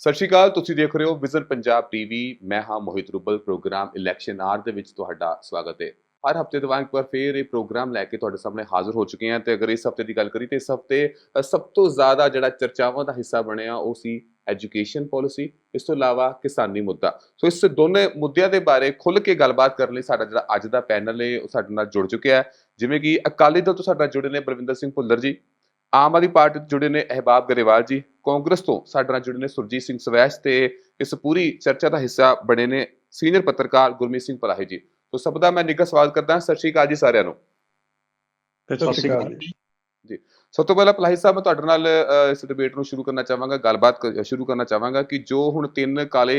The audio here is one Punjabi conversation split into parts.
ਸਤਿ ਸ਼੍ਰੀ ਅਕਾਲ। ਤੁਸੀਂ ਦੇਖ ਰਹੇ ਹੋ ਵਿਜ਼ਨ ਪੰਜਾਬ ਟੀਵੀ। ਮੈਂ ਹਾਂ ਮੋਹਿਤ ਰੂਬਲ। ਪ੍ਰੋਗਰਾਮ ਇਲੈਕਸ਼ਨ ਆਰ ਦੇ ਵਿੱਚ ਤੁਹਾਡਾ ਸਵਾਗਤ ਹੈ। ਹਰ ਹਫਤੇ ਤੋਂ ਇੱਕ ਵਾਰ ਫੇਰ ਇਹ ਪ੍ਰੋਗਰਾਮ ਲੈ ਕੇ ਤੁਹਾਡੇ ਸਾਹਮਣੇ ਹਾਜ਼ਰ ਹੋ ਚੁੱਕੇ ਹਾਂ। ਤੇ ਅਗਰ ਇਸ ਹਫਤੇ ਦੀ ਗੱਲ ਕਰੀ ਤੇ ਇਸ ਹਫਤੇ ਸਭ ਤੋਂ ਜ਼ਿਆਦਾ ਜਿਹੜਾ ਚਰਚਾਵਾਂ ਦਾ ਹਿੱਸਾ ਬਣਿਆ ਉਹ ਸੀ ਐਜੂਕੇਸ਼ਨ ਪਾਲਿਸੀ, ਇਸ ਤੋਂ ਇਲਾਵਾ ਕਿਸਾਨੀ ਮੁੱਦਾ। ਸੋ ਇਸ ਦੋਨੇ ਮੁੱਦਿਆਂ ਦੇ ਬਾਰੇ ਖੁੱਲ੍ਹ ਕੇ ਗੱਲਬਾਤ ਕਰਨ ਲਈ ਸਾਡਾ ਜਿਹੜਾ ਅੱਜ ਦਾ ਪੈਨਲ ਹੈ ਉਹ ਸਾਡੇ ਨਾਲ ਜੁੜ ਚੁੱਕਿਆ ਹੈ। ਜਿਵੇਂ ਕਿ ਅਕਾਲੀ ਦਲ ਤੋਂ ਸਾਡਾ ਜੁੜੇ ਨੇ ਬਲਵਿੰਦਰ ਸਿੰਘ ਭੁੱਲਰ ਜੀ, ਆਮ ਆਦਮੀ ਪਾਰਟੀ ਤੋਂ ਜੁੜੇ ਨੇ ਅਹਿਬਾਬ ਗਰੇਵਾਲ ਜੀ, ਕਾਂਗਰਸ ਤੋਂ ਸਾਡੇ ਨਾਲ ਜੁੜੇ ਨੇ ਸੁਰਜੀਤ ਸਿੰਘ ਸਵੈਸ਼ ਤੇ ਇਸ ਪੂਰੀ ਚਰਚਾ ਦਾ ਹਿੱਸਾ ਬਣੇ ਨੇ ਸੀਨੀਅਰ ਪੱਤਰਕਾਰ ਗੁਰਮੀਤ ਸਿੰਘ ਪਲਾਹੀ ਜੀ। ਸੋ ਸਭ ਦਾ ਮੈਂ ਨਿੱਘਾ ਸਵਾਗਤ ਕਰਦਾ ਹਾਂ। ਸਤਿ ਸ਼੍ਰੀ ਅਕਾਲ ਜੀ ਸਾਰਿਆਂ ਨੂੰ। ਸਤਿ ਸ਼੍ਰੀ ਅਕਾਲ ਜੀ। ਸਭ ਤੋਂ ਪਹਿਲਾਂ ਪਲਾਹੀ ਸਾਹਿਬ, ਮੈਂ ਤੁਹਾਡੇ ਨਾਲ ਇਸ ਡਿਬੇਟ ਨੂੰ ਸ਼ੁਰੂ ਕਰਨਾ ਚਾਹਾਂਗਾ, ਗੱਲਬਾਤ ਸ਼ੁਰੂ ਕਰਨਾ ਚਾਹਾਂਗਾ ਕਿ ਜੋ ਹੁਣ 3 ਕਾਲੇ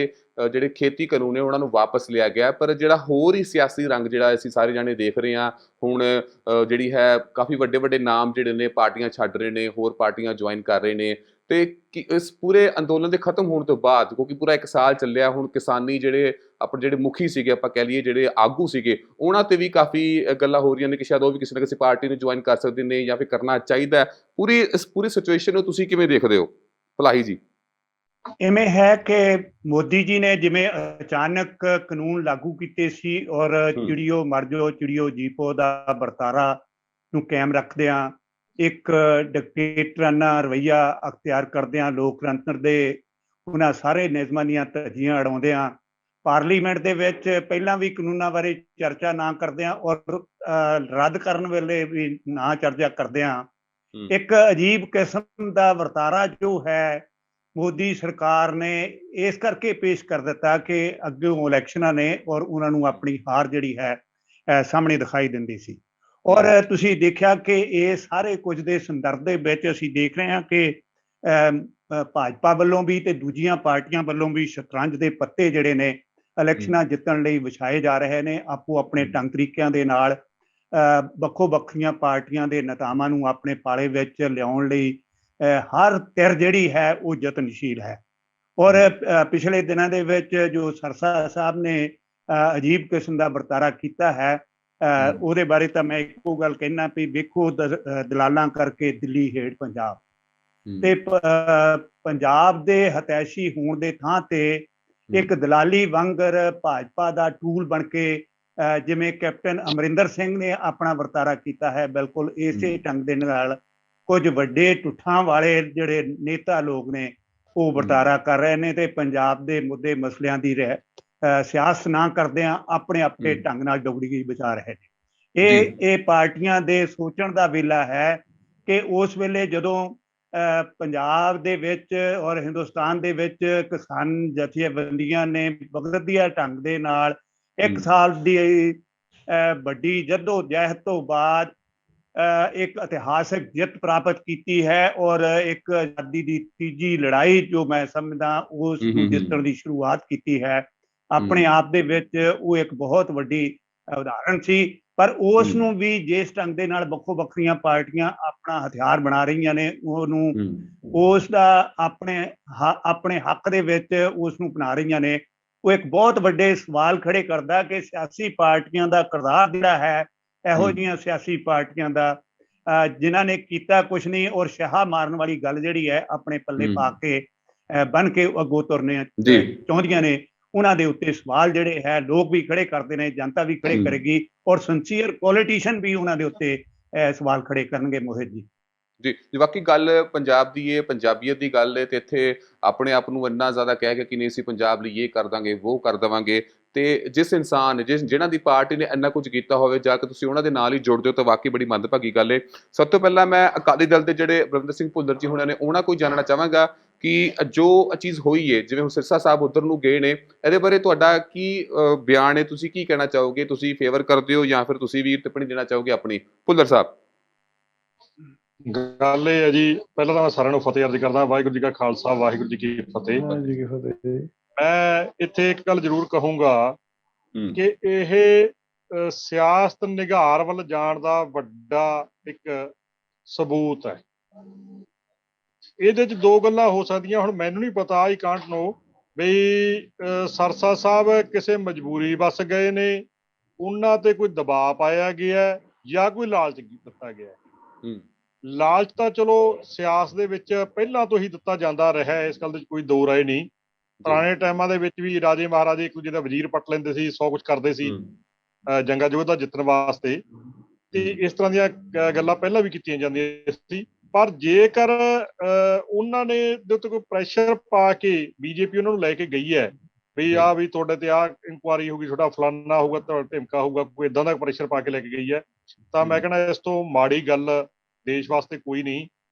ਜਿਹੜੇ ਖੇਤੀ ਕਾਨੂੰਨ ਨੇ ਉਹਨਾਂ ਨੂੰ ਵਾਪਸ ਲਿਆ ਗਿਆ, ਪਰ ਜਿਹੜਾ ਹੋਰ ਹੀ ਸਿਆਸੀ ਰੰਗ ਜਿਹੜਾ ਅਸੀਂ ਸਾਰੇ ਜਾਣੇ ਦੇਖ ਰਹੇ ਹਾਂ ਹੁਣ, ਜਿਹੜੀ ਹੈ ਕਾਫੀ ਵੱਡੇ ਵੱਡੇ ਨਾਮ ਜਿਹੜੇ ਨੇ ਪਾਰਟੀਆਂ ਛੱਡ ਰਹੇ ਨੇ, ਹੋਰ ਪਾਰਟੀਆਂ ਜੁਆਇਨ ਕਰ ਰਹੇ ਨੇ। ਤੇ ਇਸ ਪੂਰੇ ਅੰਦੋਲਨ ਦੇ ਖਤਮ ਹੋਣ ਤੋਂ ਬਾਅਦ, ਕਿਉਂਕਿ ਪੂਰਾ 1 ਸਾਲ ਚੱਲਿਆ, ਹੁਣ ਕਿਸਾਨੀ ਜਿਹੜੇ ਆਪਣੇ ਜਿਹੜੇ ਮੁਖੀ ਸੀਗੇ, ਆਪਾਂ ਕਹਿ ਲਈਏ ਜਿਹੜੇ ਆਗੂ ਸੀਗੇ, ਉਹਨਾਂ ਤੇ ਵੀ ਕਾਫੀ ਗੱਲਾਂ ਹੋ ਰਹੀਆਂ ਨੇ ਕਿ ਸ਼ਾਇਦ ਉਹ ਵੀ ਕਿਸੇ ਨਾ ਕਿਸੇ ਪਾਰਟੀ ਨੂੰ ਜੁਆਇਨ ਕਰ ਸਕਦੇ ਨੇ ਜਾਂ ਫਿਰ ਕਰਨਾ ਚਾਹੀਦਾ। ਇਸ ਪੂਰੀ ਸਿਚੁਏਸ਼ਨ ਨੂੰ ਤੁਸੀਂ ਕਿਵੇਂ ਦੇਖਦੇ ਹੋ ਭਲਾਈ ਜੀ? ਇਵੇਂ ਹੈ ਕਿ ਮੋਦੀ ਜੀ ਨੇ ਜਿਵੇਂ ਅਚਾਨਕ ਕਾਨੂੰਨ ਲਾਗੂ ਕੀਤੇ ਸੀ ਔਰ ਚਿੜੀਓ ਮਰ ਜਾਓ ਚਿੜੀਓ ਜੀਪੋ ਦਾ ਵਰਤਾਰਾ ਨੂੰ ਕਾਇਮ ਰੱਖਦਿਆਂ ਇੱਕ ਡਿਕਟੇਟਰਾਨਾ ਰਵੱਈਆ ਅਖਤਿਆਰ ਕਰਦਿਆਂ ਲੋਕਤੰਤਰ ਦੇ ਉਹਨਾਂ ਸਾਰੇ ਨਿਯਮਾਂ ਦੀਆਂ ਧੱਜੀਆਂ ਉਡਾਉਂਦਿਆਂ ਪਾਰਲੀਮੈਂਟ ਦੇ ਵਿੱਚ ਪਹਿਲਾਂ ਵੀ ਕਾਨੂੰਨਾਂ ਬਾਰੇ ਚਰਚਾ ਨਾ ਕਰਦਿਆਂ ਔਰ ਰੱਦ ਕਰਨ ਵੇਲੇ ਵੀ ਨਾ ਚਰਚਾ ਕਰਦਿਆਂ ਇੱਕ ਅਜੀਬ ਕਿਸਮ ਦਾ ਵਰਤਾਰਾ ਜੋ ਹੈ ਮੋਦੀ ਸਰਕਾਰ ਨੇ ਇਸ ਕਰਕੇ ਪੇਸ਼ ਕਰ ਦਿੱਤਾ ਕਿ ਅੱਗੋਂ ਇਲੈਕਸ਼ਨਾਂ ਨੇ ਔਰ ਉਹਨਾਂ ਨੂੰ ਆਪਣੀ ਹਾਰ ਜਿਹੜੀ ਹੈ ਸਾਹਮਣੇ ਦਿਖਾਈ ਦਿੰਦੀ ਸੀ। ਔਰ ਤੁਸੀਂ ਦੇਖਿਆ ਕਿ ਇਹ ਸਾਰੇ ਕੁਝ ਦੇ ਸੰਦਰਭ ਦੇ ਵਿੱਚ ਅਸੀਂ ਦੇਖ ਰਹੇ ਹਾਂ ਕਿ ਭਾਜਪਾ ਵੱਲੋਂ ਵੀ ਤੇ ਦੂਜੀਆਂ ਪਾਰਟੀਆਂ ਵੱਲੋਂ ਵੀ ਸ਼ਤਰੰਜ ਦੇ ਪੱਤੇ ਜਿਹੜੇ ਨੇ ਇਲੈਕਸ਼ਨਾਂ ਜਿੱਤਣ ਲਈ ਵਿਛਾਏ ਜਾ ਰਹੇ ਨੇ। ਆਪੋ ਆਪਣੇ ਢੰਗ ਤਰੀਕਿਆਂ ਦੇ ਨਾਲ ਵੱਖੋ ਵੱਖਰੀਆਂ ਪਾਰਟੀਆਂ ਦੇ ਨੇਤਾਵਾਂ ਨੂੰ ਆਪਣੇ ਪਾਲੇ ਵਿੱਚ ਲਿਆਉਣ ਲਈ ਹਰ ਧਿਰ ਜਿਹੜੀ ਹੈ ਉਹ ਯਤਨਸ਼ੀਲ ਹੈ। ਔਰ ਪਿਛਲੇ ਦਿਨਾਂ ਦੇ ਵਿੱਚ ਜੋ ਸਰਸਾ ਸਾਹਿਬ ਨੇ ਅਜੀਬ ਕਿਸਮ ਦਾ ਵਰਤਾਰਾ ਕੀਤਾ ਹੈ, ਉਹਦੇ ਬਾਰੇ ਤਾਂ ਮੈਂ ਇੱਕੋ ਗੱਲ ਕਹਿਣਾ ਵੀ ਵੇਖੋ ਦਲਾਲਾਂ ਕਰਕੇ ਦਿੱਲੀ ਹੇਠ ਪੰਜਾਬ, ਤੇ ਪੰਜਾਬ ਦੇ ਹਤੈਸ਼ੀ ਹੋਣ ਦੇ ਥਾਂ ਤੇ ਇੱਕ ਦਲਾਲੀ ਵਾਂਗਰ ਭਾਜਪਾ ਦਾ ਟੂਲ ਬਣ ਕੇ ਜਿਵੇਂ ਕੈਪਟਨ ਅਮਰਿੰਦਰ ਸਿੰਘ ਨੇ ਆਪਣਾ ਵਰਤਾਰਾ ਕੀਤਾ ਹੈ, ਬਿਲਕੁਲ ਇਸੇ ਢੰਗ ਦੇ ਨਾਲ ਕੁਝ ਵੱਡੇ ਟੁੱਠਾਂ ਵਾਲੇ ਜਿਹੜੇ ਨੇਤਾ ਲੋਕ ਨੇ ਉਹ ਵਰਤਾਰਾ ਕਰ ਰਹੇ ਨੇ ਤੇ ਪੰਜਾਬ ਦੇ ਮੁੱਦੇ ਮਸਲਿਆਂ ਦੀ ਸਿਆਸਤ ਨਾ ਕਰਦਿਆਂ ਆਪਣੇ ਆਪਣੇ ਢੰਗ ਨਾਲ ਡੁਗਡਗੀ ਬਚਾ ਰਹੇ ਨੇ। ਇਹ ਪਾਰਟੀਆਂ ਦੇ ਸੋਚਣ ਦਾ ਵੇਲਾ ਹੈ ਕਿ ਉਸ ਵੇਲੇ ਜਦੋਂ ਪੰਜਾਬ ਦੇ ਵਿੱਚ ਔਰ ਹਿੰਦੁਸਤਾਨ ਦੇ ਵਿੱਚ ਕਿਸਾਨ ਜਥੇਬੰਦੀਆਂ ਨੇ ਵਧੀਆ ਢੰਗ ਦੇ ਨਾਲ 1 ਸਾਲ ਦੀ ਵੱਡੀ ਜੱਦੋ ਜਹਿਦ ਤੋਂ ਬਾਅਦ ਇੱਕ ਇਤਿਹਾਸਕ ਜਿੱਤ ਪ੍ਰਾਪਤ ਕੀਤੀ ਹੈ ਔਰ ਇੱਕ ਆਜ਼ਾਦੀ ਦੀ ਤੀਜੀ ਲੜਾਈ ਜੋ ਮੈਂ ਸਮਝਦਾ ਉਸ ਨੂੰ ਜਿੱਤਣ ਦੀ ਸ਼ੁਰੂਆਤ ਕੀਤੀ ਹੈ। ਆਪਣੇ ਆਪ ਦੇ ਵਿੱਚ ਉਹ ਇੱਕ ਬਹੁਤ ਵੱਡੀ ਉਦਾਹਰਣ ਸੀ, ਪਰ ਉਸ ਨੂੰ ਵੀ ਜਿਸ ਢੰਗ ਦੇ ਨਾਲ ਵੱਖੋ ਵੱਖਰੀਆਂ ਪਾਰਟੀਆਂ ਆਪਣਾ ਹਥਿਆਰ ਬਣਾ ਰਹੀਆਂ ਨੇ, ਉਹਨੂੰ ਉਸ ਦਾ ਆਪਣੇ ਹੱਕ ਦੇ ਵਿੱਚ ਉਸ ਨੂੰ ਬਣਾ ਰਹੀਆਂ ਨੇ, ਉਹ ਇੱਕ ਬਹੁਤ ਵੱਡੇ ਸਵਾਲ ਖੜੇ ਕਰਦਾ ਕਿ ਸਿਆਸੀ ਪਾਰਟੀਆਂ ਦਾ ਕਿਰਦਾਰ ਜਿਹੜਾ ਹੈ, ਇਹੋ ਜਿਹੀਆਂ ਸਿਆਸੀ ਪਾਰਟੀਆਂ ਦਾ ਜਿਨ੍ਹਾਂ ਨੇ ਕੀਤਾ ਕੁਛ ਨਹੀਂ ਔਰ ਸ਼ਾਹ ਮਾਰਨ ਵਾਲੀ ਗੱਲ ਜਿਹੜੀ ਹੈ ਆਪਣੇ ਪੱਲੇ ਪਾ ਕੇ ਬਣ ਕੇ ਅੱਗੋਂ ਤੁਰਨੇ ਚਾਹੁੰਦੀਆਂ ਨੇ, ਉਹਨਾਂ ਦੇ ਉੱਤੇ ਸਵਾਲ ਜਿਹੜੇ ਹੈ ਲੋਕ ਵੀ ਖੜੇ ਕਰਦੇ ਨੇ, ਜਨਤਾ ਵੀ ਖੜੇ ਕਰੇਗੀ ਔਰ ਸਿੰਸੀਅਰ ਪੋਲੀਟੀਸ਼ੀਅਨ ਵੀ ਉਹਨਾਂ ਦੇ ਉੱਤੇ ਸਵਾਲ ਖੜੇ ਕਰਨਗੇ। ਮੋਹਿਤ ਜੀ ਜੀ ਵਾਕਈ ਗੱਲ ਪੰਜਾਬ ਦੀ ਹੈ, ਪੰਜਾਬੀਅਤ ਦੀ ਗੱਲ ਹੈ, ਤੇ ਇੱਥੇ ਆਪਣੇ ਆਪ ਨੂੰ ਇੰਨਾ ਜ਼ਿਆਦਾ ਕਹਿ ਕੇ ਕਿ ਨਹੀਂ ਅਸੀਂ ਪੰਜਾਬ ਲਈ ਇਹ ਕਰ ਦਾਂਗੇ ਉਹ ਕਰ ਦੇਵਾਂਗੇ, ਤੇ ਜਿਸ ਇਨਸਾਨ ਜਿਹਨਾਂ ਦੀ ਪਾਰਟੀ ਨੇ ਇੰਨਾ ਕੁਝ ਕੀਤਾ ਹੋਵੇ ਜਾ ਕੇ ਤੁਸੀਂ ਉਹਨਾਂ ਦੇ ਨਾਲ ਹੀ ਜੁੜਦੇ ਹੋ ਤਾਂ ਵਾਕਈ ਬੜੀ ਮੰਦਭਾਗੀ ਗੱਲ ਹੈ। ਸਭ ਤੋਂ ਪਹਿਲਾਂ ਮੈਂ ਅਕਾਲੀ ਦਲ ਦੇ ਜਿਹੜੇ ਬਲਵਿੰਦਰ ਸਿੰਘ ਭੁੱਲਰ ਜੀ ਹੋਣਾ ਨੇ ਉਹਨਾਂ ਕੋਲ ਜਾਣਨਾ ਚਾਹਾਂਗਾ ਕਿ ਜੋ ਚੀਜ਼ ਹੋਈ ਹੈ, ਜਿਵੇਂ ਹੁਣ ਸਿਰਸਾ ਸਾਹਿਬ ਉੱਧਰ ਨੂੰ ਗਏ ਨੇ, ਇਹਦੇ ਬਾਰੇ ਤੁਹਾਡਾ ਕੀ ਬਿਆਨ ਹੈ? ਤੁਸੀਂ ਕੀ ਕਹਿਣਾ ਚਾਹੋਗੇ? ਤੁਸੀਂ ਫੇਵਰ ਕਰਦੇ ਹੋ ਜਾਂ ਫਿਰ ਤੁਸੀਂ ਵੀ ਟਿੱਪਣੀ ਦੇਣਾ ਚਾਹੋਗੇ ਆਪਣੀ? ਭੁੱਲਰ ਸਾਹਿਬ। ਗੱਲ ਇਹ ਹੈ ਜੀ, ਪਹਿਲਾਂ ਤਾਂ ਮੈਂ ਸਾਰਿਆਂ ਨੂੰ ਫਤਿਹ ਅਰਜ਼ ਕਰਦਾ। ਵਾਹਿਗੁਰੂ ਜੀ ਕਾ ਖਾਲਸਾ, ਵਾਹਿਗੁਰੂ ਜੀ ਕੀ ਫਤਿਹ। ਮੈਂ ਇੱਥੇ ਇੱਕ ਗੱਲ ਜ਼ਰੂਰ ਕਹੂੰਗਾ ਕਿ ਇਹ ਸਿਆਸਤ ਨਿਗਾਰ ਵੱਲ ਜਾਣ ਦਾ ਵੱਡਾ ਇੱਕ ਸਬੂਤ ਹੈ। ਇਹਦੇ 'ਚ 2 ਗੱਲਾਂ ਹੋ ਸਕਦੀਆਂ। ਹੁਣ ਮੈਨੂੰ ਨਹੀਂ ਪਤਾ, ਆਈ ਕਾਂਟ ਨੋ ਬਈ ਸਰਸਾ ਸਾਹਿਬ ਕਿਸੇ ਮਜਬੂਰੀ ਵੱਸ ਗਏ ਨੇ, ਉਹਨਾਂ ਤੇ ਕੋਈ ਦਬਾਅ ਪਾਇਆ ਗਿਆ ਜਾਂ ਕੋਈ ਲਾਲਚ ਦਿੱਤਾ ਗਿਆ। ਲਾਲਚ ਤਾਂ ਚਲੋ ਸਿਆਸਤ ਦੇ ਵਿੱਚ ਪਹਿਲਾਂ ਤੋਂ ਹੀ ਦਿੱਤਾ ਜਾਂਦਾ ਰਿਹਾ, ਇਸ ਗੱਲ ਦੇ ਕੋਈ ਦੋ ਰਾਏ ਨਹੀਂ। ਪੁਰਾਣੇ ਟਾਈਮਾਂ ਦੇ ਵਿੱਚ ਵੀ ਰਾਜੇ ਮਹਾਰਾਜੇ ਇੱਕ ਦੂਜੇ ਦਾ ਵਜ਼ੀਰ ਪੱਟ ਲੈਂਦੇ ਸੀ, ਸੌ ਕੁਝ ਕਰਦੇ ਸੀ ਜੰਗਾਂ ਯੋਧਾ ਜਿੱਤਣ ਵਾਸਤੇ, ਤੇ ਇਸ ਤਰ੍ਹਾਂ ਦੀਆਂ ਗੱਲਾਂ ਪਹਿਲਾਂ ਵੀ ਕੀਤੀਆਂ ਜਾਂਦੀਆਂ ਸੀ। ਪਰ ਜੇਕਰ ਉਹਨਾਂ ਨੇ ਦੇ ਉੱਤੇ ਕੋਈ ਪ੍ਰੈਸ਼ਰ ਪਾ ਕੇ ਬੀਜੇਪੀ ਉਹਨਾਂ ਨੂੰ ਲੈ ਕੇ ਗਈ ਹੈ ਵੀ ਆਹ ਵੀ ਤੁਹਾਡੇ ਤੇ ਆਹ ਇਨਕੁਆਰੀ ਹੋਊਗੀ, ਤੁਹਾਡਾ ਫਲਾਨਾ ਹੋਊਗਾ, ਤੁਹਾਡਾ ਢਿਮਕਾ ਹੋਊਗਾ, ਕੋਈ ਏਦਾਂ ਦਾ ਪ੍ਰੈਸ਼ਰ ਪਾ ਕੇ ਲੈ ਕੇ ਗਈ ਹੈ, ਤਾਂ ਮੈਂ ਕਹਿੰਦਾ ਇਸ ਤੋਂ ਮਾੜੀ ਗੱਲ ਦੇਸ਼ ਵਾਸਤੇ ਕੋਈ ਨਹੀਂ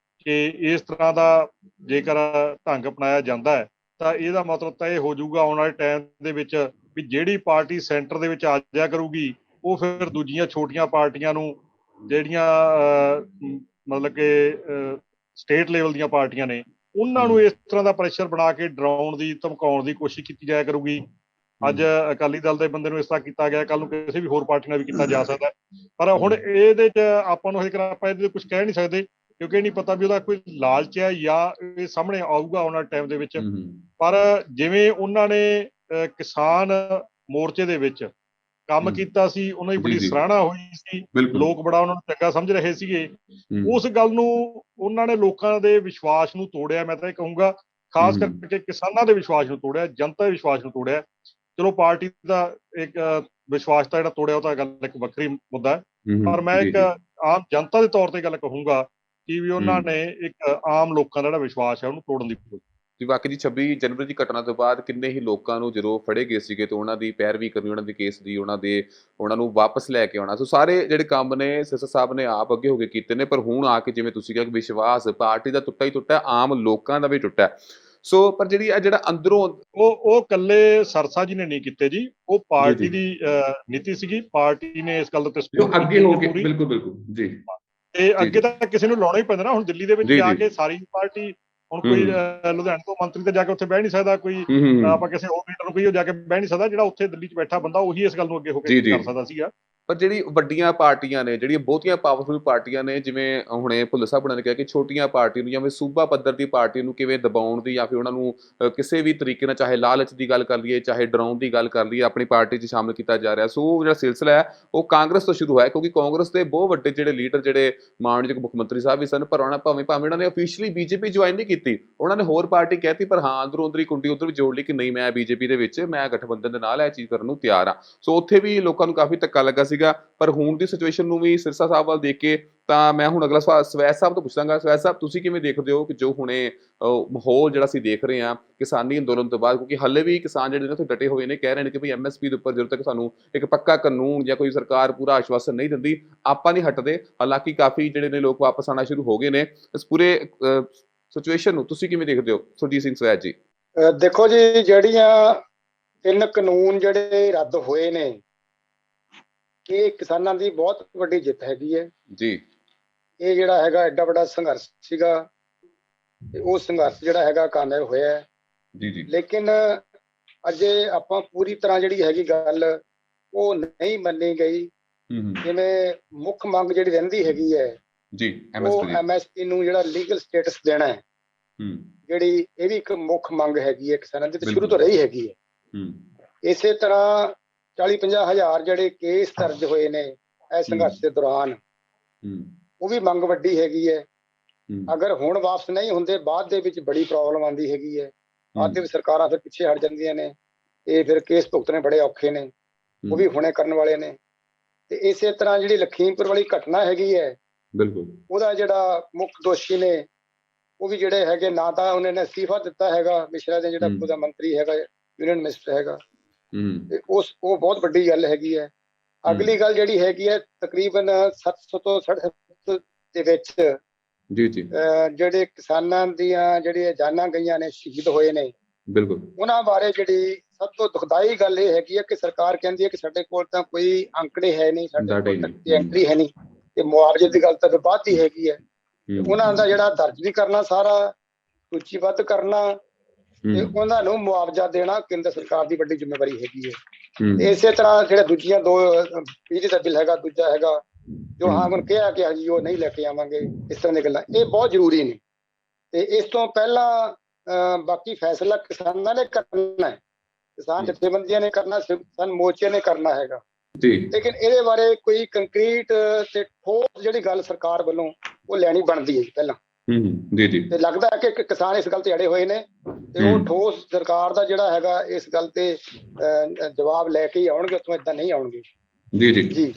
ਕਿ ਇਸ ਤਰ੍ਹਾਂ ਦਾ ਜੇਕਰ ਢੰਗ ਅਪਣਾਇਆ ਜਾਂਦਾ ਹੈ ਤਾਂ ਇਹਦਾ ਮਤਲਬ ਤਾਂ ਇਹ ਹੋ ਜਾਊਗਾ ਆਉਣ ਵਾਲੇ ਟਾਈਮ ਦੇ ਵਿੱਚ ਵੀ ਜਿਹੜੀ ਪਾਰਟੀ ਸੈਂਟਰ ਦੇ ਵਿੱਚ ਆ ਜਾਇਆ ਕਰੂਗੀ ਉਹ ਫਿਰ ਦੂਜੀਆਂ ਛੋਟੀਆਂ ਪਾਰਟੀਆਂ ਨੂੰ ਜਿਹੜੀਆਂ ਮਤਲਬ ਕਿ ਸਟੇਟ ਲੈਵਲ ਦੀਆਂ ਪਾਰਟੀਆਂ ਨੇ ਉਹਨਾਂ ਨੂੰ ਇਸ ਤਰ੍ਹਾਂ ਦਾ ਪ੍ਰੈਸ਼ਰ ਬਣਾ ਕੇ ਡਰਾਉਣ ਦੀ, ਧਮਕਾਉਣ ਦੀ ਕੋਸ਼ਿਸ਼ ਕੀਤੀ ਜਾਇਆ ਕਰੂਗੀ। ਅੱਜ ਅਕਾਲੀ ਦਲ ਦੇ ਬੰਦੇ ਨੂੰ ਇਸ ਤਰ੍ਹਾਂ ਕੀਤਾ ਗਿਆ, ਕੱਲ ਨੂੰ ਕਿਸੇ ਵੀ ਹੋਰ ਪਾਰਟੀ ਨਾਲ ਵੀ ਕੀਤਾ ਜਾ ਸਕਦਾ। ਪਰ ਹੁਣ ਇਹਦੇ 'ਚ ਆਪਾਂ ਨੂੰ ਹਜੇ ਆਪਾਂ ਇਹਦੇ ਕੁਝ ਕਹਿ ਨਹੀਂ ਸਕਦੇ ਕਿਉਂਕਿ ਇਹ ਨਹੀਂ ਪਤਾ ਵੀ ਉਹਦਾ ਕੋਈ ਲਾਲਚ ਹੈ ਜਾਂ ਇਹ ਸਾਹਮਣੇ ਆਊਗਾ ਆਉਣ ਵਾਲੇ ਟਾਈਮ ਦੇ ਵਿੱਚ। ਪਰ ਜਿਵੇਂ ਉਹਨਾਂ ਨੇ ਕਿਸਾਨ ਮੋਰਚੇ ਦੇ ਵਿੱਚ ਕੰਮ ਕੀਤਾ ਸੀ, ਉਹਨਾਂ ਦੀ ਬੜੀ ਸਰਾਹਨਾ ਹੋਈ ਸੀ, ਲੋਕ ਬੜਾ ਉਹਨਾਂ ਨੂੰ ਚੰਗਾ ਸਮਝ ਰਹੇ ਸੀਗੇ। ਉਸ ਗੱਲ ਨੂੰ ਉਹਨਾਂ ਨੇ ਲੋਕਾਂ ਦੇ ਵਿਸ਼ਵਾਸ ਨੂੰ ਤੋੜਿਆ, ਮੈਂ ਤਾਂ ਇਹ ਕਹੂੰਗਾ ਖਾਸ ਕਰਕੇ ਕਿਸਾਨਾਂ ਦੇ ਵਿਸ਼ਵਾਸ ਨੂੰ ਤੋੜਿਆ, ਜਨਤਾ ਦੇ ਵਿਸ਼ਵਾਸ ਨੂੰ ਤੋੜਿਆ। ਚਲੋ ਪਾਰਟੀ ਦਾ ਇੱਕ ਵਿਸ਼ਵਾਸ ਤਾਂ ਜਿਹੜਾ ਤੋੜਿਆ ਉਹ ਤਾਂ ਗੱਲ ਇੱਕ ਵੱਖਰੀ ਮੁੱਦਾ ਹੈ, ਪਰ ਮੈਂ ਇੱਕ ਆਮ ਜਨਤਾ ਦੇ ਤੌਰ ਤੇ ਗੱਲ ਕਹੂੰਗਾ ਕਿ ਵੀ ਉਹਨਾਂ ਨੇ ਇੱਕ ਆਮ ਲੋਕਾਂ ਦਾ ਜਿਹੜਾ ਵਿਸ਼ਵਾਸ ਹੈ ਉਹਨੂੰ ਤੋੜਨ ਦੀ ਕੋਸ਼ਿਸ਼। ਜੀ ਵਾਕਈ ਜੀ 26 ਜਨਵਰੀ ਦੀ ਘਟਨਾ ਤੋਂ ਬਾਅਦ ਕਿੰਨੇ ਹੀ ਲੋਕਾਂ ਨੂੰ ਜਦੋਂ ਫੜੇ ਗਏ ਸੀਗੇ ਤੇ ਉਹਨਾਂ ਦੀ ਪੈਰਵੀ ਕਰਨੀ, ਉਹਨਾਂ ਦੇ ਕੇਸ ਦੀ, ਉਹਨਾਂ ਨੂੰ ਵਾਪਸ ਲੈ ਕੇ ਆਉਣਾ, ਸੋ ਸਾਰੇ ਜਿਹੜੇ ਕੰਮ ਨੇ ਸਿਰਸਾ ਸਾਹਿਬ ਨੇ ਆਪ ਅੱਗੇ ਹੋ ਕੇ ਕੀਤੇ ਨੇ। ਪਰ ਹੁਣ ਆ ਕੇ ਜਿਵੇਂ ਤੁਸੀਂ ਕਿਹਾ ਕਿ ਵਿਸ਼ਵਾਸ ਪਾਰਟੀ ਦਾ ਟੁੱਟਾ ਹੀ ਟੁੱਟਾ, ਆਮ ਲੋਕਾਂ ਦਾ ਵੀ ਟੁੱਟਾ। ਸੋ ਪਰ ਜਿਹੜੀ ਆ ਜਿਹੜਾ ਅੰਦਰੋਂ ਉਹ ਇਕੱਲੇ ਸਰਸਾ ਜੀ ਨੇ ਨਹੀਂ ਕੀਤੇ ਜੀ, ਉਹ ਪਾਰਟੀ ਦੀ ਨੀਤੀ ਸੀਗੀ, ਪਾਰਟੀ ਨੇ ਇਸ ਗੱਲ ਤੇ ਅੱਗੇ ਹੋ ਕੇ ਬਿਲਕੁਲ ਜੀ, ਤੇ ਅੱਗੇ ਤਾਂ ਕਿਸੇ ਨੂੰ ਲਾਉਣਾ ਹੀ ਪੈਂਦਾ ਨਾ। ਹੁਣ ਦਿੱਲੀ ਦੇ ਵਿੱਚ ਜਾ ਕੇ ਸਾਰੀ ਪਾਰਟੀ, ਹੁਣ ਕੋਈ ਲੁਧਿਆਣੇ ਤੋਂ ਮੰਤਰੀ ਤੇ ਜਾ ਕੇ ਉੱਥੇ ਬਹਿ ਨਹੀਂ ਸਕਦਾ, ਕੋਈ ਆਪਾਂ ਕਿਸੇ ਹੋਰ ਲੀਡਰ ਨੂੰ ਕਹੀਏ ਜਾ ਕੇ ਬਹਿ ਨਹੀਂ ਸਕਦਾ। ਜਿਹੜਾ ਉੱਥੇ ਦਿੱਲੀ 'ਚ ਬੈਠਾ ਬੰਦਾ ਉਹੀ ਇਸ ਗੱਲ ਨੂੰ ਅੱਗੇ ਹੋ ਕੇ ਕਰ ਸਕਦਾ ਸੀਗਾ। ਪਰ ਜਿਹੜੀ ਵੱਡੀਆਂ ਪਾਰਟੀਆਂ ਨੇ, ਜਿਹੜੀਆਂ ਬਹੁਤੀਆਂ ਪਾਵਰਫੁਲ ਪਾਰਟੀਆਂ ਨੇ, ਜਿਵੇਂ ਹੁਣੇ ਭੁੱਲਰ ਸਾਹਿਬ ਨੇ ਕਿਹਾ ਕਿ ਛੋਟੀਆਂ ਪਾਰਟੀ ਨੂੰ ਜਾਂ ਫਿਰ ਸੂਬਾ ਪੱਧਰ ਦੀ ਪਾਰਟੀ ਨੂੰ ਕਿਵੇਂ ਦਬਾਉਣ ਦੀ ਜਾਂ ਫਿਰ ਉਹਨਾਂ ਨੂੰ ਕਿਸੇ ਵੀ ਤਰੀਕੇ ਨਾਲ, ਚਾਹੇ ਲਾਲਚ ਦੀ ਗੱਲ ਕਰ ਲਈਏ, ਚਾਹੇ ਡਰਾਉਣ ਦੀ ਗੱਲ ਕਰ ਲਈਏ, ਆਪਣੀ ਪਾਰਟੀ 'ਚ ਸ਼ਾਮਿਲ ਕੀਤਾ ਜਾ ਰਿਹਾ। ਸੋ ਜਿਹੜਾ ਸਿਲਸਿਲਾ ਹੈ ਉਹ ਕਾਂਗਰਸ ਤੋਂ ਸ਼ੁਰੂ ਹੋਇਆ, ਕਿਉਂਕਿ ਕਾਂਗਰਸ ਦੇ ਬਹੁਤ ਵੱਡੇ ਜਿਹੜੇ ਲੀਡਰ, ਜਿਹੜੇ ਮਾਨਯੋਗ ਮੁੱਖ ਮੰਤਰੀ ਸਾਹਿਬ ਵੀ ਸਨ, ਪਰ ਉਹਨਾਂ ਭਾਵੇਂ ਉਹਨਾਂ ਨੇ ਅਫੀਸ਼ੀਅਲੀ ਬੀਜੇਪੀ ਜੁਆਇਨ ਨਹੀਂ ਕੀਤੀ, ਉਹਨਾਂ ਨੇ ਹੋਰ ਪਾਰਟੀ ਕਹਿਤੀ, ਪਰ ਹਾਂ ਅੰਦਰੋਂ ਅੰਦਰੀ ਕੁੰਡੀ ਉੱਧਰ ਵੀ ਜੋੜ ਲਈ ਕਿ ਨਹੀਂ ਮੈਂ ਬੀਜੇਪੀ ਦੇ ਵਿੱਚ, ਮੈਂ ਗਠਬੰਧਨ ਦੇ ਨਾਲ ਇਹ ਚੀਜ਼ ਕਰਨ ਨੂੰ ਤਿਆਰ ਹਾਂ। ਸੋ ਉੱਥੇ ਵੀ ਲੋਕਾਂ ਨੂੰ ਕਾਫੀ ਧੱਕਾ ਲੱਗਾ ਸੀਗਾ। ਪਰ ਹੁਣ ਦੀ ਸਿਚੁਏਸ਼ਨ ਨੂੰ ਵੀ ਸਿਰਸਾ ਸਾਹਿਬ ਵੱਲ ਦੇਖ ਕੇ ਤਾਂ ਮੈਂ ਹੁਣ ਅਗਲਾ ਸਵਾਲ ਸਵੈਜ ਸਾਹਿਬ ਤੋਂ ਪੁੱਛਾਂਗਾ। ਸਵੈਜ ਸਾਹਿਬ, ਤੁਸੀਂ ਕਿਵੇਂ ਦੇਖਦੇ ਹੋ ਕਿ ਜੋ ਹੁਣੇ ਮਾਹੌਲ ਜਿਹੜਾ ਅਸੀਂ ਦੇਖ ਰਹੇ ਹਾਂ ਕਿਸਾਨੀ ਅੰਦੋਲਨ ਤੋਂ ਬਾਅਦ, ਕਿਉਂਕਿ ਹੱਲੇ ਵੀ ਕਿਸਾਨ ਜਿਹੜੇ ਨੇ ਉੱਥੇ ਡਟੇ ਹੋਏ ਨੇ, ਕਹਿ ਰਹੇ ਨੇ ਕਿ ਭਈ MSP ਦੇ ਉੱਪਰ ਜਦੋਂ ਤੱਕ ਸਾਨੂੰ ਇੱਕ ਪੱਕਾ ਕਾਨੂੰਨ ਜਾਂ ਕੋਈ ਸਰਕਾਰ ਪੂਰਾ ਆਸ਼ਵਾਸਨ ਨਹੀਂ ਦਿੰਦੀ ਆਪਾਂ ਨਹੀਂ ਹਟਦੇ। ਹਾਲਾਂਕਿ ਕਾਫੀ ਜਿਹੜੇ ਨੇ ਲੋਕ ਵਾਪਸ ਆਉਣਾ ਸ਼ੁਰੂ ਹੋ ਗਏ ਨੇ। ਇਸ ਪੂਰੇ ਸਿਚੁਏਸ਼ਨ ਨੂੰ ਤੁਸੀਂ ਕਿਵੇਂ ਦੇਖਦੇ ਹੋ ਸੁਰਜੀਤ ਸਿੰਘ ਸਵੈਜ ਜੀ? ਦੇਖੋ ਜੀ, ਜਿਹੜੀਆਂ 3 ਕਾਨੂੰਨ ਜਿਹੜੇ ਰੱਦ ਹੋਏ ਨੇ, ਇਹ ਕਿਸਾਨਾਂ ਦੀ ਬਹੁਤ ਵੱਡੀ ਜਿੱਤ ਹੈਗੀ ਹੈ ਜੀ। ਇਹ ਜਿਹੜਾ ਹੈਗਾ ਐਡਾ ਵੱਡਾ ਸੰਘਰਸ਼ ਸੀਗਾ, ਤੇ ਉਹ ਸੰਘਰਸ਼ ਜਿਹੜਾ ਹੈਗਾ ਕਾਮਯਾਬ ਹੋਇਆ ਜੀ। ਲੇਕਿਨ ਅਜੇ ਆਪਾਂ ਪੂਰੀ ਤਰ੍ਹਾਂ ਜਿਹੜੀ ਹੈਗੀ ਗੱਲ ਉਹ ਨਹੀਂ ਮੰਨੀ ਗਈ। ਜਿਵੇਂ ਮੁੱਖ ਮੰਗ ਜਿਹੜੀ ਰਹਿੰਦੀ ਹੈਗੀ ਹੈ ਜੀ, ਉਹ MSP ਨੂੰ ਜਿਹੜਾ ਲੀਗਲ ਸਟੇਟਸ ਦੇਣਾ ਹੈ, ਜਿਹੜੀ ਇਹ ਵੀ ਇੱਕ ਮੁੱਖ ਮੰਗ ਹੈਗੀ ਹੈ ਕਿਸਾਨਾਂ ਦੀ, ਤੇ ਸ਼ੁਰੂ ਤੋਂ ਰਹੀ ਹੈਗੀ ਹੈ। ਇਸੇ ਤਰ੍ਹਾਂ 40-50 ਹਜ਼ਾਰ ਜਿਹੜੇ ਕੇਸ ਦਰਜ ਹੋਏ ਨੇ ਇਸ ਸੰਘਰਸ਼ ਦੇ ਦੌਰਾਨ, ਉਹ ਵੀ ਮੰਗ ਵੱਡੀ ਹੈਗੀ ਹੈ। ਅਗਰ ਹੁਣ ਵਾਪਸ ਨਹੀਂ ਹੁੰਦੇ, ਬਾਅਦ ਦੇ ਵਿੱਚ ਬੜੀ ਪ੍ਰੋਬਲਮ ਆਉਂਦੀ ਹੈਗੀ ਹੈ। ਬਾਅਦ ਦੇ ਵਿੱਚ ਸਰਕਾਰਾਂ ਫਿਰ ਪਿੱਛੇ ਹਟ ਜਾਂਦੀਆਂ ਨੇ, ਇਹ ਫਿਰ ਕੇਸ ਭੁਗਤਣੇ ਬੜੇ ਔਖੇ ਨੇ, ਉਹ ਵੀ ਹੁਣੇ ਕਰਨ ਵਾਲੇ ਨੇ। ਤੇ ਇਸੇ ਤਰ੍ਹਾਂ ਜਿਹੜੀ ਲਖੀਮਪੁਰ ਵਾਲੀ ਘਟਨਾ ਹੈਗੀ ਹੈ, ਬਿਲਕੁਲ ਉਹਦਾ ਜਿਹੜਾ ਮੁੱਖ ਦੋਸ਼ੀ ਨੇ ਉਹ ਵੀ ਜਿਹੜੇ ਹੈਗੇ, ਨਾ ਤਾਂ ਉਹਨੇ ਨੇ ਅਸਤੀਫਾ ਦਿੱਤਾ ਹੈਗਾ, ਮਿਸ਼ਰਾ ਦੇ ਜਿਹੜਾ ਉਹਦਾ ਮੰਤਰੀ ਹੈਗਾ, ਯੂਨੀਅਨ ਮਿਨਿਸਟਰ ਹੈਗਾ, ਤੇ ਉਹ ਬਹੁਤ ਵੱਡੀ ਗੱਲ ਹੈਗੀ ਹੈ। ਅਗਲੀ ਗੱਲ ਜਿਹੜੀ ਹੈਗੀ ਹੈ, ਤਕਰੀਬਨ 700 ਤੋਂ 750 ਦੇ ਵਿੱਚ ਜਿਹੜੇ ਕਿਸਾਨਾਂ ਦੀਆਂ ਜਿਹੜੀਆਂ ਜਾਨਾਂ ਗਈਆਂ ਨੇ, ਸ਼ਹੀਦ ਹੋਏ ਨੇ, ਬਿਲਕੁਲ ਉਹਨਾਂ ਬਾਰੇ ਜਿਹੜੀ ਸਭ ਤੋਂ ਦੁਖਦਾਈ ਗੱਲ ਇਹ ਹੈਗੀ ਹੈ ਕਿ ਸਰਕਾਰ ਕਹਿੰਦੀ ਹੈ ਕਿ ਸਾਡੇ ਕੋਲ ਤਾਂ ਕੋਈ ਅੰਕੜੇ ਹੈ ਨਹੀਂ, ਸਾਡੇ ਕੋਲ ਐਂਟਰੀ ਹੈ ਨਹੀਂ, ਤੇ ਮੁਆਵਜ਼ੇ ਦੀ ਗੱਲ ਤਾਂ ਬਾਅਦ ਦੀ ਹੈਗੀ ਹੈ। ਉਹਨਾਂ ਦਾ ਜਿਹੜਾ ਦਰਜ ਵੀ ਕਰਨਾ, ਸਾਰਾ ਸੂਚੀਬੱਧ ਕਰਨਾ, ਤੇ ਉਹਨਾਂ ਨੂੰ ਮੁਆਵਜ਼ਾ ਦੇਣਾ ਕੇਂਦਰ ਸਰਕਾਰ ਦੀ ਵੱਡੀ ਜ਼ਿੰਮੇਵਾਰੀ ਹੈਗੀ ਹੈ। ਤੇ ਇਸੇ ਤਰ੍ਹਾਂ ਜਿਹੜੇ ਦੂਜੀਆਂ 2 ਬਿਜਲੀ ਦਾ ਬਿੱਲ ਹੈਗਾ, ਦੂਜਾ ਹੈਗਾ ਜੋ ਹਾਂ ਹੁਣ ਕਿਹਾ ਕਿ ਹਾਂਜੀ ਉਹ ਨਹੀਂ ਲੈ ਕੇ ਆਵਾਂਗੇ, ਇਸ ਤਰ੍ਹਾਂ ਦੀਆਂ ਗੱਲਾਂ ਇਹ ਬਹੁਤ ਜ਼ਰੂਰੀ ਨੇ। ਤੇ ਇਸ ਤੋਂ ਪਹਿਲਾਂ ਬਾਕੀ ਫੈਸਲਾ ਕਿਸਾਨਾਂ ਨੇ ਕਰਨਾ ਹੈ, ਕਿਸਾਨ ਜਥੇਬੰਦੀਆਂ ਨੇ ਕਰਨਾ, ਕਿਸਾਨ ਮੋਰਚੇ ਨੇ ਕਰਨਾ ਹੈਗਾ ਜੀ। ਲੇਕਿਨ ਇਹਦੇ ਬਾਰੇ ਕੋਈ ਕੰਕਰੀਟ ਤੇ ਠੋਸ ਜਿਹੜੀ ਗੱਲ ਸਰਕਾਰ ਵੱਲੋਂ ਉਹ ਲੈਣੀ ਬਣਦੀ ਹੈ ਪਹਿਲਾਂ। ਤੇ ਲੱਗਦਾ ਹੈ ਕਿ ਕਿਸਾਨ ਇਸ ਗੱਲ ਤੇ ਅੜੇ ਹੋਏ ਨੇ, ਤੇ ਉਹ ਠੋਸ ਸਰਕਾਰ ਦਾ ਜਿਹੜਾ ਹੈਗਾ ਇਸ ਗੱਲ ਤੇ ਜਵਾਬ ਲੈ ਕੇ ਹੀ ਆਉਣਗੇ, ਉੱਥੋਂ ਏਦਾਂ ਨਹੀਂ ਆਉਣਗੇ। ਜੀ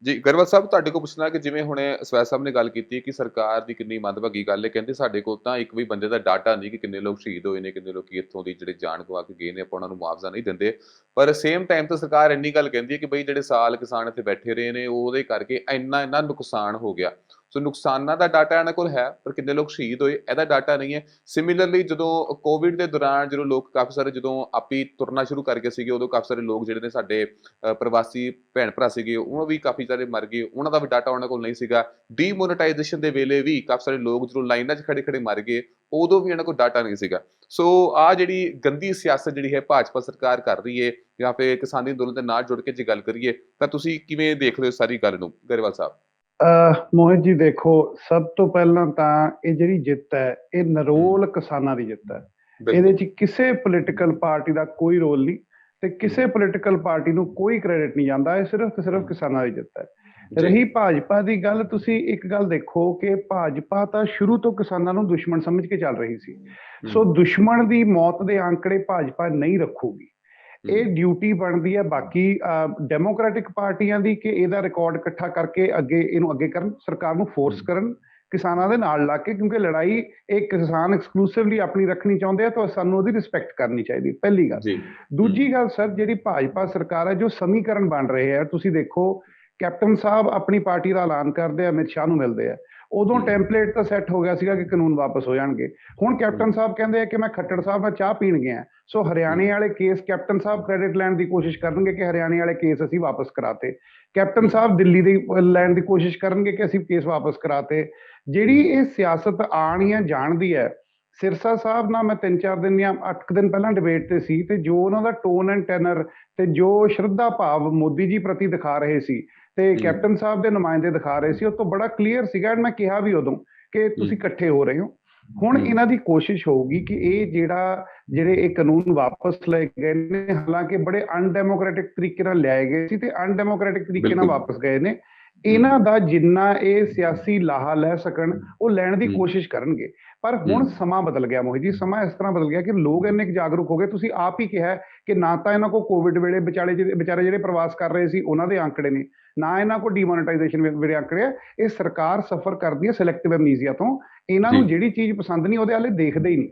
ਜੀ ਗਰੇਵਾਲ ਸਾਹਿਬ, ਤੁਹਾਡੇ ਕੋਲ ਪੁੱਛਣਾ ਕਿ ਜਿਵੇਂ ਹੁਣੇ ਸਵੈ ਸਾਹਿਬ ਨੇ ਗੱਲ ਕੀਤੀ ਕਿ ਸਰਕਾਰ ਦੀ ਕਿੰਨੀ ਮੰਦਭਾਗੀ ਗੱਲ ਹੈ। ਕਹਿੰਦੇ ਸਾਡੇ ਕੋਲ ਤਾਂ ਇੱਕ ਵੀ ਬੰਦੇ ਦਾ ਡਾਟਾ ਨਹੀਂ ਕਿ ਕਿੰਨੇ ਲੋਕ ਸ਼ਹੀਦ ਹੋਏ ਨੇ, ਕਿੰਨੇ ਲੋਕੀ ਇੱਥੋਂ ਦੀ ਜਿਹੜੇ ਜਾਨ ਗਵਾ ਕੇ ਗਏ ਨੇ, ਆਪਾਂ ਉਹਨਾਂ ਨੂੰ ਮੁਆਵਜ਼ਾ ਨਹੀਂ ਦਿੰਦੇ। ਪਰ ਸੇਮ ਟਾਈਮ ਤੇ ਸਰਕਾਰ ਇੰਨੀ ਗੱਲ ਕਹਿੰਦੀ ਹੈ ਕਿ ਬਈ ਜਿਹੜੇ ਸਾਲ ਕਿਸਾਨ ਇੱਥੇ ਬੈਠੇ ਰਹੇ ਨੇ ਉਹਦੇ ਕਰਕੇ ਇੰਨਾ ਨੁਕਸਾਨ ਹੋ ਗਿਆ। ਸੋ ਨੁਕਸਾਨਾਂ ਦਾ ਡਾਟਾ ਇਹਨਾਂ ਕੋਲ ਹੈ, ਪਰ ਕਿੰਨੇ ਲੋਕ ਸ਼ਹੀਦ ਹੋਏ ਇਹਦਾ ਡਾਟਾ ਨਹੀਂ ਹੈ। ਸਿਮਿਲਰਲੀ ਜਦੋਂ ਕੋਵਿਡ ਦੇ ਦੌਰਾਨ ਜਦੋਂ ਲੋਕ ਕਾਫੀ ਸਾਰੇ ਜਦੋਂ ਆਪੀ ਤੁਰਨਾ ਸ਼ੁਰੂ ਕਰ ਗਏ ਸੀਗੇ, ਉਦੋਂ ਕਾਫੀ ਸਾਰੇ ਲੋਕ ਜਿਹੜੇ ਨੇ ਸਾਡੇ ਪ੍ਰਵਾਸੀ ਭੈਣ ਭਰਾ ਸੀਗੇ ਉਹ ਵੀ ਕਾਫੀ ਸਾਰੇ ਮਰ ਗਏ, ਉਹਨਾਂ ਦਾ ਵੀ ਡਾਟਾ ਉਹਨਾਂ ਕੋਲ ਨਹੀਂ ਸੀਗਾ। ਡੀਮੋਨੇਟਾਈਜੇਸ਼ਨ ਦੇ ਵੇਲੇ ਵੀ ਕਾਫੀ ਸਾਰੇ ਲੋਕ ਜਦੋਂ ਲਾਈਨਾਂ 'ਚ ਖੜੇ ਮਰ ਗਏ, ਉਦੋਂ ਵੀ ਇਹਨਾਂ ਕੋਲ ਡਾਟਾ ਨਹੀਂ ਸੀਗਾ। ਸੋ ਆਹ ਜਿਹੜੀ ਗੰਦੀ ਸਿਆਸਤ ਜਿਹੜੀ ਹੈ ਭਾਜਪਾ ਸਰਕਾਰ ਕਰ ਰਹੀ ਹੈ, ਜਾਂ ਫਿਰ ਕਿਸਾਨੀ ਅੰਦੋਲਨ ਦੇ ਨਾਲ ਜੁੜ ਕੇ ਜੇ ਗੱਲ ਕਰੀਏ ਤਾਂ ਤੁਸੀਂ ਕਿਵੇਂ ਦੇਖਦੇ ਹੋ ਸਾਰੀ ਗੱਲ ਨੂੰ ਗਰੇਵਾਲ ਸਾਹਿਬ? ਮੋਹਿਤ ਜੀ ਦੇਖੋ, ਸਭ ਤੋਂ ਪਹਿਲਾਂ ਤਾਂ ਇਹ ਜਿਹੜੀ ਜਿੱਤ ਹੈ ਇਹ ਨਿਰੋਲ ਕਿਸਾਨਾਂ ਦੀ ਜਿੱਤ ਹੈ। ਇਹਦੇ 'ਚ ਕਿਸੇ ਪੋਲੀਟੀਕਲ ਪਾਰਟੀ ਦਾ ਕੋਈ ਰੋਲ ਨਹੀਂ ਤੇ ਕਿਸੇ ਪੋਲੀਟੀਕਲ ਪਾਰਟੀ ਨੂੰ ਕੋਈ ਕ੍ਰੈਡਿਟ ਨਹੀਂ ਜਾਂਦਾ। ਇਹ ਸਿਰਫ ਤੇ ਸਿਰਫ ਕਿਸਾਨਾਂ ਦੀ ਜਿੱਤ ਹੈ। ਰਹੀ ਭਾਜਪਾ ਦੀ ਗੱਲ, ਤੁਸੀਂ ਇੱਕ ਗੱਲ ਦੇਖੋ ਕਿ ਭਾਜਪਾ ਤਾਂ ਸ਼ੁਰੂ ਤੋਂ ਕਿਸਾਨਾਂ ਨੂੰ ਦੁਸ਼ਮਣ ਸਮਝ ਕੇ ਚੱਲ ਰਹੀ ਸੀ। ਸੋ ਦੁਸ਼ਮਣ ਦੀ ਮੌਤ ਦੇ ਆંકੜੇ ਭਾਜਪਾ ਨਹੀਂ ਰੱਖੂਗੀ। ਇਹ ਡਿਊਟੀ ਬਣਦੀ ਹੈ ਬਾਕੀ ਡੈਮੋਕ੍ਰੈਟਿਕ ਪਾਰਟੀਆਂ ਦੀ ਕਿ ਇਹਦਾ ਰਿਕਾਰਡ ਇਕੱਠਾ ਕਰਕੇ ਇਹਨੂੰ ਅੱਗੇ ਕਰਨ, ਸਰਕਾਰ ਨੂੰ ਫੋਰਸ ਕਰਨ ਕਿਸਾਨਾਂ ਦੇ ਨਾਲ ਲਾ ਕੇ, ਕਿਉਂਕਿ ਲੜਾਈ ਇਹ ਕਿਸਾਨ ਐਕਸਕਲੂਸਿਵਲੀ ਆਪਣੀ ਰੱਖਣੀ ਚਾਹੁੰਦੇ ਆ ਤਾਂ ਸਾਨੂੰ ਉਹਦੀ ਰਿਸਪੈਕਟ ਕਰਨੀ ਚਾਹੀਦੀ, ਪਹਿਲੀ ਗੱਲ। ਦੂਜੀ ਗੱਲ ਸਰ, ਜਿਹੜੀ ਭਾਜਪਾ ਸਰਕਾਰ ਹੈ, ਜੋ ਸਮੀਕਰਨ ਬਣ ਰਹੇ ਆ, ਤੁਸੀਂ ਦੇਖੋ ਕੈਪਟਨ ਸਾਹਿਬ ਆਪਣੀ ਪਾਰਟੀ ਦਾ ਐਲਾਨ ਕਰਦੇ ਆ, ਅਮਿਤ ਸ਼ਾਹ ਨੂੰ ਮਿਲਦੇ ਆ, ਉਦੋਂ ਟੈਂਪਲੇਟ ਤਾਂ ਸੈੱਟ ਹੋ ਗਿਆ ਸੀਗਾ ਕਿ ਕਾਨੂੰਨ ਵਾਪਸ ਹੋ ਜਾਣਗੇ। ਹੁਣ ਕੈਪਟਨ ਸਾਹਿਬ ਕਹਿੰਦੇ ਆ ਕਿ ਮੈਂ ਖੱਟੜ ਸਾਹਿਬ ਨਾਲ ਚਾਹ ਪੀਣ ਗਿਆ। ਸੋ ਹਰਿਆਣੇ ਵਾਲੇ ਕੇਸ ਕੈਪਟਨ ਸਾਹਿਬ ਕ੍ਰੈਡਿਟ ਲੈਣ ਦੀ ਕੋਸ਼ਿਸ਼ ਕਰਨਗੇ ਕਿ ਹਰਿਆਣੇ ਵਾਲੇ ਕੇਸ ਅਸੀਂ ਵਾਪਸ ਕਰਾਤੇ। ਕੈਪਟਨ ਸਾਹਿਬ ਦਿੱਲੀ ਦੀ ਲੈਣ ਦੀ ਕੋਸ਼ਿਸ਼ ਕਰਨਗੇ ਕਿ ਅਸੀਂ ਕੇਸ ਵਾਪਸ ਕਰਾਤੇ। ਜਿਹੜੀ ਇਹ ਸਿਆਸਤ ਆਉਣੀ ਹੈ ਜਾਣਦੀ ਹੈ। ਸਿਰਸਾ ਸਾਹਿਬ ਨਾਲ ਮੈਂ 3-4 ਦਿਨ ਜਾਂ 8 ਦਿਨ ਪਹਿਲਾਂ ਡਿਬੇਟ ਤੇ ਸੀ, ਤੇ ਜੋ ਉਹਨਾਂ ਦਾ ਟੋਨ ਐਂਡ ਟੈਨਰ ਤੇ ਜੋ ਸ਼ਰਧਾ ਭਾਵ ਮੋਦੀ ਜੀ ਪ੍ਰਤੀ ਦਿਖਾ ਰਹੇ ਸੀ ਤੇ ਕੈਪਟਨ ਸਾਹਿਬ ਦੇ ਨੁਮਾਇੰਦੇ ਦਿਖਾ ਰਹੇ ਸੀ, ਉਹ ਤੋਂ ਬੜਾ ਕਲੀਅਰ ਸੀਗਾ। ਮੈਂ ਕਿਹਾ ਵੀ ਉਦੋਂ ਕਿ ਤੁਸੀਂ ਇਕੱਠੇ ਹੋ ਰਹੇ ਹੋ। ਹੁਣ ਇਹਨਾਂ ਦੀ ਕੋਸ਼ਿਸ਼ ਹੋਊਗੀ ਕਿ ਇਹ ਜਿਹੜੇ ਇਹ ਕਾਨੂੰਨ ਵਾਪਸ ਲਏ ਗਏ ਨੇ, ਹਾਲਾਂਕਿ ਬੜੇ ਅਨਡੈਮੋਕ੍ਰੈਟਿਕ ਤਰੀਕੇ ਨਾਲ ਲਿਆਏ ਗਏ ਸੀ ਤੇ ਅਨਡੈਮੋਕ੍ਰੈਟਿਕ ਤਰੀਕੇ ਨਾਲ ਵਾਪਸ ਗਏ ਨੇ, ਇਹਨਾਂ ਦਾ ਜਿੰਨਾ ਇਹ ਸਿਆਸੀ ਲਾਹਾ ਲੈ ਸਕਣ ਉਹ ਲੈਣ ਦੀ ਕੋਸ਼ਿਸ਼ ਕਰਨਗੇ। ਪਰ ਹੁਣ ਸਮਾਂ ਬਦਲ ਗਿਆ ਮੋਹਿਤ ਜੀ, ਸਮਾਂ ਇਸ ਤਰ੍ਹਾਂ ਬਦਲ ਗਿਆ ਕਿ ਲੋਕ ਇੰਨੇ ਜਾਗਰੂਕ ਹੋ ਗਏ। ਤੁਸੀਂ ਆਪ ਹੀ ਕਿਹਾ ਕਿ ਨਾ ਤਾਂ ਇਹਨਾਂ ਕੋਲ ਕੋਵਿਡ ਵੇਲੇ ਵਿਚਾਰੇ ਜਿਹੜੇ ਪ੍ਰਵਾਸ ਕਰ ਰਹੇ ਸੀ ਉਹਨਾਂ ਦੇ ਆંકੜੇ ਨੇ, ਨਾ ਇਹਨਾਂ ਕੋਲ ਡੀਮੋਨੇਟਾਈਜੇਸ਼ਨ ਵੇਲੇ ਆંકੜੇ ਆ। ਇਹ ਸਰਕਾਰ ਸਫਰ ਕਰਦੀ ਹੈ ਸਿਲੈਕਟਿਵ ਐਮਨੀਜ਼ੀਆ ਤੋਂ। ਇਹਨਾਂ ਨੂੰ ਜਿਹੜੀ ਚੀਜ਼ ਪਸੰਦ ਨਹੀਂ ਉਹਦੇ ਹਾਲੇ ਦੇਖਦੇ ਹੀ ਨਹੀਂ,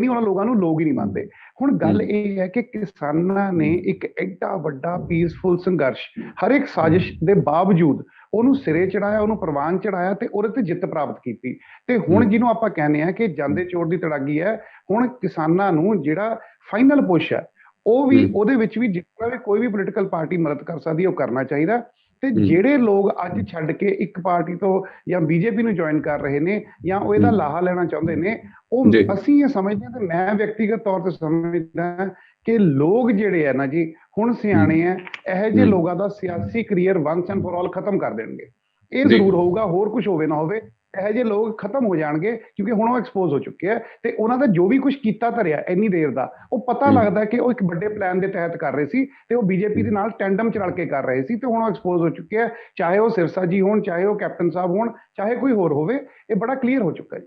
ਉਹਨਾਂ ਲੋਕਾਂ ਨੂੰ ਲੋਕ ਹੀ ਨਹੀਂ ਮੰਨਦੇ। ਹੁਣ ਗੱਲ ਇਹ ਹੈ ਕਿ ਕਿਸਾਨਾਂ ਨੇ ਇੱਕ ਐਡਾ ਵੱਡਾ ਪੀਸਫੁਲ ਸੰਘਰਸ਼, ਹਰ ਇੱਕ ਸਾਜ਼ਿਸ਼ ਦੇ ਬਾਵਜੂਦ ਉਹਨੂੰ ਸਿਰੇ ਚੜਾਇਆ, ਉਹਨੂੰ ਪ੍ਰਵਾਨ ਚੜਾਇਆ ਤੇ ਉਹਦੇ ਤੇ ਜਿੱਤ ਪ੍ਰਾਪਤ ਕੀਤੀ। ਤੇ ਹੁਣ ਜਿਹਨੂੰ ਆਪਾਂ ਕਹਿੰਦੇ ਆ ਕਿ ਜਾਂਦੇ ਚੋਰ ਦੀ ਤੜਾਗੀ ਹੈ, ਹੁਣ ਕਿਸਾਨਾਂ ਨੂੰ ਜਿਹੜਾ ਫਾਈਨਲ ਪੁਸ਼ ਹੈ ਉਹ ਵੀ ਉਹਦੇ ਵਿੱਚ ਵੀ ਜਿੱਤਣਾ ਵੀ ਕੋਈ ਵੀ ਪੋਲੀਟੀਕਲ ਪਾਰਟੀ ਮਦਦ ਕਰ ਸਕਦੀ ਹੈ, ਉਹ ਕਰਨਾ ਚਾਹੀਦਾ। ਤੇ ਜਿਹੜੇ ਲੋਕ ਅੱਜ ਛੱਡ ਕੇ ਇੱਕ ਪਾਰਟੀ ਤੋਂ ਜਾਂ ਬੀਜੇਪੀ ਨੂੰ ਜੁਆਇਨ ਕਰ ਰਹੇ ਨੇ ਜਾਂ ਉਹ ਇਹਦਾ ਲਾਹਾ ਲੈਣਾ ਚਾਹੁੰਦੇ ਨੇ, ਉਹ ਅਸੀਂ ਇਹ ਸਮਝਦੇ ਹਾਂ ਤੇ ਮੈਂ ਵਿਅਕਤੀਗਤ ਤੌਰ ਤੇ ਸਮਝਦਾ ਕਿ ਲੋਕ ਜਿਹੜੇ ਆ ਨਾ ਜੀ ਹੁਣ ਸਿਆਣੇ ਆ, ਇਹੋ ਜਿਹੇ ਲੋਕਾਂ ਦਾ ਸਿਆਸੀ career ones and for all ਖਤਮ ਕਰ ਦੇਣਗੇ। ਇਹ ਜ਼ਰੂਰ ਹੋਊਗਾ, ਹੋਰ ਕੁਝ ਹੋਵੇ ਨਾ ਹੋਵੇ, ਇਹੋ ਜਿਹੇ ਲੋਕ ਖਤਮ ਹੋ ਜਾਣਗੇ ਕਿਉਂਕਿ ਹੁਣ ਉਹ ਐਕਸਪੋਜ਼ ਹੋ ਚੁੱਕੇ ਆ ਤੇ ਉਹਨਾਂ ਦਾ ਜੋ ਵੀ ਕੁਝ ਕੀਤਾ ਧਰਿਆ ਇੰਨੀ ਦੇਰ ਦਾ, ਉਹ ਪਤਾ ਲੱਗਦਾ ਕਿ ਉਹ ਇੱਕ ਵੱਡੇ ਪਲਾਨ ਦੇ ਤਹਿਤ ਕਰ ਰਹੇ ਸੀ ਤੇ ਉਹ ਬੀਜੇਪੀ ਦੇ ਨਾਲ ਟੈਂਡਮ ਚ ਰਲ ਕੇ ਕਰ ਰਹੇ ਸੀ ਤੇ ਹੁਣ ਉਹ ਐਕਸਪੋਜ਼ ਹੋ ਚੁੱਕੇ ਆ। ਚਾਹੇ ਉਹ ਸਿਰਸਾ ਜੀ ਹੋਣ, ਚਾਹੇ ਉਹ ਕੈਪਟਨ ਸਾਹਿਬ ਹੋਣ, ਚਾਹੇ ਕੋਈ ਹੋਰ ਹੋਵੇ, ਇਹ ਬੜਾ ਕਲੀਅਰ ਹੋ ਚੁੱਕਾ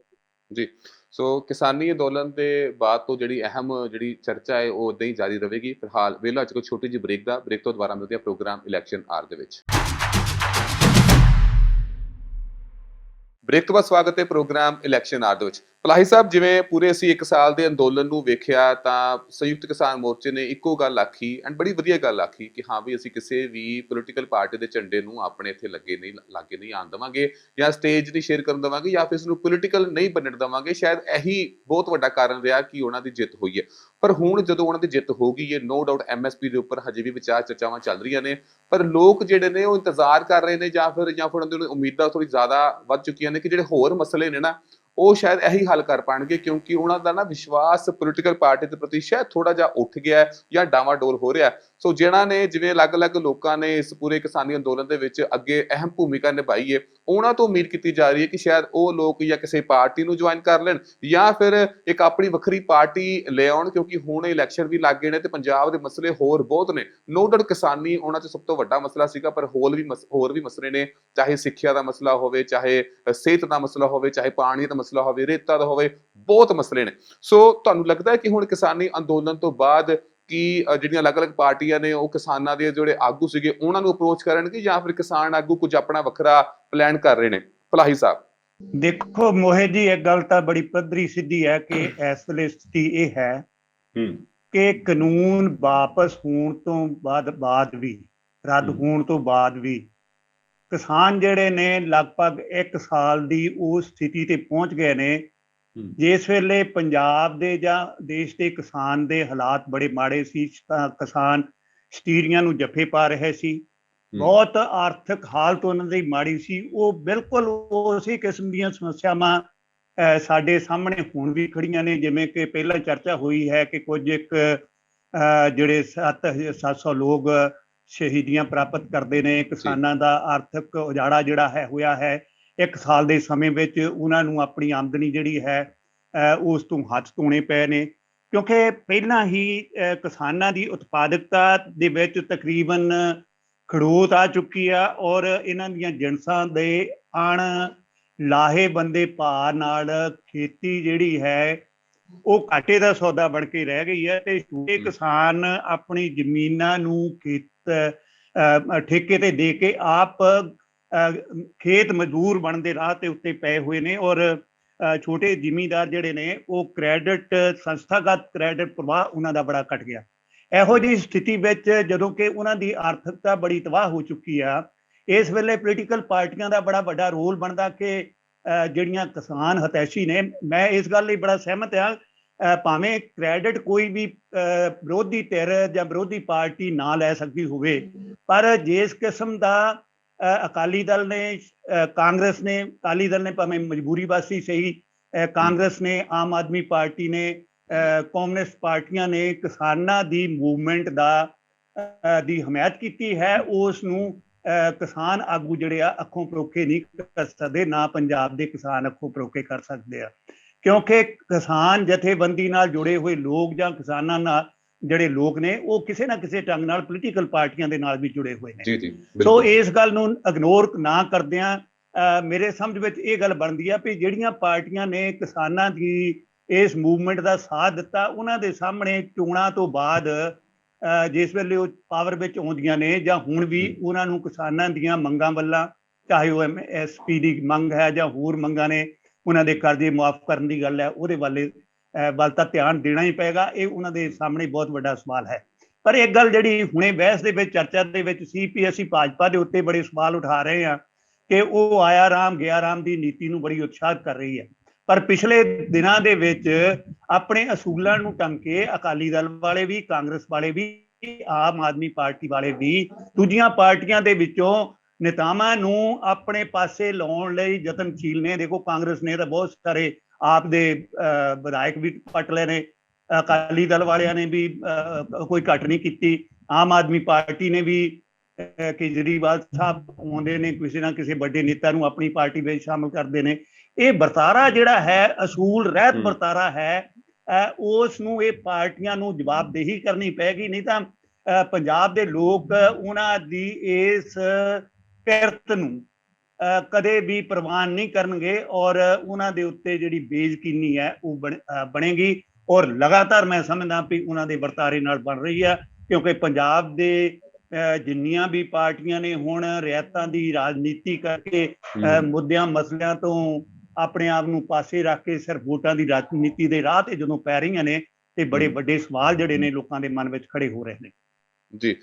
ਜੀ। ਸੋ ਕਿਸਾਨੀ ਅੰਦੋਲਨ ਦੇ ਬਾਅਦ ਤੋਂ ਜਿਹੜੀ ਅਹਿਮ ਜਿਹੜੀ ਚਰਚਾ ਹੈ ਉਹ ਉਦਾਂ ਹੀ ਜਾਰੀ ਰਹੇਗੀ। ਫਿਲਹਾਲ ਵੇਲਾ ਚ ਕੋਈ ਛੋਟੀ ਜਿਹੀ ਬ੍ਰੇਕ ਤੋਂ ਦੁਬਾਰਾ ਮਿਲਦੇ ਆ ਪ੍ਰੋਗਰਾਮ ਇਲੈਕਸ਼ਨ ਆਰ ਦੇ ਵਿੱਚ। ਬ੍ਰੇਕ ਤੋਂ ਬਾਅਦ ਸਵਾਗਤ ਹੈ ਪ੍ਰੋਗਰਾਮ ਇਲੈਕਸ਼ਨ ਆਰ ਦੇ ਵਿੱਚ। ਪਲਾਹੀ ਸਾਹਿਬ, ਜਿਵੇਂ ਪੂਰੇ ਅਸੀਂ 1 ਸਾਲ ਦੇ ਅੰਦੋਲਨ ਨੂੰ ਵੇਖਿਆ ਤਾਂ ਸੰਯੁਕਤ ਕਿਸਾਨ ਮੋਰਚੇ ਨੇ ਇੱਕੋ ਗੱਲ ਆਖੀ ਐਂਡ ਬੜੀ ਵਧੀਆ ਗੱਲ ਆਖੀ ਕਿ ਹਾਂ ਵੀ ਅਸੀਂ ਕਿਸੇ ਵੀ ਪੋਲੀਟੀਕਲ ਪਾਰਟੀ ਦੇ ਝੰਡੇ ਨੂੰ ਆਪਣੇ ਇੱਥੇ ਲਾਗੇ ਨਹੀਂ ਆਉਣ ਦੇਵਾਂਗੇ, ਜਾਂ ਸਟੇਜ ਨਹੀਂ ਸ਼ੇਅਰ ਕਰਨ ਦੇਵਾਂਗੇ, ਜਾਂ ਫਿਰ ਇਸ ਨੂੰ ਪੋਲੀਟੀਕਲ ਨਹੀਂ ਬਣਨ ਦੇਵਾਂਗੇ। ਸ਼ਾਇਦ ਇਹੀ ਬਹੁਤ ਵੱਡਾ ਕਾਰਨ ਰਿਹਾ ਕਿ ਉਹਨਾਂ ਦੀ ਜਿੱਤ ਹੋਈ ਹੈ। ਪਰ ਹੁਣ ਜਦੋਂ ਉਹਨਾਂ ਦੀ ਜਿੱਤ ਹੋ ਗਈ ਹੈ, ਨੋ ਡਾਊਟ MSP ਦੇ ਉੱਪਰ ਹਜੇ ਵੀ ਵਿਚਾਰ ਚਰਚਾਵਾਂ ਚੱਲ ਰਹੀਆਂ ਨੇ, ਪਰ ਲੋਕ ਜਿਹੜੇ ਨੇ ਉਹ ਇੰਤਜ਼ਾਰ ਕਰ ਰਹੇ ਨੇ ਜਾਂ ਫਿਰ ਉਹਨਾਂ ਦੀ ਉਮੀਦਾਂ ਥੋੜੀ ਜ਼ਿਆਦਾ ਵੱਧ ਚੁੱਕੀਆਂ ਨੇ ਕਿ ਜਿਹੜੇ ਹੋਰ ਮਸਲੇ ਨੇ ਨਾ ਉਹ ਸ਼ਾਇਦ ਇਹੀ ਹੱਲ ਕਰ ਪਾਉਣਗੇ, ਕਿਉਂਕਿ ਉਹਨਾਂ ਦਾ ਨਾ ਵਿਸ਼ਵਾਸ ਪੋਲੀਟੀਕਲ ਪਾਰਟੀ ਦੇ ਪ੍ਰਤੀ ਸ਼ਾਇਦ ਥੋੜਾ ਜਿਹਾ ਉੱਠ ਗਿਆ ਜਾਂ ਡਾਵਾਡੋਲ ਹੋ ਰਿਹਾ। ਸੋ ਜਿਹਨਾਂ ਨੇ ਜਿਵੇਂ ਅਲੱਗ-ਅਲੱਗ ਲੋਕਾਂ ਨੇ ਇਸ ਪੂਰੇ ਕਿਸਾਨੀ ਅੰਦੋਲਨ ਦੇ ਵਿੱਚ ਅੱਗੇ ਅਹਿਮ ਭੂਮਿਕਾ ਨਿਭਾਈ ਹੈ, ਉਹਨਾਂ ਤੋਂ ਉਮੀਦ ਕੀਤੀ ਜਾ ਰਹੀ ਹੈ ਕਿ ਸ਼ਾਇਦ ਉਹ ਲੋਕ ਜਾਂ ਕਿਸੇ ਪਾਰਟੀ ਨੂੰ ਜੁਆਇਨ ਕਰ ਲੈਣ ਜਾਂ ਫਿਰ ਇੱਕ ਆਪਣੀ ਵੱਖਰੀ ਪਾਰਟੀ ਲੈ ਆਉਣ, ਕਿਉਂਕਿ ਹੁਣ ਇਲੈਕਸ਼ਨ ਵੀ ਲੱਗ ਗਏ ਨੇ ਤੇ ਪੰਜਾਬ ਦੇ ਮਸਲੇ ਹੋਰ ਬਹੁਤ ਨੇ। ਨੋ ਡਾਊਟ ਕਿਸਾਨੀ ਉਹਨਾਂ 'ਚ ਸਭ ਤੋਂ ਵੱਡਾ ਮਸਲਾ ਸੀਗਾ, ਪਰ ਹੋਰ ਵੀ ਮਸਲੇ ਨੇ, ਚਾਹੇ ਸਿੱਖਿਆ ਦਾ ਮਸਲਾ ਹੋਵੇ, ਚਾਹੇ ਸਿਹਤ ਦਾ ਮਸਲਾ ਹੋਵੇ, ਚਾਹੇ ਪਾਣੀ ਦਾ ਮਸਲਾ ਹੋਵੇ, ਰੇਤਾ ਦਾ ਹੋਵੇ, ਬਹੁਤ ਮਸਲੇ ਨੇ। ਸੋ ਤੁਹਾਨੂੰ ਲੱਗਦਾ ਹੈ ਕਿ ਹੁਣ ਕਿਸਾਨੀ ਅੰਦੋਲਨ ਤੋਂ ਬਾਅਦ ਕਿ ਜਿਹੜੀਆਂ ਅਲੱਗ-ਅਲੱਗ ਪਾਰਟੀਆਂ ਨੇ ਉਹ ਕਿਸਾਨਾਂ ਦੇ ਜਿਹੜੇ ਆਗੂ ਸੀਗੇ ਉਹਨਾਂ ਨੂੰ ਅਪਰੋਚ ਕਰਨਗੇ, ਜਾਂ ਫਿਰ ਕਿਸਾਨ ਆਗੂ ਕੁਝ ਆਪਣਾ ਵੱਖਰਾ ਪਲਾਨ ਕਰ ਰਹੇ ਨੇ? ਫਲਾਹੀ ਸਾਹਿਬ ਦੇਖੋ ਮੋਹਿਤ ਜੀ, ਇੱਕ ਗੱਲ ਤਾਂ ਬੜੀ ਪੱਧਰੀ ਸਿੱਧੀ ਹੈ ਕਿ ਇਸ ਵੇਲੇ ਸਥਿਤੀ ਇਹ ਹੈ ਕਿ ਕਾਨੂੰਨ ਵਾਪਸ ਹੋਣ ਤੋਂ ਬਾਅਦ ਵੀ, ਰੱਦ ਹੋਣ ਤੋਂ ਬਾਅਦ ਵੀ ਕਿਸਾਨ ਜਿਹੜੇ ਨੇ ਲਗਭਗ 1 ਸਾਲ ਦੀ ਉਸ ਸਥਿਤੀ ਤੇ ਪਹੁੰਚ ਗਏ ਨੇ ਜਿਸ ਵੇਲੇ ਪੰਜਾਬ ਦੇ ਜਾਂ ਦੇਸ਼ ਦੇ ਕਿਸਾਨ ਦੇ ਹਾਲਾਤ ਬੜੇ ਮਾੜੇ ਸੀ। ਕਿਸਾਨ ਸਟੀਰੀਆਂ ਨੂੰ ਜੱਫੇ ਪਾ ਰਹੇ ਸੀ, ਬਹੁਤ ਆਰਥਿਕ ਹਾਲਤ ਉਹਨਾਂ ਦੀ ਮਾੜੀ ਸੀ। ਉਹ ਬਿਲਕੁਲ ਉਸੇ ਕਿਸਮ ਦੀਆਂ ਸਮੱਸਿਆਵਾਂ ਸਾਡੇ ਸਾਹਮਣੇ ਹੁਣ ਵੀ ਖੜੀਆਂ ਨੇ, ਜਿਵੇਂ ਕਿ ਪਹਿਲਾਂ ਚਰਚਾ ਹੋਈ ਹੈ ਕਿ ਕੁਝ ਜਿਹੜੇ 700 ਲੋਕ ਸ਼ਹੀਦੀਆਂ ਪ੍ਰਾਪਤ ਕਰਦੇ ਨੇ। ਕਿਸਾਨਾਂ ਦਾ ਆਰਥਿਕ ਉਜਾੜਾ ਜਿਹੜਾ ਹੈ ਹੋਇਆ ਹੈ 1 ਸਾਲ ਦੇ ਸਮੇਂ ਵਿੱਚ। ਉਹਨਾਂ ਨੂੰ ਆਪਣੀ ਆਮਦਨੀ ਜਿਹੜੀ ਹੈ ਉਸ ਤੋਂ ਹੱਥ ਧੋਣੇ ਪਏ ਨੇ, ਕਿਉਂਕਿ ਪਹਿਲਾਂ ਹੀ ਕਿਸਾਨਾਂ ਦੀ ਉਤਪਾਦਕਤਾ ਦੇ ਵਿੱਚ ਤਕਰੀਬਨ ਖੜੋਤ ਆ ਚੁੱਕੀ ਆ, ਔਰ ਇਹਨਾਂ ਦੀਆਂ ਜਿਣਸਾਂ ਦੇ ਲਾਹੇਬੰਦੇ ਭਾਅ ਨਾਲ ਖੇਤੀ ਜਿਹੜੀ ਹੈ ਉਹ ਘਾਟੇ ਦਾ ਸੌਦਾ ਬਣ ਕੇ ਰਹਿ ਗਈ ਹੈ। ਤੇ ਛੋਟੇ ਕਿਸਾਨ ਆਪਣੀ ਜ਼ਮੀਨਾਂ ਨੂੰ ਠੇਕੇ ਤੇ ਦੇ ਕੇ ਆਪ ਖੇਤ ਮਜ਼ਦੂਰ ਬਣਨ ਦੇ ਰਾਹ ਤੇ ਉੱਤੇ ਪਏ ਹੋਏ ਨੇ, ਔਰ ਛੋਟੇ ਜ਼ਿਮੀਂਦਾਰ ਜਿਹੜੇ ਨੇ ਉਹ ਕ੍ਰੈਡਿਟ, ਸੰਸਥਾਗਤ ਕ੍ਰੈਡਿਟ ਪ੍ਰਵਾਹ ਉਹਨਾਂ ਦਾ ਬੜਾ ਘਟ ਗਿਆ। ਇਹੋ ਜਿਹੀ ਸਥਿਤੀ ਵਿੱਚ ਜਦੋਂ ਕਿ ਉਹਨਾਂ ਦੀ ਆਰਥਿਕਤਾ ਬੜੀ ਤਬਾਹ ਹੋ ਚੁੱਕੀ ਆ, ਇਸ ਵੇਲੇ ਪੋਲੀਟੀਕਲ ਪਾਰਟੀਆਂ ਦਾ ਬੜਾ ਵੱਡਾ ਰੋਲ ਬਣਦਾ ਕਿ ਜਿਹੜੀਆਂ ਕਿਸਾਨ ਹਿਤੈਸ਼ੀ ਨੇ, ਮੈਂ ਇਸ ਗੱਲ ਲਈ ਬੜਾ ਸਹਿਮਤ ਹਾਂ, ਭਾਵੇਂ ਕ੍ਰੈਡਿਟ ਕੋਈ ਵੀ ਵਿਰੋਧੀ ਧਿਰ ਜਾਂ ਵਿਰੋਧੀ ਪਾਰਟੀ ਨਾ ਲੈ ਸਕਦੀ ਹੋਵੇ, ਪਰ ਜਿਸ ਕਿਸਮ ਦਾ ਅਕਾਲੀ ਦਲ ਨੇ, ਕਾਂਗਰਸ ਨੇ, ਅਕਾਲੀ ਦਲ ਨੇ ਭਾਵੇਂ ਮਜਬੂਰੀ ਵਾਸੀ ਸਹੀ, ਕਾਂਗਰਸ ਨੇ, ਆਮ ਆਦਮੀ ਪਾਰਟੀ ਨੇ, ਕਮਿਊਨਿਸਟ ਪਾਰਟੀਆਂ ਨੇ ਕਿਸਾਨਾਂ ਦੀ ਮੂਵਮੈਂਟ ਦੀ ਹਮਾਇਤ ਕੀਤੀ ਹੈ, ਉਸ ਨੂੰ ਕਿਸਾਨ ਆਗੂ ਜਿਹੜੇ ਆ ਅੱਖੋਂ ਪਰੋਖੇ ਨਹੀਂ ਕਰ ਸਕਦੇ, ਨਾ ਪੰਜਾਬ ਦੇ ਕਿਸਾਨ ਅੱਖੋਂ ਪਰੋਖੇ ਕਰ ਸਕਦੇ ਆ, ਕਿਉਂਕਿ ਕਿਸਾਨ ਜਥੇਬੰਦੀ ਨਾਲ ਜੁੜੇ ਹੋਏ ਲੋਕ ਜਾਂ ਕਿਸਾਨਾਂ ਨਾਲ ਜਿਹੜੇ ਲੋਕ ਨੇ ਉਹ ਕਿਸੇ ਨਾ ਕਿਸੇ ਢੰਗ ਨਾਲ ਪੋਲੀਟੀਕਲ ਪਾਰਟੀਆਂ ਦੇ ਨਾਲ ਵੀ ਜੁੜੇ ਹੋਏ ਨੇ। ਸੋ ਇਸ ਗੱਲ ਨੂੰ ਇਗਨੋਰ ਨਾ ਕਰਦਿਆਂ ਮੇਰੇ ਸਮਝ ਵਿੱਚ ਇਹ ਗੱਲ ਬਣਦੀ ਆ ਵੀ ਜਿਹੜੀਆਂ ਪਾਰਟੀਆਂ ਨੇ ਕਿਸਾਨਾਂ ਦੀ ਇਸ ਮੂਵਮੈਂਟ ਦਾ ਸਾਥ ਦਿੱਤਾ, ਉਹਨਾਂ ਦੇ ਸਾਹਮਣੇ ਚੋਣਾਂ ਤੋਂ ਬਾਅਦ ਜਿਸ ਵੇਲੇ ਉਹ ਪਾਵਰ ਵਿੱਚ ਆਉਂਦੀਆਂ ਨੇ ਜਾਂ ਹੁਣ ਵੀ ਉਹਨਾਂ ਨੂੰ ਕਿਸਾਨਾਂ ਦੀਆਂ ਮੰਗਾਂ ਵੱਲਾਂ, ਚਾਹੇ ਉਹ MSP ਦੀ ਮੰਗ ਹੈ ਜਾਂ ਹੋਰ ਮੰਗਾਂ ਨੇ, ਉਹਨਾਂ ਦੇ ਕਰਜ਼ੇ ਮੁਆਫ ਕਰਨ ਦੀ ਗੱਲ ਹੈ, ਉਹਦੇ ਵੱਲ ਤਾਂ ਧਿਆਨ ਦੇਣਾ ਹੀ ਪਏਗਾ। ਇਹ ਉਹਨਾਂ ਦੇ ਸਾਹਮਣੇ ਬਹੁਤ ਵੱਡਾ ਸਵਾਲ ਹੈ। ਪਰ ਇੱਕ ਗੱਲ ਜਿਹੜੀ ਹੁਣੇ ਬਹਿਸ ਦੇ ਵਿੱਚ, ਚਰਚਾ ਦੇ ਵਿੱਚ ਸੀ ਵੀ ਅਸੀਂ ਭਾਜਪਾ ਦੇ ਉੱਤੇ ਬੜੇ ਸਵਾਲ ਉਠਾ ਰਹੇ ਹਾਂ ਕਿ ਉਹ ਆਇਆ ਰਾਮ ਗਿਆ ਰਾਮ ਦੀ ਨੀਤੀ ਨੂੰ ਬੜੀ ਉਤਸ਼ਾਹਿਤ ਕਰ ਰਹੀ ਹੈ, ਪਰ ਪਿਛਲੇ ਦਿਨਾਂ ਦੇ ਵਿੱਚ ਆਪਣੇ ਅਸੂਲਾਂ ਨੂੰ ਟੰਗ ਕੇ ਅਕਾਲੀ ਦਲ ਵਾਲੇ ਵੀ, ਕਾਂਗਰਸ ਵਾਲੇ ਵੀ, ਆਮ ਆਦਮੀ ਪਾਰਟੀ ਵਾਲੇ ਵੀ ਦੂਜੀਆਂ ਪਾਰਟੀਆਂ ਦੇ ਵਿੱਚੋਂ ਨੇਤਾਵਾਂ ਨੂੰ ਆਪਣੇ ਪਾਸੇ ਲਾਉਣ ਲਈ ਯਤਨਸ਼ੀਲ ਨੇ। ਦੇਖੋ ਕਾਂਗਰਸ ਨੇ ਤਾਂ ਬਹੁਤ ਸਾਰੇ ਆਪ ਦੇ ਵਿਧਾਇਕ ਵੀ ਪੱਟ ਲਏ ਨੇ, ਅਕਾਲੀ ਦਲ ਵਾਲਿਆਂ ਨੇ ਵੀ ਕੋਈ ਘੱਟ ਨਹੀਂ ਕੀਤੀ, ਆਮ ਆਦਮੀ ਪਾਰਟੀ ਨੇ ਵੀ ਕੇਜਰੀਵਾਲ ਸਾਹਿਬ ਆਉਂਦੇ ਨੇ ਕਿਸੇ ਨਾ ਕਿਸੇ ਵੱਡੇ ਨੇਤਾ ਨੂੰ ਆਪਣੀ ਪਾਰਟੀ ਵਿੱਚ ਸ਼ਾਮਲ ਕਰਦੇ ਨੇ। ਇਹ ਵਰਤਾਰਾ ਜਿਹੜਾ ਹੈ ਅਸੂਲ ਰਹਿਤ ਵਰਤਾਰਾ ਹੈ, ਉਸ ਨੂੰ ਇਹ ਪਾਰਟੀਆਂ ਨੂੰ ਜਵਾਬਦੇਹੀ ਕਰਨੀ ਪਏਗੀ, ਨਹੀਂ ਤਾਂ ਪੰਜਾਬ ਦੇ ਲੋਕ ਉਹਨਾਂ ਦੀ ਇਸ ਕਿਰਤ ਨੂੰ ਕਦੇ ਵੀ ਪ੍ਰਵਾਨ ਨਹੀਂ ਕਰਨਗੇ, ਔਰ ਉਹਨਾਂ ਦੇ ਉੱਤੇ ਜਿਹੜੀ ਬੇਯਕੀਨੀ ਹੈ ਉਹ ਬਣੇਗੀ, ਔਰ ਲਗਾਤਾਰ ਮੈਂ ਸਮਝਦਾ ਵੀ ਉਹਨਾਂ ਦੇ ਵਰਤਾਰੇ ਨਾਲ ਬਣ ਰਹੀ ਆ, ਕਿਉਂਕਿ ਪੰਜਾਬ ਦੇ ਜਿੰਨੀਆਂ ਵੀ ਪਾਰਟੀਆਂ ਨੇ ਹੁਣ ਰਿਆਇਤਾਂ ਦੀ ਰਾਜਨੀਤੀ ਕਰਕੇ ਮੁੱਦਿਆਂ ਮਸਲਿਆਂ ਤੋਂ ਆਪਣੇ ਆਪ ਨੂੰ ਪਾਸੇ ਰੱਖ ਕੇ ਸਿਰਫ ਵੋਟਾਂ ਦੀ ਰਾਜਨੀਤੀ ਦੇ ਰਾਹ ਤੇ ਜਦੋਂ ਪੈ ਰਹੀਆਂ ਨੇ ਤੇ ਬੜੇ ਵੱਡੇ ਸਵਾਲ ਜਿਹੜੇ ਨੇ ਲੋਕਾਂ ਦੇ ਮਨ ਵਿੱਚ ਖੜੇ ਹੋ ਰਹੇ ਨੇ। ਜੀ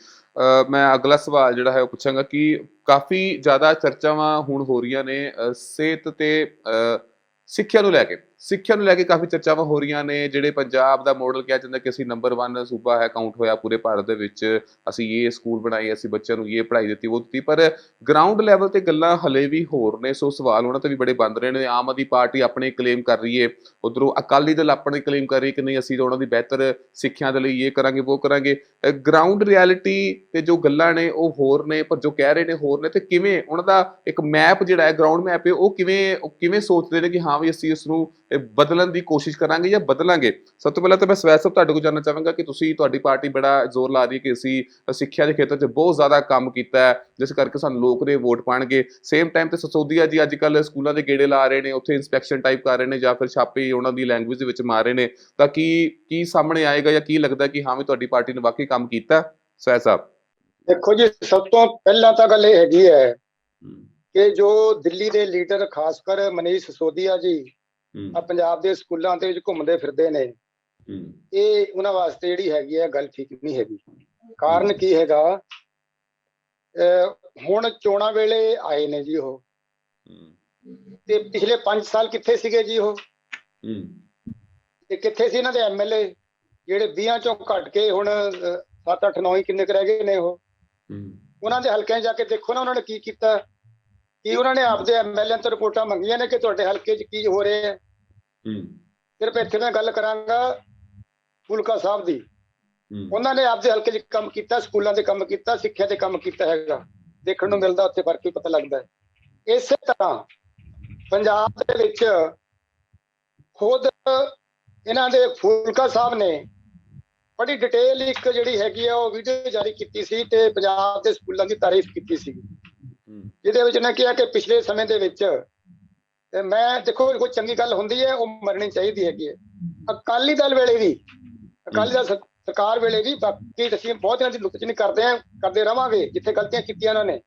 ਮੈਂ ਅਗਲਾ ਸਵਾਲ ਜਿਹੜਾ ਹੈ ਉਹ ਪੁੱਛਾਂਗਾ ਕਿ ਕਾਫੀ ਜ਼ਿਆਦਾ ਚਰਚਾਵਾਂ ਹੁਣ ਹੋ ਰਹੀਆਂ ਨੇ ਸਿਹਤ ਤੇ ਸਿੱਖਿਆ ਨੂੰ ਲੈ ਕੇ ਕਾਫੀ ਚਰਚਾਵਾਂ ਹੋ ਰਹੀਆਂ ਨੇ। ਜਿਹੜੇ ਪੰਜਾਬ ਦਾ ਮਾਡਲ ਕਿਹਾ ਜਾਂਦਾ ਕਿ ਅਸੀਂ ਨੰਬਰ 1 ਸੂਬਾ ਹੈ, ਕਾਊਂਟ ਹੋਇਆ ਪੂਰੇ ਭਾਰਤ ਦੇ ਵਿੱਚ, ਅਸੀਂ ਇਹ ਸਕੂਲ ਬਣਾਏ, ਅਸੀਂ ਬੱਚਿਆਂ ਨੂੰ ਇਹ ਪੜ੍ਹਾਈ ਦਿੱਤੀ, ਉਹ ਦਿੱਤੀ, ਪਰ ਗਰਾਊਂਡ ਲੈਵਲ ਤੇ ਗੱਲਾਂ ਹਲੇ ਵੀ ਹੋਰ ਨੇ। ਸੋ ਸਵਾਲ ਉਹਨਾਂ ਤੇ ਵੀ ਬੜੇ ਬੰਦ ਰਹੇ ਨੇ। ਆਮ ਆਦਮੀ ਪਾਰਟੀ ਆਪਣੇ ਕਲੇਮ ਕਰ ਰਹੀ ਹੈ, ਉੱਧਰੋਂ ਅਕਾਲੀ ਦਲ ਆਪਣੇ ਕਲੇਮ ਕਰ ਰਹੀ ਕਿ ਨਹੀਂ ਅਸੀਂ ਤਾਂ ਉਹਨਾਂ ਦੀ ਬਿਹਤਰ ਸਿੱਖਿਆ ਦੇ ਲਈ ਇਹ ਕਰਾਂਗੇ ਉਹ ਕਰਾਂਗੇ। ਗਰਾਊਂਡ ਰਿਐਲਿਟੀ ਤੇ ਜੋ ਗੱਲਾਂ ਨੇ ਉਹ ਹੋਰ ਨੇ, ਪਰ ਜੋ ਕਹਿ ਰਹੇ ਨੇ ਹੋਰ ਨੇ। ਤੇ ਕਿਵੇਂ ਉਹਨਾਂ ਦਾ ਇੱਕ ਮੈਪ ਜਿਹੜਾ ਹੈ, ਗਰਾਊਂਡ ਮੈਪ ਹੈ, ਉਹ ਕਿਵੇਂ ਸੋਚਦੇ ਨੇ ਕਿ ਹਾਂ ਵੀ ਅਸੀਂ ਇਸ ਨੂੰ ਇਹ ਬਦਲਣ ਦੀ ਕੋਸ਼ਿਸ਼ ਕਰਾਂਗੇ ਜਾਂ ਬਦਲਾਂਗੇ? ਸਭ ਤੋਂ ਪਹਿਲਾਂ ਤਾਂ ਮੈਂ ਸਵੈਸ ਸਾਹਿਬ ਤੁਹਾਡੇ ਕੋਲ ਜਾਣਨਾ ਚਾਹਾਂਗਾ ਕਿ ਤੁਹਾਡੀ ਪਾਰਟੀ ਬੜਾ ਜ਼ੋਰ ਲਾ ਰਹੀ ਹੈ ਕਿ ਅਸੀਂ ਸਿੱਖਿਆ ਦੇ ਖੇਤਰ 'ਚ ਬਹੁਤ ਜ਼ਿਆਦਾ ਕੰਮ ਕੀਤਾ ਹੈ, ਜਿਸ ਕਰਕੇ ਸਾਨੂੰ ਲੋਕ ਨੇ ਵੋਟ ਪਾਉਣਗੇ। ਸੇਮ ਟਾਈਮ ਤੇ ਸਸੋਦੀਆ ਜੀ ਅੱਜ ਕੱਲ੍ਹ ਸਕੂਲਾਂ ਦੇ ਗੇੜੇ ਲਾ ਰਹੇ ਨੇ, ਉੱਥੇ ਇੰਸਪੈਕਸ਼ਨ ਟਾਈਪ ਕਰ ਰਹੇ ਨੇ ਜਾਂ ਫਿਰ ਛਾਪੇ ਉਹਨਾਂ ਦੀ ਲੈਂਗੁਏਜ ਦੇ ਵਿੱਚ ਮਾਰ ਰਹੇ ਨੇ, ਤਾਂ ਕੀ ਸਾਹਮਣੇ ਆਏਗਾ ਜਾਂ ਕੀ ਲੱਗਦਾ ਕਿ ਹਾਂ ਵੀ ਤੁਹਾਡੀ ਪਾਰਟੀ ਨੇ ਵਾਕਈ ਕੰਮ ਕੀਤਾ? ਸਵੈਸ ਸਾਹਿਬ ਦੇਖੋ ਜੀ, ਸਭ ਤੋਂ ਪਹਿਲਾਂ ਤਾਂ ਗੱਲ ਇਹ ਹੈਗੀ ਹੈ ਕਿ ਜੋ ਦਿੱਲੀ ਦੇ ਲੀਡਰ ਖਾਸ ਕਰ ਮਨੀਸ਼ ਸਿਸੋਦੀਆ ਜੀ ਪੰਜਾਬ ਦੇ ਸਕੂਲਾਂ ਦੇ ਵਿੱਚ ਘੁੰਮਦੇ ਫਿਰਦੇ ਨੇ, ਇਹ ਉਹਨਾਂ ਵਾਸਤੇ ਜਿਹੜੀ ਹੈਗੀ ਹੈ ਗੱਲ ਠੀਕ ਨਹੀਂ ਹੈਗੀ। ਕਾਰਨ ਕੀ ਹੈਗਾ, ਹੁਣ ਚੋਣਾਂ ਵੇਲੇ ਆਏ ਨੇ ਜੀ ਉਹ, ਤੇ ਪਿਛਲੇ 5 ਸਾਲ ਕਿੱਥੇ ਸੀਗੇ ਜੀ ਉਹ, ਤੇ ਕਿੱਥੇ ਸੀ ਇਹਨਾਂ ਦੇ ਐਮਐਲਏ ਜਿਹੜੇ 20 ਚੋਂ ਘੱਟ ਕੇ ਹੁਣ 7 8 9 ਹੀ ਕਿੰਨੇ ਕੁ ਰਹਿ ਗਏ ਨੇ ਉਹ। ਉਹਨਾਂ ਦੇ ਹਲਕਿਆਂ 'ਚ ਜਾ ਕੇ ਦੇਖੋ ਨਾ ਉਹਨਾਂ ਨੇ ਕੀ ਕੀਤਾ, ਕੀ ਉਹਨਾਂ ਨੇ ਆਪਦੇ ਐਮਐਲਏ ਤੋਂ ਰਿਪੋਰਟਾਂ ਮੰਗੀਆਂ ਨੇ ਕਿ ਤੁਹਾਡੇ ਹਲਕੇ 'ਚ ਕੀ ਹੋ ਰਿਹਾ ਹੈ। ਸਿਰਫ ਇੱਥੇ ਮੈਂ ਗੱਲ ਕਰਾਂਗਾ ਫੁਲਕਾ ਸਾਹਿਬ ਦੀ, ਉਹਨਾਂ ਨੇ ਆਪਦੇ ਹਲਕੇ 'ਚ ਕੰਮ ਕੀਤਾ, ਸਕੂਲਾਂ ਦੇ ਕੰਮ ਕੀਤਾ, ਸਿੱਖਿਆ ਦੇ ਕੰਮ ਕੀਤਾ ਹੈਗਾ, ਦੇਖਣ ਨੂੰ ਮਿਲਦਾ ਉੱਥੇ ਫਰਕ ਵੀ ਪਤਾ ਲੱਗਦਾ ਹੈ। ਇਸੇ ਤਰ੍ਹਾਂ ਪੰਜਾਬ ਦੇ ਵਿੱਚ ਖੁਦ ਇਹਨਾਂ ਦੇ ਫੁਲਕਾ ਸਾਹਿਬ ਨੇ ਬੜੀ ਡਿਟੇਲ ਇੱਕ ਜਿਹੜੀ ਹੈਗੀ ਆ ਉਹ ਵੀਡੀਓ ਜਾਰੀ ਕੀਤੀ ਸੀ ਤੇ ਪੰਜਾਬ ਦੇ ਸਕੂਲਾਂ ਦੀ ਤਾਰੀਫ ਕੀਤੀ ਸੀ, ਜਿਹਦੇ ਵਿੱਚ ਉਹਨੇ ਕਿਹਾ ਕਿ ਪਿਛਲੇ ਸਮੇਂ ਦੇ ਵਿੱਚ, ਮੈਂ ਦੇਖੋ ਕੋਈ ਚੰਗੀ ਗੱਲ ਹੁੰਦੀ ਹੈ ਉਹ ਮੰਨਣੀ ਚਾਹੀਦੀ ਹੈਗੀ ਹੈ। ਅਕਾਲੀ ਦਲ ਵੇਲੇ ਵੀ, ਅਕਾਲੀ ਦਲ ਸਰਕਾਰ ਵੇਲੇ ਵੀ, ਬਾਕੀ ਅਸੀਂ ਬਹੁਤ ਇਹਨਾਂ ਦੀ ਨੁਕਤਾਚੀਨੀ ਕਰਦੇ ਰਵਾਂਗੇ ਜਿੱਥੇ ਗਲਤੀਆਂ ਕੀਤੀਆਂ ਇਹਨਾਂ ਨੇ,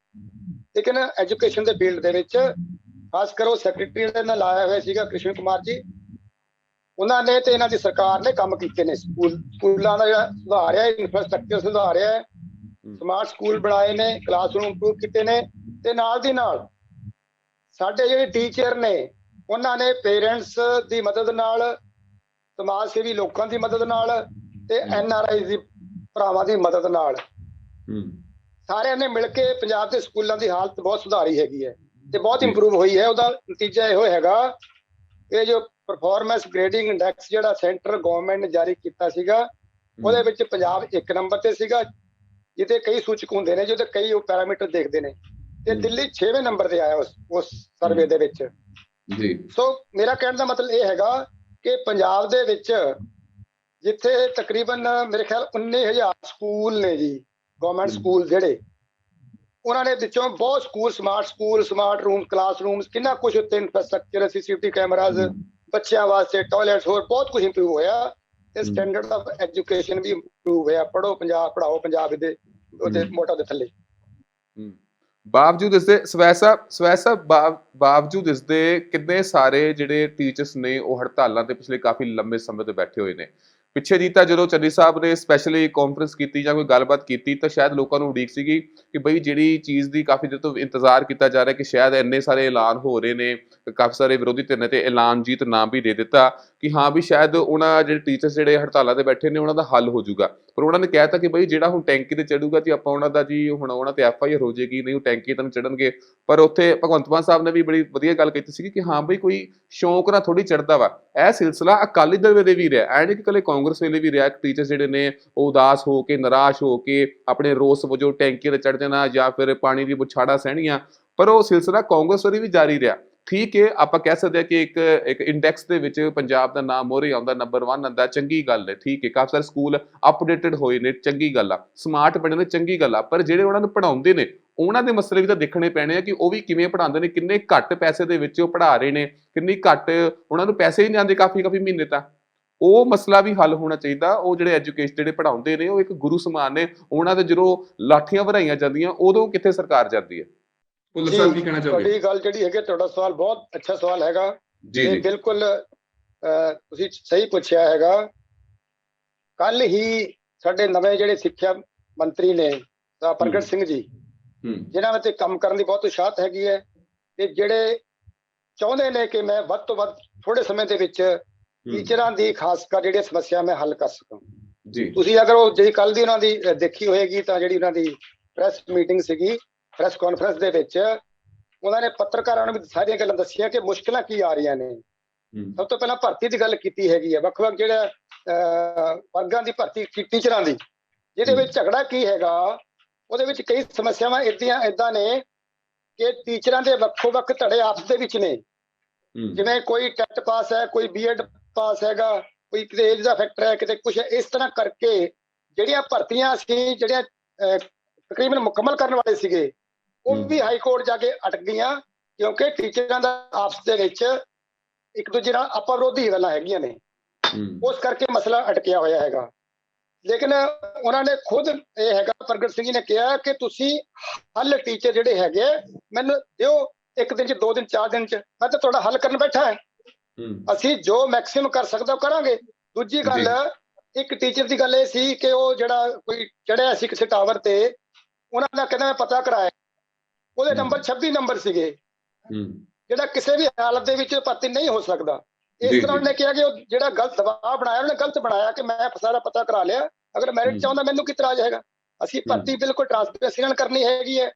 ਲੇਕਿਨ ਐਜੂਕੇਸ਼ਨ ਦੇ ਫੀਲਡ ਦੇ ਵਿੱਚ ਖਾਸ ਕਰ ਉਹ ਸੈਕਟਰੀ ਦੇ ਨਾਲ ਆਇਆ ਹੋਇਆ ਸੀਗਾ ਕ੍ਰਿਸ਼ਨ ਕੁਮਾਰ ਜੀ, ਉਹਨਾਂ ਨੇ ਤੇ ਇਹਨਾਂ ਦੀ ਸਰਕਾਰ ਨੇ ਕੰਮ ਕੀਤੇ ਨੇ। ਸਕੂਲਾਂ ਦਾ ਜਿਹੜਾ ਸੁਧਾਰਿਆ, ਇਨਫਰਾਸਟ੍ਰਕਚਰ ਸੁਧਾਰਿਆ, ਸਮਾਰਟ ਸਕੂਲ ਬਣਾਏ ਨੇ, ਕਲਾਸਰੂਮ ਇੰਪਰੂਵ ਕੀਤੇ ਨੇ, ਤੇ ਨਾਲ ਦੀ ਨਾਲ ਸਾਡੇ ਜਿਹੜੇ ਟੀਚਰ ਨੇ ਉਹਨਾਂ ਨੇ ਪੇਰੈਂਟਸ ਦੀ ਮਦਦ ਨਾਲ, ਸਮਾਜ ਸੇਵੀ ਲੋਕਾਂ ਦੀ ਮਦਦ ਨਾਲ ਤੇ NRI ਦੀ ਭਰਾਵਾਂ ਦੀ ਮਦਦ ਨਾਲ ਸਾਰਿਆਂ ਨੇ ਮਿਲ ਕੇ ਪੰਜਾਬ ਦੇ ਸਕੂਲਾਂ ਦੀ ਹਾਲਤ ਬਹੁਤ ਸੁਧਾਰੀ ਹੈਗੀ ਹੈ ਤੇ ਬਹੁਤ ਇੰਪਰੂਵ ਹੋਈ ਹੈ। ਉਹਦਾ ਨਤੀਜਾ ਇਹੋ ਹੈਗਾ ਕਿ ਜੋ ਪਰਫਾਰਮੈਂਸ ਗ੍ਰੇਡਿੰਗ ਇੰਡੈਕਸ ਜਿਹੜਾ ਸੈਂਟਰ ਗਵਰਨਮੈਂਟ ਨੇ ਜਾਰੀ ਕੀਤਾ ਸੀਗਾ, ਉਹਦੇ ਵਿੱਚ ਪੰਜਾਬ 1 ਨੰਬਰ ਤੇ ਸੀਗਾ, ਜਿਹਦੇ ਕਈ ਸੂਚਕ ਹੁੰਦੇ ਨੇ, ਜਿਹਦੇ ਕਈ ਉਹ ਪੈਰਾਮੀਟਰ ਦੇਖਦੇ ਨੇ, ਤੇ ਦਿੱਲੀ 6ਵੇਂ ਨੰਬਰ ਤੇ ਆਇਆ ਉਸ ਸਰਵੇ ਦੇ ਵਿੱਚ ਜੀ। ਸੋ ਮੇਰਾ ਕਹਿਣ ਦਾ ਮਤਲਬ ਇਹ ਹੈਗਾ ਕਿ ਪੰਜਾਬ ਦੇ ਵਿੱਚ ਜਿੱਥੇ ਤਕਰੀਬਨ ਮੇਰੇ ਖਿਆਲ 19,000 ਸਕੂਲ ਨੇ ਜੀ, ਗਵਰਨਮੈਂਟ ਸਕੂਲ ਜਿਹੜੇ, ਉਹਨਾਂ ਨੇ ਵਿੱਚੋਂ ਬਹੁਤ ਸਕੂਲ, ਸਮਾਰਟ ਰੂਮ, ਕਲਾਸਰੂਮਸ, ਕਿੰਨਾ ਕੁਝ ਉੱਤੇ ਇਨਫਰਾਸਟ੍ਰਕਚਰ, CCTV ਕੈਮਰਾਜ਼, ਬੱਚਿਆਂ ਵਾਸਤੇ ਟਾਇਲਟਸ, ਹੋਰ ਬਹੁਤ ਕੁਝ ਇੰਪਰੂਵ ਹੋਇਆ ਤੇ ਸਟੈਂਡਰਡ ਆਫ ਐਜੂਕੇਸ਼ਨ ਵੀ ਇੰਪਰੂਵ ਹੋਇਆ। ਪੜ੍ਹੋ ਪੰਜਾਬ, ਪੜ੍ਹਾਓ ਪੰਜਾਬ ਦੇ ਉਹਦੇ ਮੋਟਾ ਦੇ ਥੱਲੇ। ਬਾਵਜੂਦ ਇਸਦੇ ਸਵੈਸ ਸਾਹਿਬ ਬਾਵਜੂਦ ਇਸਦੇ ਕਿੰਨੇ ਸਾਰੇ ਜਿਹੜੇ ਟੀਚਰਸ ਨੇ ਉਹ ਹੜਤਾਲਾਂ ਤੇ ਪਿਛਲੇ ਕਾਫੀ ਲੰਬੇ ਸਮੇਂ ਤੋਂ ਬੈਠੇ ਹੋਏ ਨੇ। ਪਿੱਛੇ ਜੀ ਤਾਂ ਜਦੋਂ ਚੰਨੀ ਸਾਹਿਬ ਨੇ ਸਪੈਸ਼ਲੀ ਕਾਨਫਰੰਸ ਕੀਤੀ ਜਾਂ ਕੋਈ ਗੱਲਬਾਤ ਕੀਤੀ ਤਾਂ ਸ਼ਾਇਦ ਲੋਕਾਂ ਨੂੰ ਉਡੀਕ ਸੀਗੀ ਕਿ ਬਈ ਜਿਹੜੀ ਚੀਜ਼ ਦੀ ਕਾਫੀ ਦੇਰ ਤੋਂ ਇੰਤਜ਼ਾਰ ਕੀਤਾ ਜਾ ਰਿਹਾ ਕਿ ਸ਼ਾਇਦ ਇੰਨੇ ਸਾਰੇ ਐਲਾਨ ਹੋ ਰਹੇ ਨੇ, ਕਾਫੀ ਸਾਰੇ ਵਿਰੋਧੀ ਧਿਰ ਨੇ ਤੇ ਐਲਾਨ ਜੀਤ ਨਾਮ ਵੀ ਦੇ ਦਿੱਤਾ ਕਿ ਹਾਂ ਵੀ ਸ਼ਾਇਦ ਉਹਨਾਂ ਜਿਹੜੇ ਟੀਚਰਸ ਜਿਹੜੇ ਹੜਤਾਲਾਂ ਤੇ ਬੈਠੇ ਨੇ ਉਹਨਾਂ ਦਾ ਹੱਲ ਹੋ ਜਾਊਗਾ। ਪਰ ਉਹਨਾਂ ਨੇ ਕਹਿ ਦਿੱਤਾ ਕਿ ਬਈ ਜਿਹੜਾ ਹੁਣ ਟੈਂਕੀ ਤੇ ਚੜੂਗਾ ਜੀ ਆਪਾਂ ਉਹਨਾਂ ਦਾ ਜੀ ਹੁਣ ਉਹਨਾਂ ਤੇ FIR ਹੋ ਜਾਏਗੀ, ਨਹੀਂ ਉਹ ਟੈਂਕੀ ਤੇ ਚੜਨਗੇ। ਪਰ ਉੱਥੇ ਭਗਵੰਤ ਮਾਨ ਸਾਹਿਬ ਨੇ ਵੀ ਬੜੀ ਵਧੀਆ ਗੱਲ ਕੀਤੀ ਸੀ ਕਿ ਹਾਂ ਬਈ ਕੋਈ ਸ਼ੌਂਕ ਨਾਲ ਥੋੜੀ ਚੜਦਾ ਵਾ। ਇਹ ਸਿਲਸਿਲਾ ਅਕਾਲੀ ਦਲ ਵੇਲੇ ਵੀ ਰਿਹਾ, ਐ ਨਹੀਂ ਕਿ ਇਕੱਲੇ ਕਾਂਗਰਸ ਵੇਲੇ ਵੀ ਰਿਹਾ। ਟੀਚਰ ਜਿਹੜੇ ਨੇ ਉਹ ਉਦਾਸ ਹੋ ਕੇ, ਨਿਰਾਸ਼ ਹੋ ਕੇ ਆਪਣੇ ਰੋਸ ਵਜੋਂ ਟੈਂਕੀ ਤੇ ਚੜ ਜਾਣਾ ਜਾਂ ਫਿਰ ਪਾਣੀ ਦੀ ਬੁਛਾੜਾਂ ਸਹਿਣੀਆਂ, ਪਰ ਉਹ ਸਿਲਸਿਲਾ ਕਾਂਗਰਸ ਵੇਲੇ ਵੀ ਜਾਰੀ ਰਿਹਾ। ਠੀਕ ਹੈ, ਆਪਾਂ ਕਹਿ ਸਕਦੇ ਹਾਂ ਕਿ ਇੱਕ ਇੰਡੈਕਸ ਦੇ ਵਿੱਚ ਪੰਜਾਬ ਦਾ ਨਾਮ ਮੋਹਰੇ ਆਉਂਦਾ, ਨੰਬਰ 1 ਆਉਂਦਾ, ਚੰਗੀ ਗੱਲ ਹੈ। ਠੀਕ ਹੈ, ਕਾਫੀ ਸਾਰੇ ਸਕੂਲ ਅਪਡੇਟਡ ਹੋਏ ਨੇ, ਚੰਗੀ ਗੱਲ ਆ, ਸਮਾਰਟ ਬਣੇ ਨੇ, ਚੰਗੀ ਗੱਲ ਆ। ਪਰ ਜਿਹੜੇ ਉਹਨਾਂ ਨੂੰ ਪੜ੍ਹਾਉਂਦੇ ਨੇ ਉਹਨਾਂ ਦੇ ਮਸਲੇ ਵੀ ਤਾਂ ਦੇਖਣੇ ਪੈਣੇ ਆ ਕਿ ਉਹ ਵੀ ਕਿਵੇਂ ਪੜ੍ਹਾਉਂਦੇ ਨੇ, ਕਿੰਨੇ ਘੱਟ ਪੈਸੇ ਦੇ ਵਿੱਚ ਉਹ ਪੜ੍ਹਾ ਰਹੇ ਨੇ, ਕਿੰਨੀ ਘੱਟ ਉਹਨਾਂ ਨੂੰ ਪੈਸੇ ਹੀ ਨਹੀਂ ਆਉਂਦੇ ਕਾਫੀ ਮਹੀਨੇ ਤੱਕ। ਉਹ ਮਸਲਾ ਵੀ ਹੱਲ ਹੋਣਾ ਚਾਹੀਦਾ। ਉਹ ਜਿਹੜੇ ਐਜੂਕੇਸ਼ਨ ਜਿਹੜੇ ਪੜ੍ਹਾਉਂਦੇ ਨੇ ਉਹ ਇੱਕ ਗੁਰੂ ਸਮਾਨ ਨੇ, ਉਹਨਾਂ ਦੇ ਜਦੋਂ ਲਾਠੀਆਂ ਭਰਾਈਆਂ ਜਾਂਦੀਆਂ ਉਦੋਂ ਕਿੱਥੇ ਸਰਕਾਰ ਜਾਂਦੀ ਹੈ। ਤੁਹਾਡੀ ਗੱਲ ਜਿਹੜੀ ਹੈਗੀ, ਤੁਹਾਡਾ ਸਵਾਲ ਬਹੁਤ ਅੱਛਾ ਸਵਾਲ ਹੈਗਾ ਜੀ, ਬਿਲਕੁਲ ਤੁਸੀਂ ਸਹੀ ਪੁੱਛਿਆ ਹੈਗਾ। ਕੱਲ ਹੀ ਸਾਡੇ ਨਵੇਂ ਜਿਹੜੇ ਸਿੱਖਿਆ ਮੰਤਰੀ ਨੇ ਪ੍ਰਗਟ ਸਿੰਘ ਜੀ, ਜਿਨ੍ਹਾਂ ਵਿੱਚ ਕੰਮ ਕਰਨ ਦੀ ਬਹੁਤ ਉਤਸ਼ਾਹਤ ਹੈਗੀ ਹੈ ਤੇ ਜਿਹੜੇ ਚਾਹੁੰਦੇ ਨੇ ਕਿ ਮੈਂ ਵੱਧ ਤੋਂ ਵੱਧ ਥੋੜੇ ਸਮੇਂ ਦੇ ਵਿੱਚ ਟੀਚਰਾਂ ਦੀ ਖਾਸ ਕਰ ਜਿਹੜੀਆਂ ਸਮੱਸਿਆ ਮੈਂ ਹੱਲ ਕਰ ਸਕਾਂ ਜੀ। ਤੁਸੀਂ ਅਗਰ ਉਹ ਜਿਹੜੀ ਕੱਲ ਦੀ ਉਹਨਾਂ ਦੀ ਦੇਖੀ ਹੋਏਗੀ ਤਾਂ ਜਿਹੜੀ ਉਹਨਾਂ ਦੀ ਪ੍ਰੈਸ ਮੀਟਿੰਗ ਸੀਗੀ, ਪ੍ਰੈਸ ਕਾਨਫਰੰਸ ਦੇ ਵਿੱਚ ਉਹਨਾਂ ਨੇ ਪੱਤਰਕਾਰਾਂ ਨੂੰ ਵੀ ਸਾਰੀਆਂ ਗੱਲਾਂ ਦੱਸੀਆਂ ਕਿ ਮੁਸ਼ਕਿਲਾਂ ਕੀ ਆ ਰਹੀਆਂ ਨੇ। ਸਭ ਤੋਂ ਪਹਿਲਾਂ ਭਰਤੀ ਦੀ ਗੱਲ ਕੀਤੀ ਹੈਗੀ ਹੈ, ਵੱਖ-ਵੱਖ ਜਿਹੜਾ ਵਰਗਾਂ ਦੀ ਭਰਤੀ ਟੀਚਰਾਂ ਦੀ, ਜਿਹਦੇ ਵਿੱਚ ਝਗੜਾ ਕੀ ਹੈਗਾ, ਉਹਦੇ ਵਿੱਚ ਕਈ ਸਮੱਸਿਆਵਾਂ ਏਦਾਂ ਨੇ ਕਿ ਟੀਚਰਾਂ ਦੇ ਵੱਖੋ-ਵੱਖ ਧੜੇ ਆਪਸ ਦੇ ਵਿੱਚ ਨੇ ਜਿਵੇਂ ਕੋਈ ਟੈਟ ਪਾਸ ਹੈ, ਕੋਈ ਬੀਐਡ ਪਾਸ ਹੈਗਾ, ਕੋਈ ਕਿਤੇ ਏਜ ਦਾ ਫੈਕਟਰ ਹੈ, ਕਿਤੇ ਕੁਝ ਇਸ ਤਰ੍ਹਾਂ ਕਰਕੇ ਜਿਹੜੀਆਂ ਭਰਤੀਆਂ ਸੀ ਜਿਹੜੀਆਂ ਤਕਰੀਬਨ ਮੁਕੰਮਲ ਕਰਨ ਵਾਲੇ ਸੀਗੇ ਉਹ ਵੀ ਹਾਈ ਕੋਰਟ ਜਾ ਕੇ ਅਟਕ ਗਈਆਂ, ਕਿਉਂਕਿ ਟੀਚਰਾਂ ਦਾ ਆਪਸ ਦੇ ਵਿੱਚ ਇੱਕ ਦੂਜੇ ਨਾਲ ਆਪਾ ਵਿਰੋਧੀ ਗੱਲਾਂ ਹੈਗੀਆਂ ਨੇ, ਉਸ ਕਰਕੇ ਮਸਲਾ ਅਟਕਿਆ ਹੋਇਆ ਹੈਗਾ। ਲੇਕਿਨ ਉਹਨਾਂ ਨੇ ਖੁਦ ਇਹ ਹੈਗਾ, ਪ੍ਰਗਟ ਸਿੰਘ ਜੀ ਨੇ ਕਿਹਾ ਕਿ ਤੁਸੀਂ ਹੱਲ ਟੀਚਰ ਜਿਹੜੇ ਹੈਗੇ ਮੈਨੂੰ ਦਿਓ, 1 ਦਿਨ 'ਚ 2 ਦਿਨ 4 ਦਿਨ 'ਚ, ਮੈਂ ਤਾਂ ਤੁਹਾਡਾ ਹੱਲ ਕਰਨ ਬੈਠਾ ਹੈ, ਅਸੀਂ ਜੋ ਮੈਕਸਿਮਮ ਕਰ ਸਕਦਾ ਉਹ ਕਰਾਂਗੇ। ਦੂਜੀ ਗੱਲ, ਇੱਕ ਟੀਚਰ ਦੀ ਗੱਲ ਇਹ ਸੀ ਕਿ ਉਹ ਜਿਹੜਾ ਕੋਈ ਚੜਿਆ ਸੀ ਕਿਸੇ ਟਾਵਰ ਤੇ, ਉਹਨਾਂ ਦਾ ਕਹਿੰਦਾ ਮੈਂ ਪਤਾ ਕਰਾਇਆ, ਉਹਦੇ ਨੰਬਰ 26 ਨੰਬਰ ਸੀਗੇ, ਜਿਹੜਾ ਕਿਸੇ ਵੀ ਹਾਲਤ ਦੇ ਵਿੱਚ ਭਰਤੀ ਨਹੀਂ ਹੋ ਸਕਦਾ। ਇਸ ਤਰ੍ਹਾਂ ਉਹਨੇ ਕਿਹਾ ਕਿ ਉਹ ਜਿਹੜਾ ਗਲਤ ਦਬਾਅ ਬਣਾਇਆ ਉਹਨੇ ਗਲਤ ਬਣਾਇਆ ਕਿ ਮੈਂ ਸਾਰਾ ਪਤਾ ਕਰਾ ਲਿਆ, ਅਗਰ ਮੈਰਿਟ ਚਾਹੁੰਦਾ ਮੈਨੂੰ ਕੀ ਇਤਰਾਜ਼ ਹੈਗਾ। ਅਸੀਂ ਭਰਤੀ ਬਿਲਕੁਲ ਟਰਾਂਸਪੇਰੈਂਸੀ ਨਾਲ ਕਰਨੀ ਹੈਗੀ ਹੈ,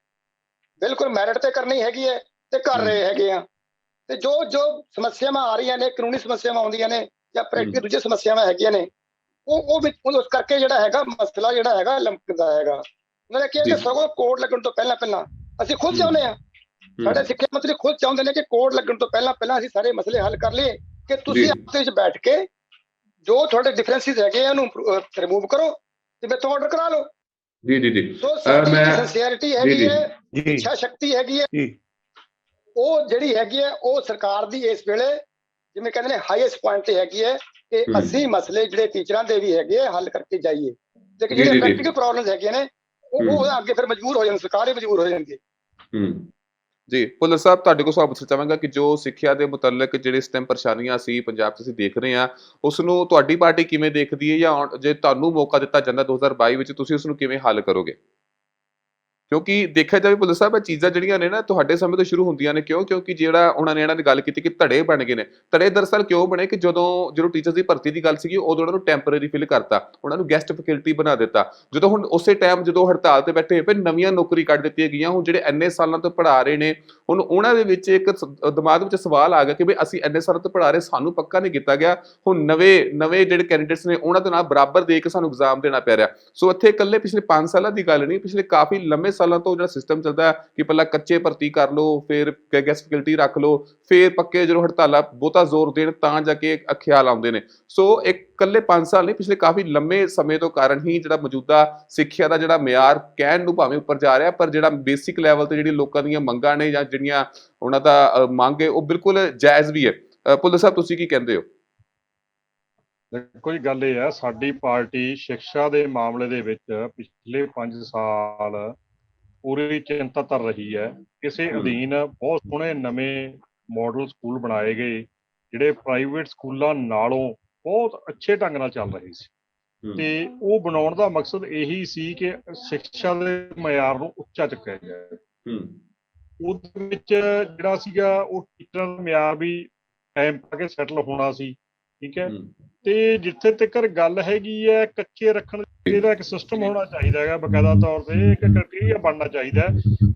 ਬਿਲਕੁਲ ਮੈਰਿਟ ਤੇ ਕਰਨੀ ਹੈਗੀ ਹੈ ਤੇ ਕਰ ਰਹੇ ਹੈਗੇ ਆ। ਤੇ ਜੋ ਜੋ ਸਮੱਸਿਆਵਾਂ ਆ ਰਹੀਆਂ ਨੇ, ਕਾਨੂੰਨੀ ਸਮੱਸਿਆਵਾਂ ਆਉਂਦੀਆਂ ਨੇ ਜਾਂ ਪ੍ਰੈਕਟਿਕਲ ਦੂਜੀਆਂ ਸਮੱਸਿਆਵਾਂ ਹੈਗੀਆਂ ਨੇ, ਉਹ ਵੀ ਉਸ ਕਰਕੇ ਜਿਹੜਾ ਹੈਗਾ ਮਸਲਾ ਜਿਹੜਾ ਹੈਗਾ ਲੰਮਕਦਾ ਹੈਗਾ। ਉਹਨਾਂ ਨੇ ਕਿਹਾ ਕਿ ਸਗੋਂ ਕੋਡ ਲੱਗਣ ਤੋਂ ਪਹਿਲਾਂ ਅਸੀਂ ਖੁਦ ਚਾਹੁੰਦੇ ਹਾਂ, ਸਾਡੇ ਸਿੱਖਿਆ ਮੰਤਰੀ ਖੁਦ ਚਾਹੁੰਦੇ ਨੇ ਕਿ ਕੋਡ ਲੱਗਣ ਤੋਂ ਪਹਿਲਾਂ ਅਸੀਂ ਸਾਰੇ ਮਸਲੇ ਹੱਲ ਕਰ ਲਈਏ, ਕਿ ਤੁਸੀਂ ਆਪਸ ਵਿੱਚ ਬੈਠ ਕੇ ਜੋ ਤੁਹਾਡੇ ਡਿਫਰੈਂਸਿਸ ਹੈਗੇ ਆ ਉਹਨੂੰ ਰਿਮੂਵ ਕਰੋ ਤੇ ਮੇਥੋਂ ਆਰਡਰ ਕਰਾ ਲਓ। ਸੋ ਸਾਡੀ ਸਿੰਸੀਅਰਿਟੀ ਹੈਗੀ ਹੈ, ਇੱਛਾ ਸ਼ਕਤੀ ਹੈਗੀ ਹੈ, ਉਹ ਜਿਹੜੀ ਹੈਗੀ ਹੈ ਉਹ ਸਰਕਾਰ ਦੀ ਇਸ ਵੇਲੇ ਜਿਵੇਂ ਕਹਿੰਦੇ ਨੇ ਹਾਈਐਸਟ ਪੁਆਇੰਟ ਤੇ ਹੈਗੀ ਹੈ ਕਿ ਅਸੀਂ ਮਸਲੇ ਜਿਹੜੇ ਟੀਚਰਾਂ ਦੇ ਵੀ ਹੈਗੇ ਹੱਲ ਕਰਕੇ ਜਾਈਏ। ਲੇਕਿਨ ਜਿਹੜੇ ਪ੍ਰੈਕਟੀਕਲ ਪ੍ਰੋਬਲਮਸ ਹੈਗੀਆਂ ਨੇ ਉਹ ਅੱਗੇ ਫਿਰ ਮਜਬੂਰ ਹੋ ਜਾਣ, ਸਰਕਾਰ ਹੀ ਮਜਬੂਰ ਹੋ ਜਾਂਦੀ ਹੈ। ਜੀ ਭੁੱਲਰ ਸਾਹਿਬ, ਤੁਹਾਡੇ ਕੋਲ ਸਵਾਲ ਪੁੱਛਣਾ ਚਾਹਾਂਗਾ ਕਿ ਜੋ ਸਿੱਖਿਆ ਦੇ ਮੁਤਲਕ ਜਿਹੜੇ ਇਸ ਟਾਈਮ ਪਰੇਸ਼ਾਨੀਆਂ ਸੀ ਪੰਜਾਬ 'ਚ ਅਸੀਂ ਦੇਖ ਰਹੇ ਹਾਂ, ਉਸ ਨੂੰ ਤੁਹਾਡੀ ਪਾਰਟੀ ਕਿਵੇਂ ਦੇਖਦੀ ਹੈ, ਜਾਂ ਜੇ ਤੁਹਾਨੂੰ ਮੌਕਾ ਦਿੱਤਾ ਜਾਂਦਾ 2022 ਵਿੱਚ ਤੁਸੀਂ ਉਸ ਨੂੰ ਕਿਵੇਂ ਹੱਲ ਕਰੋਗੇ? ਕਿਉਂਕਿ ਦੇਖਿਆ ਜਾਵੇ ਭੁੱਲਰ ਸਾਹਿਬ, ਇਹ ਚੀਜ਼ਾਂ ਜਿਹੜੀਆਂ ਨੇ ਨਾ ਤੁਹਾਡੇ ਸਮੇਂ ਤੋਂ ਸ਼ੁਰੂ ਹੁੰਦੀਆਂ ਨੇ। ਕਿਉਂਕਿ ਜਿਹੜਾ ਉਹਨਾਂ ਨੇ ਗੱਲ ਕੀਤੀ ਕਿ ਧੜੇ ਬਣ ਗਏ ਨੇ, ਧੜੇ ਦਰਅਸਲ ਕਿਉਂ ਬਣੇ ਕਿ ਜਦੋਂ ਟੀਚਰਸ ਦੀ ਭਰਤੀ ਦੀ ਗੱਲ ਸੀਗੀ ਉਦੋਂ ਉਹਨਾਂ ਨੂੰ ਟੈਂਪਰੇਰੀ ਫਿਲ ਕਰਤਾ, ਉਹਨਾਂ ਨੂੰ ਗੈਸਟ ਫੈਕਲਟੀ ਬਣਾ ਦਿੱਤਾ। ਜਦੋਂ ਹੁਣ ਉਸੇ ਟਾਈਮ ਜਦੋਂ ਹੜਤਾਲ ਤੇ ਬੈਠੇ ਪਏ, ਨਵੀਆਂ ਨੌਕਰੀ ਕੱਢ ਦਿੱਤੀਆਂ ਗਈਆਂ। ਹੁਣ ਜਿਹੜੇ ਇੰਨੇ ਸਾਲਾਂ ਤੋਂ ਪੜ੍ਹਾ ਰਹੇ ਨੇ, ਹੁਣ ਉਹਨਾਂ ਦੇ ਵਿੱਚ ਇੱਕ ਦਿਮਾਗ ਵਿੱਚ ਸਵਾਲ ਆ ਗਿਆ ਕਿ ਬਈ ਅਸੀਂ ਇੰਨੇ ਸਾਲਾਂ ਤੋਂ ਪੜ੍ਹਾ ਰਹੇ, ਸਾਨੂੰ ਪੱਕਾ ਨਹੀਂ ਕੀਤਾ ਗਿਆ। ਹੁਣ ਨਵੇਂ ਜਿਹੜੇ ਕੈਂਡੀਡੇਟਸ ਨੇ ਉਹਨਾਂ ਦੇ ਨਾਲ ਬਰਾਬਰ ਦੇ ਕੇ ਸਾਨੂੰ ਐਗਜ਼ਾਮ ਦੇਣਾ ਪੈ ਰਿਹਾ। ਸੋ ਇੱਥੇ ਇਕੱਲੇ ਪਿਛਲੇ 5 ਸਾਲਾਂ ਦੀ ਗੱਲ ਨਹੀਂ, ਪਿਛਲੇ ਕਾਫੀ ਲੰਮੇ ਸਾਲਾਂ ਤੋਂ ਜਿਹੜਾ ਸਿਸਟਮ ਚੱਲਦਾ ਕਿ ਪਹਿਲਾਂ ਕੱਚੇ ਭਰਤੀ ਕਰ ਲਓ, ਫਿਰ ਗੈਸਟ ਫੈਕਲਟੀ ਰੱਖ ਲਓ, ਫਿਰ ਪੱਕੇ ਜਦੋਂ ਹੜਤਾਲਾਂ ਬਹੁਤਾ ਜ਼ੋਰ ਦੇਣ ਤਾਂ ਜਾ ਕੇ ਖਿਆਲ ਆਉਂਦੇ ਨੇ। ਸੋ ਇੱਕ ਇਕੱਲੇ 5 ਸਾਲ ਨਹੀਂ, ਪਿਛਲੇ ਕਾਫੀ ਲੰਮੇ ਸਮੇਂ ਤੋਂ ਕਾਰਨ ਹੀ ਜਿਹੜਾ ਮੌਜੂਦਾ ਸਿੱਖਿਆ ਦਾ ਜਿਹੜਾ ਮਿਆਰ ਕਹਿਣ ਨੂੰ ਭਾਵੇਂ ਉੱਪਰ ਜਾ ਰਿਹਾ, ਪਰ ਜਿਹੜਾ ਬੇਸਿਕ ਲੈਵਲ ਤੇ ਜਿਹੜੀ ਲੋਕਾਂ ਦੀਆਂ ਮੰਗਾਂ ਨੇ ਜਾਂ ਜਿਹੜੀਆਂ ਉਹਨਾਂ ਦਾ ਮੰਗ ਹੈ ਉਹ ਬਿਲਕੁਲ ਜਾਇਜ਼ ਵੀ ਹੈ। ਭੁੱਲਰ ਸਾਹਿਬ, ਤੁਸੀਂ ਕੀ ਕਹਿੰਦੇ ਹੋ? ਦੇਖੋ ਜੀ, ਗੱਲ ਇਹ ਹੈ, ਸਾਡੀ ਪਾਰਟੀ ਸਿੱਖਿਆ ਦੇ ਮਾਮਲੇ ਦੇ ਵਿੱਚ ਪਿਛਲੇ 5 ਸਾਲ ਪੂਰੀ ਚਿੰਤਾ ਧਰ ਰਹੀ ਹੈ। ਇਸੇ ਅਧੀਨ ਬਹੁਤ ਸੋਹਣੇ ਨਵੇਂ ਮਾਡਲ ਸਕੂਲ ਬਣਾਏ ਗਏ ਜਿਹੜੇ ਪ੍ਰਾਈਵੇਟ ਸਕੂਲਾਂ ਨਾਲੋਂ ਬਹੁਤ ਅੱਛੇ ਢੰਗ ਨਾਲ ਚੱਲ ਰਹੇ ਸੀ, ਤੇ ਉਹ ਬਣਾਉਣ ਦਾ ਮਕਸਦ ਇਹੀ ਸੀ ਕਿ ਸਿੱਖਿਆ ਦੇ ਮਿਆਰ ਨੂੰ ਉੱਚਾ ਚੁੱਕਿਆ ਜਾਏ। ਉਹਦੇ ਵਿੱਚ ਜਿਹੜਾ ਸੀਗਾ ਉਹ ਟੀਚਰਾਂ ਦਾ ਮਿਆਰ ਵੀ ਟਾਈਮ ਪਾ ਕੇ ਸੈਟਲ ਹੋਣਾ ਸੀ, ਠੀਕ ਹੈ। ਤੇ ਜਿੱਥੇ ਤੱਕ ਗੱਲ ਹੈਗੀ ਹੈ ਕੱਚੇ ਰੱਖਣ, ਇਹਦਾ ਇੱਕ ਸਿਸਟਮ ਹੋਣਾ ਚਾਹੀਦਾ ਹੈਗਾ, ਬਕਾਇਦਾ ਤੌਰ ਤੇ ਇੱਕ ਕ੍ਰਾਈਟੇਰੀਆ ਬਣਨਾ ਚਾਹੀਦਾ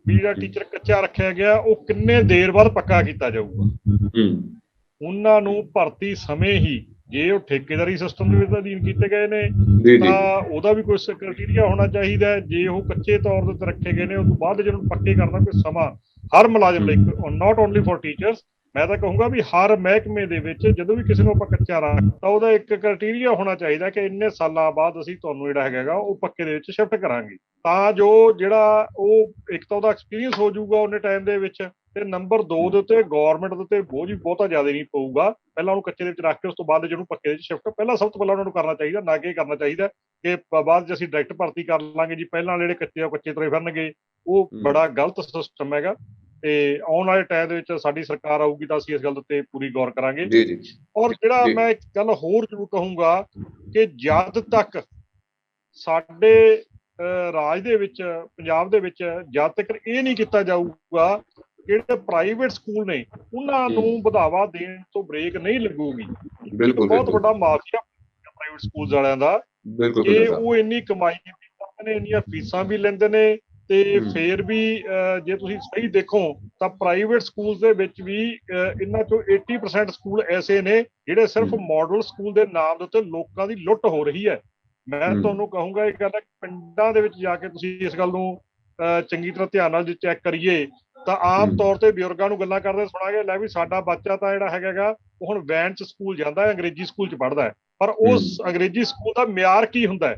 ਵੀ ਜਿਹੜਾ ਟੀਚਰ ਕੱਚਾ ਰੱਖਿਆ ਗਿਆ ਉਹ ਕਿੰਨੇ ਦੇਰ ਬਾਅਦ ਪੱਕਾ ਕੀਤਾ ਜਾਊਗਾ। ਉਹਨਾਂ ਨੂੰ ਭਰਤੀ ਸਮੇਂ ਹੀ, ਜੇ ਉਹ ਠੇਕੇਦਾਰੀ ਸਿਸਟਮ ਦੇ ਵਿੱਚ ਅਧੀਨ ਕੀਤੇ ਗਏ ਨੇ ਤਾਂ ਉਹਦਾ ਵੀ ਕੋਈ ਕ੍ਰਾਈਟੇਰੀਆ ਹੋਣਾ ਚਾਹੀਦਾ। ਜੇ ਉਹ ਕੱਚੇ ਤੌਰ ਤੇ ਰੱਖੇ ਗਏ ਨੇ, ਉਸ ਤੋਂ ਬਾਅਦ ਜਿਹਨੂੰ ਪੱਕੇ ਕਰਨਾ ਕੋਈ ਸਮਾਂ ਹਰ ਮੁਲਾਜ਼ਮ ਲਈ, ਨਾਟ ਓਨਲੀ ਫॉर ਟੀਚਰਸ, ਮੈਂ ਤਾਂ ਕਹੂੰਗਾ ਵੀ ਹਰ ਮਹਿਕਮੇ ਦੇ ਵਿੱਚ ਜਦੋਂ ਵੀ ਕਿਸੇ ਨੂੰ ਆਪਾਂ ਕੱਚਾ ਰੱਖਤਾ ਉਹਦਾ ਇੱਕ ਕ੍ਰਾਈਟੇਰੀਆ ਹੋਣਾ ਚਾਹੀਦਾ ਕਿ ਇੰਨੇ ਸਾਲਾਂ ਬਾਅਦ ਅਸੀਂ ਤੁਹਾਨੂੰ ਜਿਹੜਾ ਹੈਗਾ ਉਹ ਪੱਕੇ ਦੇ ਵਿੱਚ ਸ਼ਿਫਟ ਕਰਾਂਗੇ, ਤਾਂ ਜੋ ਜਿਹੜਾ ਉਹ ਇੱਕ ਤਾਂ ਉਹਦਾ ਐਕਸਪੀਰੀਅੰਸ ਹੋ ਜਾਊਗਾ ਉਹਨੇ ਟਾਈਮ ਦੇ ਵਿੱਚ, ਤੇ ਨੰਬਰ 2 ਦੇ ਉੱਤੇ ਗੌਰਮੈਂਟ ਦੇ ਉੱਤੇ ਬੋਝ ਵੀ ਬਹੁਤਾ ਜ਼ਿਆਦਾ ਨਹੀਂ ਪਊਗਾ। ਪਹਿਲਾਂ ਉਹਨੂੰ ਕੱਚੇ ਦੇ ਵਿੱਚ ਰੱਖ ਕੇ ਉਸ ਤੋਂ ਬਾਅਦ ਜਿਹਨੂੰ ਪੱਕੇ ਦੇ ਵਿੱਚ ਸ਼ਿਫਟ, ਪਹਿਲਾਂ ਸਭ ਤੋਂ ਪਹਿਲਾਂ ਉਹਨਾਂ ਨੂੰ ਕਰਨਾ ਚਾਹੀਦਾ, ਨਾ ਕਿ ਕਰਨਾ ਚਾਹੀਦਾ ਕਿ ਬਾਅਦ 'ਚ ਅਸੀਂ ਡਾਇਰੈਕਟ ਭਰਤੀ ਕਰ ਲਾਂਗੇ ਜੀ, ਪਹਿਲਾਂ ਜਿਹੜੇ ਕੱਚੇ ਉਹ ਕੱਚੇ ਤੁਰੇ ਫਿਰਨਗੇ। ਉਹ ਬੜਾ ਗਲਤ ਸਿਸਟਮ ਹੈਗਾ, ਤੇ ਆਉਣ ਵਾਲੇ ਟਾਈਮ ਦੇ ਵਿੱਚ ਸਾਡੀ ਸਰਕਾਰ ਆਊਗੀ ਤਾਂ ਅਸੀਂ ਇਸ ਗੱਲ ਉੱਤੇ ਪੂਰੀ ਗੌਰ ਕਰਾਂਗੇ। ਔਰ ਜਿਹੜਾ ਮੈਂ ਇੱਕ ਗੱਲ ਹੋਰ ਜ਼ਰੂਰ ਕਹੂੰਗਾ ਕਿ ਜਦ ਤੱਕ ਸਾਡੇ ਰਾਜ ਦੇ ਵਿੱਚ, ਪੰਜਾਬ ਦੇ ਵਿੱਚ ਜਦ ਤੱਕ ਇਹ ਨਹੀਂ ਕੀਤਾ ਜਾਊਗਾ, ਜਿਹੜੇ ਪ੍ਰਾਈਵੇਟ ਸਕੂਲ ਨੇ ਉਹਨਾਂ ਨੂੰ ਵਧਾਵਾ ਦੇਣ ਤੋਂ ਬ੍ਰੇਕ ਨਹੀਂ ਲੱਗੂਗੀ। ਬਹੁਤ ਵੱਡਾ ਮਾਫੀਆ ਪ੍ਰਾਈਵੇਟ ਸਕੂਲ ਵਾਲਿਆਂ ਦਾ, ਕਿ ਉਹ ਇੰਨੀ ਕਮਾਈ ਵੀ ਕਰਦੇ ਨੇ, ਇੰਨੀਆਂ ਫੀਸਾਂ ਵੀ ਲੈਂਦੇ ਨੇ, ਤੇ ਫਿਰ ਵੀ ਜੇ ਤੁਸੀਂ ਸਹੀ ਦੇਖੋ ਤਾਂ ਪ੍ਰਾਈਵੇਟ ਸਕੂਲ ਦੇ ਵਿੱਚ ਵੀ ਇਹਨਾਂ ਚੋਂ 80% ਸਕੂਲ ਐਸੇ ਨੇ ਜਿਹੜੇ ਸਿਰਫ ਮਾਡਲ ਸਕੂਲ ਦੇ ਨਾਮ ਦੇ ਉੱਤੇ ਲੋਕਾਂ ਦੀ ਲੁੱਟ ਹੋ ਰਹੀ ਹੈ। ਮੈਂ ਤੁਹਾਨੂੰ ਕਹੂੰਗਾ ਇਹ ਗੱਲ ਹੈ, ਪਿੰਡਾਂ ਦੇ ਵਿੱਚ ਜਾ ਕੇ ਤੁਸੀਂ ਇਸ ਗੱਲ ਨੂੰ ਚੰਗੀ ਤਰ੍ਹਾਂ ਧਿਆਨ ਨਾਲ ਜੇ ਚੈੱਕ ਕਰੀਏ ਤਾਂ ਆਮ ਤੌਰ ਤੇ ਬਜ਼ੁਰਗਾਂ ਨੂੰ ਗੱਲਾਂ ਕਰਦੇ ਸੁਣਾ ਕੇ ਲੈ ਵੀ ਸਾਡਾ ਬੱਚਾ ਤਾਂ ਜਿਹੜਾ ਹੈਗਾ ਉਹ ਹੁਣ ਵੈਨ 'ਚ ਸਕੂਲ ਜਾਂਦਾ ਹੈ, ਅੰਗਰੇਜ਼ੀ ਸਕੂਲ 'ਚ ਪੜ੍ਹਦਾ ਹੈ, ਪਰ ਉਸ ਅੰਗਰੇਜ਼ੀ ਸਕੂਲ ਦਾ ਮਿਆਰ ਕੀ ਹੁੰਦਾ ਹੈ?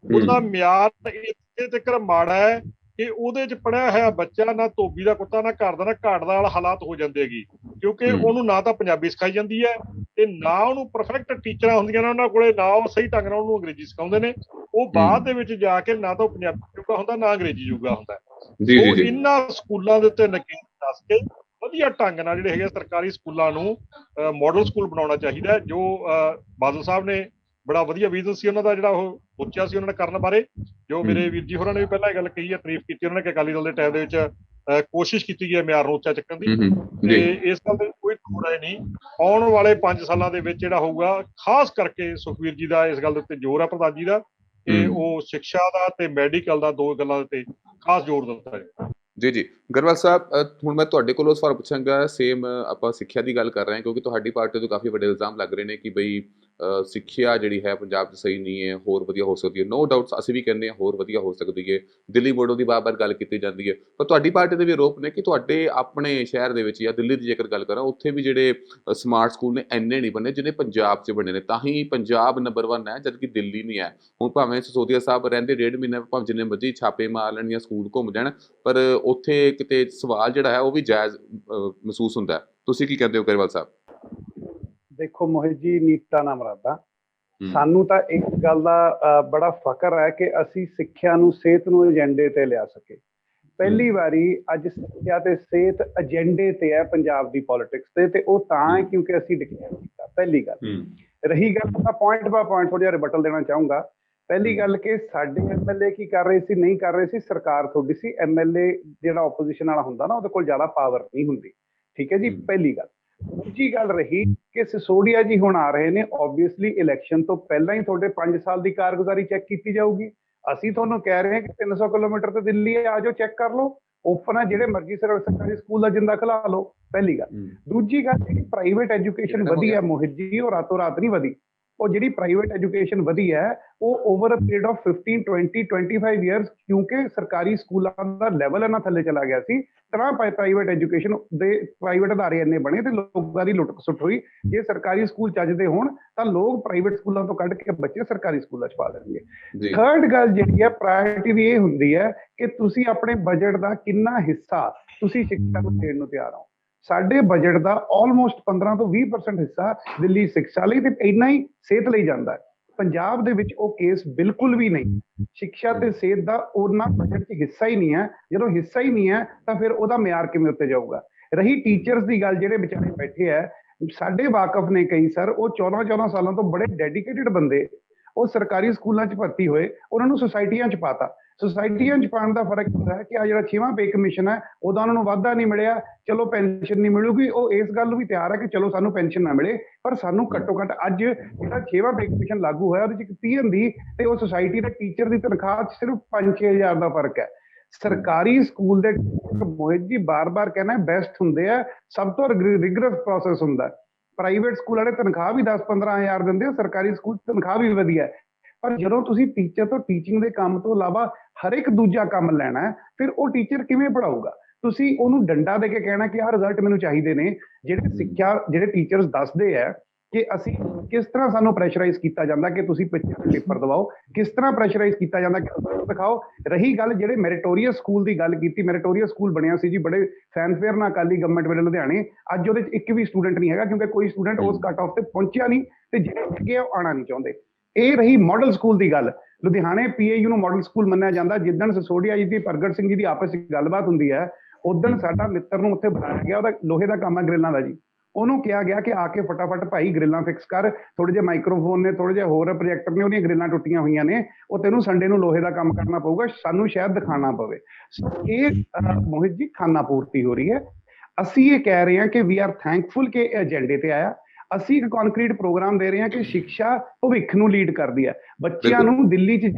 ਉਹਦਾ ਮਿਆਰ ਇੱਥੇ ਤੱਕ ਮਾੜਾ ਹੈ ਕਿ ਉਹਦੇ 'ਚ ਪੜ੍ਹਿਆ ਹੋਇਆ ਬੱਚਾ ਨਾ ਧੋਬੀ ਦਾ ਕੁੱਤਾ, ਨਾ ਘਰ ਦਾ, ਨਾ ਘਾਟ ਦਾ ਵਾਲਾ ਹਾਲਾਤ ਹੋ ਜਾਂਦੇ ਹੈਗੀ, ਕਿਉਂਕਿ ਉਹਨੂੰ ਨਾ ਤਾਂ ਪੰਜਾਬੀ ਸਿਖਾਈ ਜਾਂਦੀ ਹੈ ਤੇ ਨਾ ਉਹਨੂੰ ਪਰਫੈਕਟ ਟੀਚਰਾਂ ਹੁੰਦੀਆਂ ਨੇ ਉਹਨਾਂ ਕੋਲੇ, ਨਾ ਉਹ ਸਹੀ ਢੰਗ ਨਾਲ ਉਹਨੂੰ ਅੰਗਰੇਜ਼ੀ ਸਿਖਾਉਂਦੇ ਨੇ। ਉਹ ਬਾਅਦ ਦੇ ਵਿੱਚ ਜਾ ਕੇ ਨਾ ਤਾਂ ਉਹ ਪੰਜਾਬੀ ਜੋਗਾ ਹੁੰਦਾ, ਨਾ ਅੰਗਰੇਜ਼ੀ ਜੋਗਾ ਹੁੰਦਾ। ਸੋ ਇਹਨਾਂ ਸਕੂਲਾਂ ਦੇ ਉੱਤੇ ਨਕੀਨ ਦੱਸ ਕੇ ਵਧੀਆ ਢੰਗ ਨਾਲ ਜਿਹੜੇ ਹੈਗੇ ਸਰਕਾਰੀ ਸਕੂਲਾਂ ਨੂੰ ਮਾਡਲ ਸਕੂਲ ਬਣਾਉਣਾ ਚਾਹੀਦਾ ਹੈ, ਜੋ ਬਾਦਲ ਸਾਹਿਬ ਨੇ ਬੜਾ ਵਧੀਆ ਵਿਜ਼ਨ ਸੀ ਉਹਨਾਂ ਦਾ, ਜਿਹੜਾ ਉਹ ਸੋਚਿਆ ਸੀ ਉਹਨਾਂ ਨੇ ਕਰਨ ਬਾਰੇ, ਜੋ ਮੇਰੇ ਵੀਰ ਜੀ ਹੋਰਾਂ ਨੇ ਵੀ ਪਹਿਲਾਂ ਇਹ ਗੱਲ ਕਹੀ ਹੈ, ਤਾਰੀਫ ਕੀਤੀ ਉਹਨਾਂ ਨੇ ਕਿ ਅਕਾਲੀ ਦਲ ਦੇ ਟਾਈਮ ਦੇ ਵਿੱਚ ਕੋਸ਼ਿਸ਼ ਕੀਤੀ ਗਈ ਮਿਆਰ ਨੂੰ ਉੱਚਾ ਚੱਕਣ ਦੀ, ਤੇ ਇਸ ਗੱਲ ਦੇ ਕੋਈ ਥੋੜਾ ਨਹੀਂ। ਆਉਣ ਵਾਲੇ 5 ਸਾਲਾਂ ਦੇ ਵਿੱਚ ਜਿਹੜਾ ਹੋਊਗਾ, ਖਾਸ ਕਰਕੇ ਸੁਖਬੀਰ ਜੀ ਦਾ ਇਸ ਗੱਲ ਦੇ ਉੱਤੇ ਜ਼ੋਰ ਆ, ਪ੍ਰਧਾਨ ਜੀ ਦਾ, ਕਿ ਉਹ ਸਿੱਖਿਆ ਦਾ ਤੇ ਮੈਡੀਕਲ ਦਾ, ਦੋ ਗੱਲਾਂ ਦੇ ਉੱਤੇ ਖਾਸ ਜ਼ੋਰ ਦਿੱਤਾ ਹੈ। ਜੀ ਗਰੇਵਾਲ ਸਾਹਿਬ, ਹੁਣ ਮੈਂ ਤੁਹਾਡੇ ਕੋਲੋਂ ਸਵਾਲ ਪੁੱਛਾਂਗਾ। ਸੇਮ ਆਪਾਂ ਸਿੱਖਿਆ ਦੀ ਗੱਲ ਕਰ ਰਹੇ ਹਾਂ, ਕਿਉਂਕਿ ਤੁਹਾਡੀ ਪਾਰਟੀ ਤੋਂ ਕਾਫੀ ਵੱਡੇ ਇਲਜ਼ਾਮ ਲੱਗ ਰਹੇ ਨੇ ਕਿ ਬਈ ਸਿੱਖਿਆ ਜਿਹੜੀ ਹੈ ਪੰਜਾਬ 'ਚ ਸਹੀ ਨਹੀਂ ਹੈ, ਹੋਰ ਵਧੀਆ ਹੋ ਸਕਦੀ ਹੈ। ਨੋ ਡਾਊਟਸ, ਅਸੀਂ ਵੀ ਕਹਿੰਦੇ ਹਾਂ ਹੋਰ ਵਧੀਆ ਹੋ ਸਕਦੀ ਹੈ। ਦਿੱਲੀ ਮੋਡਲ ਦੀ ਬਾਰ-ਬਾਰ ਗੱਲ ਕੀਤੀ ਜਾਂਦੀ ਹੈ, ਪਰ ਤੁਹਾਡੀ ਪਾਰਟੀ ਦੇ ਵੀ ਆਰੋਪ ਨੇ ਕਿ ਤੁਹਾਡੇ ਆਪਣੇ ਸ਼ਹਿਰ ਦੇ ਵਿੱਚ ਜਾਂ ਦਿੱਲੀ ਦੀ ਜੇਕਰ ਗੱਲ ਕਰਾਂ, ਉੱਥੇ ਵੀ ਜਿਹੜੇ ਸਮਾਰਟ ਸਕੂਲ ਨੇ ਇੰਨੇ ਨਹੀਂ ਬਣੇ ਜਿੰਨੇ ਪੰਜਾਬ 'ਚ ਬਣੇ ਨੇ, ਤਾਂ ਹੀ ਪੰਜਾਬ ਨੰਬਰ 1 ਹੈ ਜਦਕਿ ਦਿੱਲੀ ਨਹੀਂ ਹੈ। ਹੁਣ ਭਾਵੇਂ ਸਿਸੋਦੀਆ ਸਾਹਿਬ ਰਹਿੰਦੇ 1.5 ਮਹੀਨੇ, ਭਾਵੇਂ ਜਿੰਨੇ ਮਰਜ਼ੀ ਛਾਪੇ ਮਾਰ ਲੈਣ ਜਾਂ ਸਕੂਲ ਘੁੰਮ ਜਾਣ, ਪਰ ਉੱਥੇ ਕਿਤੇ ਸਵਾਲ ਜਿਹੜਾ ਹੈ ਉਹ ਵੀ ਜਾਇਜ਼ ਮਹਿਸੂਸ ਹੁੰਦਾ ਹੈ। ਤੁਸੀਂ ਕੀ ਕਹਿੰਦੇ ਹੋ ਗਰੇਵਾਲ ਸਾਹਿਬ? ਦੇਖੋ ਮੋਹਿਤ ਜੀ, ਨੀਤਾ ਨਾ ਮਰਾਦਾ, ਸਾਨੂੰ ਤਾਂ ਇੱਕ ਗੱਲ ਦਾ ਬੜਾ ਫਖਰ ਹੈ ਕਿ ਅਸੀਂ ਸਿੱਖਿਆ ਨੂੰ, ਸਿਹਤ ਨੂੰ ਏਜੰਡੇ ਤੇ ਲਿਆ ਸਕੇ। ਪਹਿਲੀ ਵਾਰੀ ਅੱਜ ਸਿੱਖਿਆ ਤੇ ਸਿਹਤ ਏਜੰਡੇ ਤੇ ਹੈ ਪੰਜਾਬ ਦੀ ਪੋਲਿਟਿਕਸ ਤੇ ਉਹ ਤਾਂ ਹੈ ਕਿਉਂਕਿ ਅਸੀਂ ਡਿਕਲੇਅਰ ਕੀਤਾ। ਪਹਿਲੀ ਗੱਲ। ਰਹੀ ਗੱਲ, ਮੈਂ ਪੁਆਇੰਟ ਬਾय ਪੁਆਇੰਟ ਥੋੜਾ ਜਿਹਾ ਰਿਬਟਲ ਦੇਣਾ ਚਾਹੂੰਗਾ। ਪਹਿਲੀ ਗੱਲ ਕਿ ਸਾਡੇ ਐਮਐਲਏ ਕੀ ਕਰ ਰਹੇ ਸੀ, ਨਹੀਂ ਕਰ ਰਹੇ ਸੀ, ਸਰਕਾਰ ਤੁਹਾਡੀ ਸੀ। ਐਮਐਲਏ ਜਿਹੜਾ ਆਪੋਜੀਸ਼ਨ ਵਾਲਾ ਹੁੰਦਾ ਨਾ, ਉਹਦੇ ਕੋਲ ਜ਼ਿਆਦਾ ਪਾਵਰ ਨਹੀਂ ਹੁੰਦੀ, ਠੀਕ ਹੈ ਜੀ, ਪਹਿਲੀ ਗੱਲ। ਦੂਜੀ ਗੱਲ ਰਹੀ ਕਿ ਸਿਸੋਦੀਆ ਜੀ ਹੁਣ ਆ ਰਹੇ ਨੇ, ਓਬਵੀਅਸਲੀ ਇਲੈਕਸ਼ਨ ਤੋਂ ਪਹਿਲਾਂ ਹੀ ਤੁਹਾਡੇ 5 ਸਾਲ ਦੀ ਕਾਰਗੁਜ਼ਾਰੀ ਚੈੱਕ ਕੀਤੀ ਜਾਊਗੀ। ਅਸੀਂ ਤੁਹਾਨੂੰ ਕਹਿ ਰਹੇ ਹਾਂ ਕਿ 300 ਕਿਲੋਮੀਟਰ ਤੇ ਦਿੱਲੀ ਆ ਜਾਓ, ਚੈੱਕ ਕਰ ਲਓ, ਓਪਨ ਆ, ਜਿਹੜੇ ਮਰਜ਼ੀ ਸਰਕਾਰੀ ਸਕੂਲ ਦਾ ਜਿੰਦਾ ਖਿਲਾ ਲਓ, ਪਹਿਲੀ ਗੱਲ। ਦੂਜੀ ਗੱਲ, ਜਿਹੜੀ ਪ੍ਰਾਈਵੇਟ ਐਜੂਕੇਸ਼ਨ ਵਧੀ ਹੈ ਮੋਹਿਤ ਜੀ, ਉਹ ਰਾਤੋਂ ਰਾਤ ਨਹੀਂ ਵਧੀ। ਉਹ ਜਿਹੜੀ ਪ੍ਰਾਈਵੇਟ ਐਜੂਕੇਸ਼ਨ ਵਧੀ ਹੈ ਉਹ over a period of 15, 20, 25 years, ਕਿਉਂਕਿ ਸਰਕਾਰੀ ਸਕੂਲਾਂ ਦਾ ਲੈਵਲ ਇੰਨਾ ਥੱਲੇ ਚਲਾ ਗਿਆ ਸੀ, ਤਾਂ ਪ੍ਰਾਈਵੇਟ ਐਜੂਕੇਸ਼ਨ ਦੇ ਪ੍ਰਾਈਵੇਟ ਅਦਾਰੇ ਇੰਨੇ ਬਣੇ ਤੇ ਲੋਕਾਂ ਦੀ ਲੁੱਟ ਖਸੁੱਟ ਹੋਈ। ਜੇ ਸਰਕਾਰੀ ਸਕੂਲ ਚੱਜਦੇ ਹੋਣ ਤਾਂ ਲੋਕ ਪ੍ਰਾਈਵੇਟ ਸਕੂਲਾਂ ਤੋਂ ਕੱਢ ਕੇ ਬੱਚੇ ਸਰਕਾਰੀ ਸਕੂਲਾਂ 'ਚ ਪਾ ਦੇਣਗੇ। ਥਰਡ ਗੱਲ ਜਿਹੜੀ ਹੈ ਪ੍ਰਾਇੋਰਟੀ ਦੀ, ਇਹ ਹੁੰਦੀ ਹੈ ਕਿ ਤੁਸੀਂ ਆਪਣੇ ਬਜਟ ਦਾ ਕਿੰਨਾ ਹਿੱਸਾ ਤੁਸੀਂ ਸਿੱਖਿਆ ਨੂੰ ਦੇਣ ਨੂੰ ਤਿਆਰ ਹੋ। ਸਾਡੇ ਬਜਟ ਦਾ ਆਲਮੋਸਟ 15 ਤੋਂ 20% ਹਿੱਸਾ ਦਿੱਲੀ ਸਿੱਖਿਆ ਲਈ ਤੇ ਇੰਨਾ ਹੀ ਸਿਹਤ ਲਈ ਜਾਂਦਾ ਹੈ। ਪੰਜਾਬ ਦੇ ਵਿੱਚ ਉਹ ਕੇਸ ਬਿਲਕੁਲ ਵੀ ਨਹੀਂ। ਸਿੱਖਿਆ ਤੇ ਸਿਹਤ ਦਾ ਉਹਨਾਂ ਬਜਟ 'ਚ ਹਿੱਸਾ ਹੀ ਨਹੀਂ ਹੈ। ਜਦੋਂ ਹਿੱਸਾ ਹੀ ਨਹੀਂ ਹੈ ਤਾਂ ਫਿਰ ਉਹਦਾ ਮਿਆਰ ਕਿਵੇਂ ਉੱਤੇ ਜਾਊਗਾ? ਰਹੀ ਟੀਚਰਸ ਦੀ ਗੱਲ, ਜਿਹੜੇ ਵਿਚਾਰੇ ਬੈਠੇ ਹੈ, ਸਾਡੇ ਵਾਕਫ ਨੇ ਕਈ ਸਰ, ਉਹ 14 ਸਾਲਾਂ ਤੋਂ ਬੜੇ ਡੈਡੀਕੇਟਿਡ ਬੰਦੇ, ਉਹ ਸਰਕਾਰੀ ਸਕੂਲਾਂ 'ਚ ਭਰਤੀ ਹੋਏ, ਉਹਨਾਂ ਨੂੰ ਸੁਸਾਇਟੀਆਂ 'ਚ ਪਾਤਾ। ਸੁਸਾਇਟੀਆਂ 'ਚ ਪਾਉਣ ਦਾ ਫਰਕ ਹੁੰਦਾ ਹੈ ਕਿ ਆ ਜਿਹੜਾ 6ਵਾਂ ਪੇ ਕਮਿਸ਼ਨ ਹੈ, ਉਹਦਾ ਉਹਨਾਂ ਨੂੰ ਵਾਧਾ ਨਹੀਂ ਮਿਲਿਆ, ਚਲੋ ਪੈਨਸ਼ਨ ਨਹੀਂ ਮਿਲੂਗੀ, ਉਹ ਇਸ ਗੱਲ ਨੂੰ ਵੀ ਤਿਆਰ ਹੈ ਕਿ ਚਲੋ ਸਾਨੂੰ ਪੈਨਸ਼ਨ ਨਾ ਮਿਲੇ, ਪਰ ਸਾਨੂੰ ਘੱਟੋ ਘੱਟ ਅੱਜ ਜਿਹੜਾ 6ਵਾਂ ਪੇ ਕਮਿਸ਼ਨ ਲਾਗੂ ਹੋਇਆ, ਉਹਦੇ 'ਚ 30 ਹੁੰਦੀ ਤੇ ਉਹ ਸੁਸਾਇਟੀ ਦੇ ਟੀਚਰ ਦੀ ਤਨਖਾਹ 'ਚ ਸਿਰਫ 5-6 ਹਜ਼ਾਰ ਦਾ ਫਰਕ ਹੈ। ਸਰਕਾਰੀ ਸਕੂਲ ਦੇ ਮੋਹਿਤ ਜੀ ਬਾਰ-ਬਾਰ ਕਹਿਣਾ ਬੈਸਟ ਹੁੰਦੇ ਆ, ਸਭ ਤੋਂ ਰਿਗਰਸ ਪ੍ਰੋਸੈਸ ਹੁੰਦਾ। ਪ੍ਰਾਈਵੇਟ ਸਕੂਲ ਵਾਲੇ ਤਨਖਾਹ ਵੀ 10-15 ਹਜ਼ਾਰ ਦਿੰਦੇ ਆ, ਸਰਕਾਰੀ ਸਕੂਲ ਤਨਖਾਹ ਵੀ ਵਧੀਆ ਹੈ, ਪਰ ਜਦੋਂ ਤੁਸੀਂ ਟੀਚਰ ਤੋਂ ਟੀਚਿੰਗ ਦੇ ਕੰਮ ਤੋਂ ਇਲਾਵਾ ਹਰ ਇੱਕ ਦੂਜਾ ਕੰਮ ਲੈਣਾ ਹੈ, ਫਿਰ ਉਹ ਟੀਚਰ ਕਿਵੇਂ ਪੜਾਊਗਾ? ਤੁਸੀਂ ਉਹਨੂੰ ਡੰਡਾ ਦੇ ਕੇ ਕਹਿਣਾ ਕਿ ਆਹ ਰਿਜ਼ਲਟ ਮੈਨੂੰ ਚਾਹੀਦੇ ਨੇ। ਜਿਹੜੇ ਟੀਚਰਸ ਦੱਸਦੇ ਆ ਕਿ ਅਸੀਂ ਕਿਸ ਤਰ੍ਹਾਂ ਸਾਨੂੰ ਪ੍ਰੈਸ਼ਰਾਈਜ਼ ਕੀਤਾ ਜਾਂਦਾ ਕਿ ਤੁਸੀਂ ਪੇਪਰ ਦਵਾਓ, ਕਿਸ ਤਰ੍ਹਾਂ ਪ੍ਰੈਸ਼ਰਾਈਜ਼ ਕੀਤਾ ਜਾਂਦਾ ਕਿ ਦਿਖਾਓ। ਰਹੀ ਗੱਲ ਜਿਹੜੇ ਮੈਰੀਟੋਰੀਅਸ ਸਕੂਲ ਦੀ ਗੱਲ ਕੀਤੀ, ਮੈਰੀਟੋਰੀਅਸ ਸਕੂਲ ਬਣਿਆ ਸੀ ਜੀ ਬੜੇ ਫੈਨਫੇਅਰ ਨਾਲ ਅਕਾਲੀ ਗਵਰਨਮੈਂਟ ਵੇਲੇ ਲੁਧਿਆਣੇ, ਅੱਜ ਉਹਦੇ 'ਚ ਇੱਕ ਵੀ ਸਟੂਡੈਂਟ ਨਹੀਂ ਹੈਗਾ, ਕਿਉਂਕਿ ਕੋਈ ਸਟੂਡੈਂਟ ਉਸ ਕੱਟ ਆਫ ਤੇ ਪਹੁੰਚਿਆ ਨਹੀਂ ਤੇ ਜਿਹੜੇ ਅੱਗੇ ਉਹ ਆਉਣਾ ਨਹੀਂ ਚਾਹੁੰਦੇ। ਇਹ ਰਹੀ ਮਾਡਲ ਸਕੂਲ ਦੀ ਗੱਲ। ਲੁਧਿਆਣੇ PAU ਨੂੰ ਮਾਡਲ ਸਕੂਲ ਮੰਨਿਆ ਜਾਂਦਾ। ਜਿੱਦਣ ਸਿਸੋਦੀਆ ਜੀ ਦੀ ਪ੍ਰਗਟ ਸਿੰਘ ਜੀ ਦੀ ਆਪਸ ਵਿੱਚ ਗੱਲਬਾਤ ਹੁੰਦੀ ਹੈ, ਉਦਣ ਸਾਡਾ ਮਿੱਤਰ ਨੂੰ ਉੱਥੇ ਬੁਲਾਇਆ ਗਿਆ, ਉਹਦਾ ਲੋਹੇ ਦਾ ਕੰਮ ਹੈ ਗ੍ਰਿਲਾਂ ਦਾ ਜੀ। ਉਹਨੂੰ ਕਿਹਾ ਗਿਆ ਕਿ ਆ ਕੇ ਫਟਾਫਟ ਭਾਈ ਗ੍ਰਿਲਾਂ ਫਿਕਸ ਕਰ, ਥੋੜੇ ਜਿਹੇ ਮਾਈਕ੍ਰੋਫੋਨ ਨੇ, ਥੋੜੇ ਜਿਹੇ ਹੋਰ ਪ੍ਰੋਜੈਕਟਰ ਨੇ, ਉਹਦੀਆਂ ਗ੍ਰਿਲਾਂ ਟੁੱਟੀਆਂ ਹੋਈਆਂ ਨੇ, ਉਹ ਤੈਨੂੰ ਸੰਡੇ ਨੂੰ ਲੋਹੇ ਦਾ ਕੰਮ ਕਰਨਾ ਪਊਗਾ, ਸਾਨੂੰ ਸ਼ਾਇਦ ਦਿਖਾਉਣਾ ਪਵੇ। ਇਹ ਮੋਹਿਤ ਜੀ ਖਾਨਾ ਪੂਰਤੀ ਹੋ ਰਹੀ ਹੈ। ਅਸੀਂ ਇਹ ਕਹਿ ਰਹੇ ਹਾਂ ਕਿ ਵੀ ਆਰ ਥੈਂਕਫੁਲ ਕਿ ਇਹ ਏਜੰਡੇ ਤੇ ਆਇਆ। ਅਸੀਂ ਇੱਕ ਕੰਕਰੀਟ ਪ੍ਰੋਗਰਾਮ ਦੇ ਰਹੇ ਹਾਂ ਕਿ ਸਿੱਖਿਆ ਭਵਿੱਖ ਨੂੰ ਲੀਡ ਕਰਦੀ ਹੈ। ਬੱਚਿਆਂ ਨੂੰ ਦਿੱਲੀ 'ਚ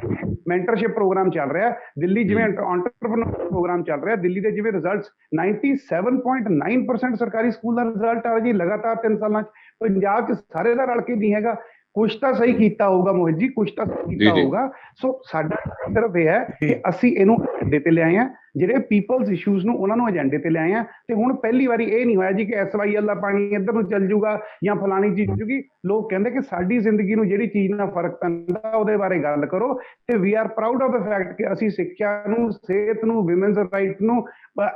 ਮੈਂਟਰਸ਼ਿਪ ਪ੍ਰੋਗਰਾਮ ਚੱਲ ਰਿਹਾ, ਦਿੱਲੀ ਜਿਵੇਂ ਐਂਟਰਪ੍ਰੈਨਿਓਰ ਪ੍ਰੋਗਰਾਮ ਚੱਲ ਰਿਹਾ, ਦਿੱਲੀ ਦੇ ਜਿਵੇਂ ਰਿਜ਼ਲਟਸ 97.9% ਸਰਕਾਰੀ ਸਕੂਲ ਦਾ ਰਿਜ਼ਲਟ ਆ ਜੀ ਲਗਾਤਾਰ 3 ਸਾਲਾਂ 'ਚ। ਪੰਜਾਬ 'ਚ ਸਾਰੇ ਦਾ ਰਲ ਕੇ ਨਹੀਂ ਹੈਗਾ, ਕੁਛ ਤਾਂ ਸਹੀ ਕੀਤਾ ਹੋਊਗਾ ਮੋਹਿਤ ਜੀ, ਕੁਛ ਤਾਂ ਸਹੀ ਕੀਤਾ ਹੋਊਗਾ। ਸੋ ਸਾਡਾ ਸਿਰਫ ਇਹ ਹੈ ਕਿ ਅਸੀਂ ਇਹਨੂੰ ਅੱਡੇ ਤੇ ਲਿਆਏ ਹਾਂ। ਜਿਹੜੇ ਪੀਪਲਸ ਇਸ਼ੂਜ਼ ਨੂੰ ਉਹਨਾਂ ਨੂੰ ਏਜੰਡੇ ਤੇ ਲਿਆਏ ਆ। ਤੇ ਹੁਣ ਪਹਿਲੀ ਵਾਰੀ ਇਹ ਨਹੀਂ ਹੋਇਆ ਜੀ ਕਿ SYL ਦਾ ਪਾਣੀ ਇੱਧਰ ਨੂੰ ਚੱਲ ਜੂਗਾ ਜਾਂ ਫਲਾਣੀ ਚੀਜ਼ ਜੂਗੀ। ਲੋਕ ਕਹਿੰਦੇ ਕਿ ਸਾਡੀ ਜ਼ਿੰਦਗੀ ਨੂੰ ਜਿਹੜੀ ਚੀਜ਼ ਨਾਲ ਫਰਕ ਪੈਂਦਾ ਉਹਦੇ ਬਾਰੇ ਗੱਲ ਕਰੋ। ਤੇ we are proud of the fact ਕਿ ਅਸੀਂ ਸਿੱਖਿਆ ਨੂੰ, ਸਿਹਤ ਨੂੰ, ਵਿਮਨਸ ਰਾਈਟ ਨੂੰ,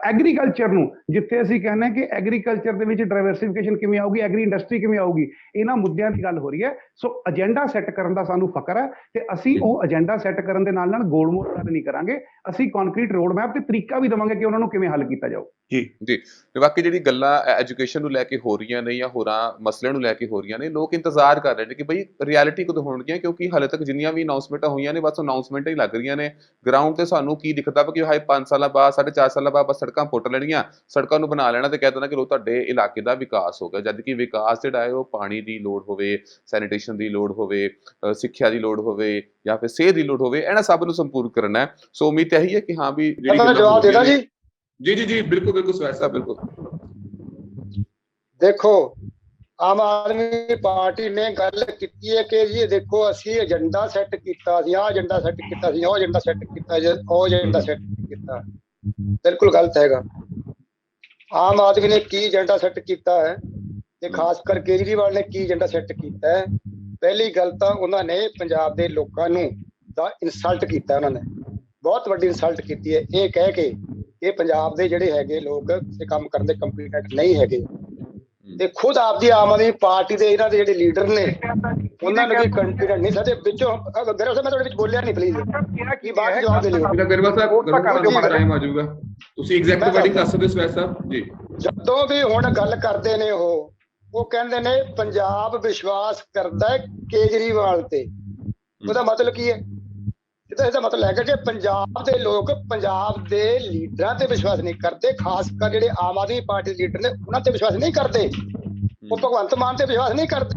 ਐਗਰੀਕਲਚਰ ਨੂੰ, ਜਿੱਥੇ ਅਸੀਂ ਕਹਿੰਦੇ ਕਿ ਐਗਰੀਕਲਚਰ ਦੇ ਵਿੱਚ ਡਾਇਵਰਸਿਫਿਕੇਸ਼ਨ ਕਿਵੇਂ ਆਊਗੀ, ਐਗਰੀ ਇੰਡਸਟਰੀ ਕਿਵੇਂ ਆਊਗੀ, ਇਹਨਾਂ ਮੁੱਦਿਆਂ ਦੀ ਗੱਲ ਹੋ ਰਹੀ ਹੈ। ਸੋ ਏਜੰਡਾ ਸੈੱਟ ਕਰਨ ਦਾ ਸਾਨੂੰ ਫਖਰ ਹੈ ਤੇ ਅਸੀਂ ਉਹ ਏਜੰਡਾ ਸੈੱਟ ਕਰਨ ਦੇ ਨਾਲ ਨਾਲ ਗੋਲ ਮੋਲ ਗੱਲ ਨਹੀਂ ਕਰਾਂਗੇ। ਅਸੀਂ ਕੰਕਰੀਟ ਰੋਡ ਮੈਪ ਤੇ ਤਰੀਕਾ ਵੀ ਦੇਵਾਂਗੇ ਕਿ ਉਹਨਾਂ ਨੂੰ ਕਿਵੇਂ ਹੱਲ ਕੀਤਾ ਜਾਊ। ਜੀ ਜੀ, ਤੇ ਬਾਕੀ ਜਿਹੜੀ ਗੱਲਾਂ ਐਜੂਕੇਸ਼ਨ ਨੂੰ ਲੈ ਕੇ ਹੋ ਰਹੀਆਂ ਨੇ ਜਾਂ ਹੋਰਾਂ ਮਸਲਿਆਂ ਨੂੰ ਲੈ ਕੇ ਹੋ ਰਹੀਆਂ ਨੇ, ਲੋਕ ਇੰਤਜ਼ਾਰ ਕਰ ਰਹੇ ਨੇ ਕਿ ਬਈ ਰਿਐਲਿਟੀ ਕਦੋਂ ਹੋਣਗੀਆਂ, ਕਿਉਂਕਿ ਹਾਲੇ ਤੱਕ ਜਿੰਨੀਆਂ ਵੀ ਅਨਾਉਂਸਮੈਂਟਾਂ ਹੋਈਆਂ ਨੇ ਬਸ ਅਨਾਉਂਸਮੈਂਟਾਂ ਹੀ ਲੱਗ ਰਹੀਆਂ ਨੇ। ਗਰਾਊਂਡ ਤੇ ਸਾਨੂੰ ਕੀ ਦਿਖਦਾ ਵਾ ਕਿ ਹਾਏ 5 ਸਾਲਾਂ ਬਾਅਦ 4.5 ਸਾਲਾਂ ਬਾਅਦ ਬਸ ਸੜਕਾਂ ਪੁੱਟ ਲੈਣੀਆਂ, ਸੜਕਾਂ ਨੂੰ ਬਣਾ ਲੈਣਾ ਤੇ ਕਹਿ ਦੇਣਾ ਕਿ ਲੋ ਤੁਹਾਡੇ ਇਲਾਕੇ ਦਾ ਵਿਕਾਸ ਹੋ ਗਿਆ। ਜਦ ਕਿ ਵਿਕਾਸ ਜਿਹੜਾ ਹੈ ਉਹ ਪਾਣੀ ਦੀ ਲੋੜ ਹੋਵੇ, ਸੈਨੀਟੇਸ਼ਨ ਦੀ ਲੋੜ ਹੋਵੇ, ਸਿੱਖਿਆ ਦੀ ਲੋੜ ਹੋਵੇ ਜਾਂ ਫਿਰ ਸਿਹਤ ਦੀ ਲੋੜ ਹੋਵੇ, ਇਹਨਾਂ ਸਭ ਨੂੰ ਸੰਪੂਰਨ ਕਰਨਾ ਹੈ। ਸੋ ਉਮੀਦ ਇਹੀ ਹੈ ਕਿ ਹਾਂ ਵੀ ਜਵਾਬ ਦੇਦਾ ਜੀ। ਜੀ ਜੀ ਜੀ, ਬਿਲਕੁਲ ਬਿਲਕੁਲ ਸਵੈਚ ਸਾਹਿਬ, ਬਿਲਕੁਲ। ਦੇਖੋ, ਆਮ ਆਦਮੀ ਪਾਰਟੀ ਨੇ ਗੱਲ ਕੀਤੀ ਹੈ ਕਿ ਜੀ ਦੇਖੋ ਅਸੀਂ ਏਜੰਡਾ ਸੈੱਟ ਕੀਤਾ ਸੀ, ਆਹ ਏਜੰਡਾ ਸੈੱਟ ਕੀਤਾ ਸੀ, ਉਹ ਏਜੰਡਾ ਸੈੱਟ ਕੀਤਾ, ਉਹ ਏਜੰਡਾ ਸੈੱਟ ਕੀਤਾ। ਬਿਲਕੁਲ ਗਲਤ ਹੈਗਾ। ਆਮ ਆਦਮੀ ਨੇ ਕੀ ਏਜੰਡਾ ਸੈੱਟ ਕੀਤਾ ਹੈ ਤੇ ਖਾਸ ਕਰ ਕੇਜਰੀਵਾਲ ਨੇ ਕੀ ਏਜੰਡਾ ਸੈੱਟ ਕੀਤਾ ਹੈ। ਪਹਿਲੀ ਗੱਲ ਤਾਂ ਉਹਨਾਂ ਨੇ ਪੰਜਾਬ ਦੇ ਲੋਕਾਂ ਨੂੰ ਦਾ ਇਨਸਲਟ ਕੀਤਾ। ਉਹਨਾਂ ਨੇ ਬਹੁਤ ਵੱਡੀ ਇਨਸਲਟ ਕੀਤੀ ਹੈ ਇਹ ਕਹਿ ਕੇ ਕਿ ਪੰਜਾਬ ਦੇ ਜਿਹੜੇ ਹੈਗੇ ਲੋਕ ਕਿਸੇ ਕੰਮ ਕਰਨ ਦੇ ਕੰਪੀਟੈਂਟ ਨਹੀਂ ਹੈਗੇ। ਤੇ ਖੁਦ ਆਪਦੀ ਆਮ ਆਦਮੀ ਪਾਰਟੀ ਦੇ ਇਹਨਾਂ ਦੇ ਜਿਹੜੇ ਲੀਡਰ ਨੇ ਉਹਨਾਂ ਨੂੰ ਵੀ ਕੰਪੀਟੈਂਟ ਨਹੀਂ ਸਾਡੇ ਵਿੱਚੋਂ। ਗਰੇਵਾਲ ਸਾਹਿਬ ਮੈਂ ਤੁਹਾਡੇ ਵਿੱਚ ਬੋਲਿਆ ਨਹੀਂ, ਪਲੀਜ਼ ਕੀ ਬਾਤ ਜਵਾਬ ਦੇ ਲਿਓ। ਗਰੇਵਾਲ ਸਾਹਿਬ ਟਾਈਮ ਆ ਜਾਊਗਾ, ਤੁਸੀਂ ਐਗਜ਼ੈਕਟ ਵਰਡਿੰਗ ਦੱਸ ਸਕਦੇ ਸਵੈਚ ਸਾਹਿਬ ਜੀ। ਜਦੋਂ ਵੀ ਹੁਣ ਗੱਲ ਕਰਦੇ ਨੇ ਉਹ ਕਹਿੰਦੇ ਨੇ ਪੰਜਾਬ ਵਿਸ਼ਵਾਸ ਕਰਦਾ ਹੈ ਕੇਜਰੀਵਾਲ ਤੇ। ਉਹਦਾ ਮਤਲਬ ਕੀ ਹੈ? ਇਹਦਾ ਮਤਲਬ ਹੈਗਾ ਕਿ ਪੰਜਾਬ ਦੇ ਲੋਕ ਪੰਜਾਬ ਦੇ ਲੀਡਰਾਂ ਤੇ ਵਿਸ਼ਵਾਸ ਨਹੀਂ ਕਰਦੇ, ਖਾਸ ਕਰ ਜਿਹੜੇ ਆਮ ਆਦਮੀ ਪਾਰਟੀ ਦੇ ਲੀਡਰ ਨੇ ਉਹਨਾਂ ਤੇ ਵਿਸ਼ਵਾਸ ਨਹੀਂ ਕਰਦੇ। ਉਹ ਭਗਵੰਤ ਮਾਨ ਤੇ ਵਿਸ਼ਵਾਸ ਨਹੀਂ ਕਰਦੇ,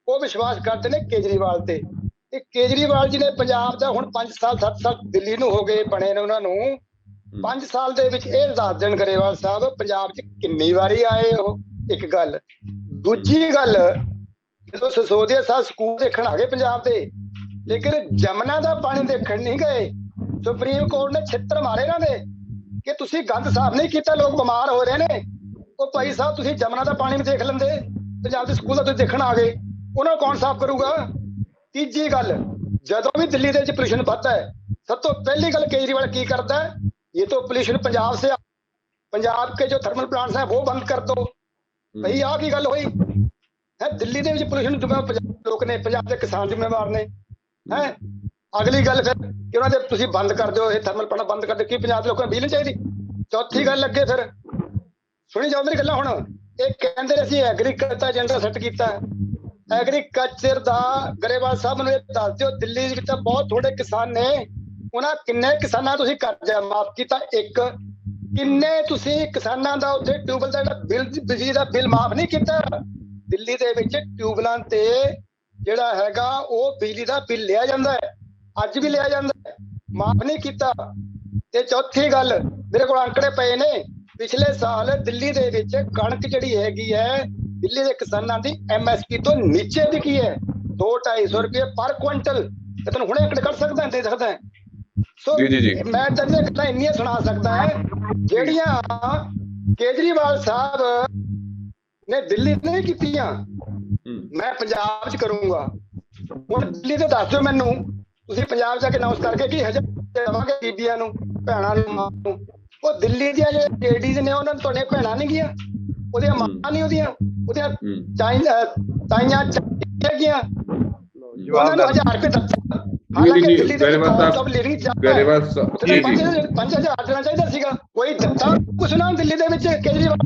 ਉਹ ਵਿਸ਼ਵਾਸ ਕਰਦੇ ਨੇ ਕੇਜਰੀਵਾਲ ਤੇ। ਤੇ ਕੇਜਰੀਵਾਲ ਜੀ ਨੇ ਪੰਜਾਬ ਦਾ ਹੁਣ 5 ਸਾਲ 7 ਸਾਲ ਦਿੱਲੀ ਨੂੰ ਹੋ ਗਏ ਬਣੇ ਨੇ ਉਹਨਾਂ ਨੂੰ। 5 ਸਾਲ ਦੇ ਵਿੱਚ ਇਹ ਦੱਸ ਦੇਣ ਗਰੇਵਾਲ ਸਾਹਿਬ ਪੰਜਾਬ 'ਚ ਕਿੰਨੀ ਵਾਰੀ ਆਏ ਉਹ, ਇੱਕ ਗੱਲ। ਦੂਜੀ ਗੱਲ, ਜਦੋਂ ਸਿਸੋਦੀਆ ਸਾਹਿਬ ਸਕੂਲ ਦੇਖਣ ਆ ਗਏ ਪੰਜਾਬ ਦੇ, ਲੇਕਿਨ ਜਮਨਾ ਦਾ ਪਾਣੀ ਦੇਖਣ ਨਹੀਂ ਗਏ। ਸੁਪਰੀਮ ਕੋਰਟ ਨੇ ਛਿੱਤਰ ਮਾਰੇ ਇਹਨਾਂ ਦੇ ਕਿ ਤੁਸੀਂ ਗੰਦ ਸਾਫ਼ ਨਹੀਂ ਕੀਤਾ, ਲੋਕ ਬਿਮਾਰ ਹੋ ਰਹੇ ਨੇ। ਉਹ ਭਾਈ ਸਾਹਿਬ ਤੁਸੀਂ ਜਮਨਾ ਦਾ ਪਾਣੀ ਵੀ ਦੇਖ ਲੈਂਦੇ, ਪੰਜਾਬ ਦੇ ਸਕੂਲ ਦਾ ਤੁਸੀਂ ਦੇਖਣ ਆ ਗਏ, ਉਹਨਾਂ ਨੂੰ ਕੌਣ ਸਾਫ਼ ਕਰੂਗਾ? ਤੀਜੀ ਗੱਲ, ਜਦੋਂ ਵੀ ਦਿੱਲੀ ਦੇ ਵਿੱਚ ਪੋਲਿਊਸ਼ਨ ਵੱਧਦਾ ਹੈ, ਸਭ ਤੋਂ ਪਹਿਲੀ ਗੱਲ ਕੇਜਰੀਵਾਲ ਕੀ ਕਰਦਾ है? ये तो पोल्यूशन पंजाब से, पंजाब के जो थर्मल प्लांट्स हैं वो बंद कर दो। भाई आ की गल हुई है? दिल्ली ਦੇ ਵਿੱਚ ਪੋਲਿਊਸ਼ਨ ਜਿੰਮੇਵਾਰ ਲੋਕ ਨੇ, ਪੰਜਾਬ ਦੇ ਕਿਸਾਨ ਜ਼ਿੰਮੇਵਾਰ ਨੇ ਹੈ। ਅਗਲੀ ਗੱਲ ਫਿਰ ਕਿ ਉਹਨਾਂ ਦੇ ਤੁਸੀਂ ਬੰਦ ਕਰ ਦਿਓ, ਇਹ ਥਰਮਲ ਪਲਾਂਟ ਬੰਦ ਕਰ ਦਿਓ, ਕੀ ਪੰਜਾਬ ਦੇ ਲੋਕਾਂ ਨੂੰ ਬਿਜਲੀ ਨਹੀਂ ਚਾਹੀਦੀ? ਚੌਥੀ ਗੱਲ ਅੱਗੇ ਫਿਰ ਸੁਣੀ ਜਾਓ ਮੇਰੀ ਗੱਲਾਂ ਹੁਣ। ਇਹ ਕਹਿੰਦੇ ਨੇ ਅਸੀਂ ਐਗਰੀਕਲਚਰ ਏਜੰਡਾ ਸੈੱਟ ਕੀਤਾ। ਐਗਰੀਕਲਚਰ ਦਾ ਗਰੇਵਾਲ ਸਾਹਿਬ ਨੂੰ ਇਹ ਦੱਸ ਦਿਓ, ਦਿੱਲੀ ਵਿੱਚ ਤਾਂ ਬਹੁਤ ਥੋੜੇ ਕਿਸਾਨ ਨੇ, ਉਹਨਾਂ ਕਿੰਨੇ ਕਿਸਾਨਾਂ ਤੁਸੀਂ ਕਰਜ਼ਾ ਮਾਫ ਕੀਤਾ? ਇੱਕ ਕਿੰਨੇ ਤੁਸੀਂ ਕਿਸਾਨਾਂ ਦਾ ਉੱਥੇ ਟਿਊਬਵੈਲ ਦਾ ਬਿੱਲ, ਬਿਜਲੀ ਦਾ ਬਿੱਲ ਮਾਫ ਨਹੀਂ ਕੀਤਾ? ਦਿੱਲੀ ਦੇ ਵਿੱਚ ਟਿਊਬਵੈਲਾਂ ਤੇ ਜਿਹੜਾ ਹੈਗਾ ਉਹ ਬਿਜਲੀ ਦਾ ਬਿੱਲ ਲਿਆ ਜਾਂਦਾ ਹੈ, ਅੱਜ ਵੀ ਲਿਆ ਜਾਂਦਾ ਹੈ, ਮਾਫ ਨਹੀਂ ਕੀਤਾ। ਤੇ ਚੌਥੀ ਗੱਲ, ਮੇਰੇ ਕੋਲ ਅੰਕੜੇ ਪਏ ਨੇ, ਪਿਛਲੇ ਸਾਲ ਦਿੱਲੀ ਦੇ ਵਿੱਚ ਕਣਕ ਜਿਹੜੀ ਹੈਗੀ ਹੈ ਦਿੱਲੀ ਦੇ ਕਿਸਾਨਾਂ ਦੀ MSP ਤੋਂ ਨੀਚੇ ਵਿਕੀ ਹੈ, 200-250 ਰੁਪਏ ਪਰ ਕੁਇੰਟਲ। ਤੇ ਤੈਨੂੰ ਹੁਣੇ ਅੰਕੜੇ ਕੱਢ ਸਕਦਾ, ਦੇ ਸਕਦਾ। ਸੋ ਮੈਂ ਤੈਨੂੰ ਗੱਲਾਂ ਇੰਨੀਆਂ ਸੁਣਾ ਸਕਦਾ ਹੈ ਜਿਹੜੀਆਂ ਕੇਜਰੀਵਾਲ ਸਾਹਿਬ ਨੇ ਦਿੱਲੀ ਨਹੀਂ ਕੀਤੀਆਂ, ਮੈਂ ਪੰਜਾਬ 'ਚ ਕਰੂੰਗਾ। ਹੁਣ ਦਿੱਲੀ ਤੇ ਦੱਸ ਦਿਓ ਮੈਨੂੰ, ਤੁਸੀਂ ਪੰਜਾਬ ਜਾ ਕੇ ਅਨਾਉਂਸ ਕਰਕੇ ਕੀ ਹਜ਼ਾਰ ਦੇਵਾਂਗੇ ਬੀਬੀਆਂ ਨੂੰ, ਭੈਣਾਂ ਨੂੰ, ਮਾਂ ਨੂੰ। ਉਹ ਦਿੱਲੀ ਦੀਆਂ ਜਿਹੜੇ ਲੇਡੀਜ਼ ਨੇ ਉਹਨਾਂ ਨੂੰ ਤੁਹਾਡੀਆਂ ਭੈਣਾਂ ਨਹੀਂ ਗੀਆਂ, ਉਹਦੀਆਂ ਮਾਂ ਨਹੀਂ, ਉਹਦੀਆਂ ਤਾਈਆਂ ਹੈਗੀਆਂ, ਉਹਨਾਂ ਨੂੰ 1000 ਰੁਪਏ ਦਿੱਤਾ। ਹਾਲਾਂਕਿ ਦਿੱਲੀ ਦੇ ਸਭ ਲੇਡੀ 5000 ਦੇਣਾ ਚਾਹੀਦਾ ਸੀਗਾ, ਕੋਈ ਦਿੱਤਾ ਕੁਛ ਨਾ ਦਿੱਲੀ ਦੇ ਵਿੱਚ ਕੇਜਰੀਵਾਲ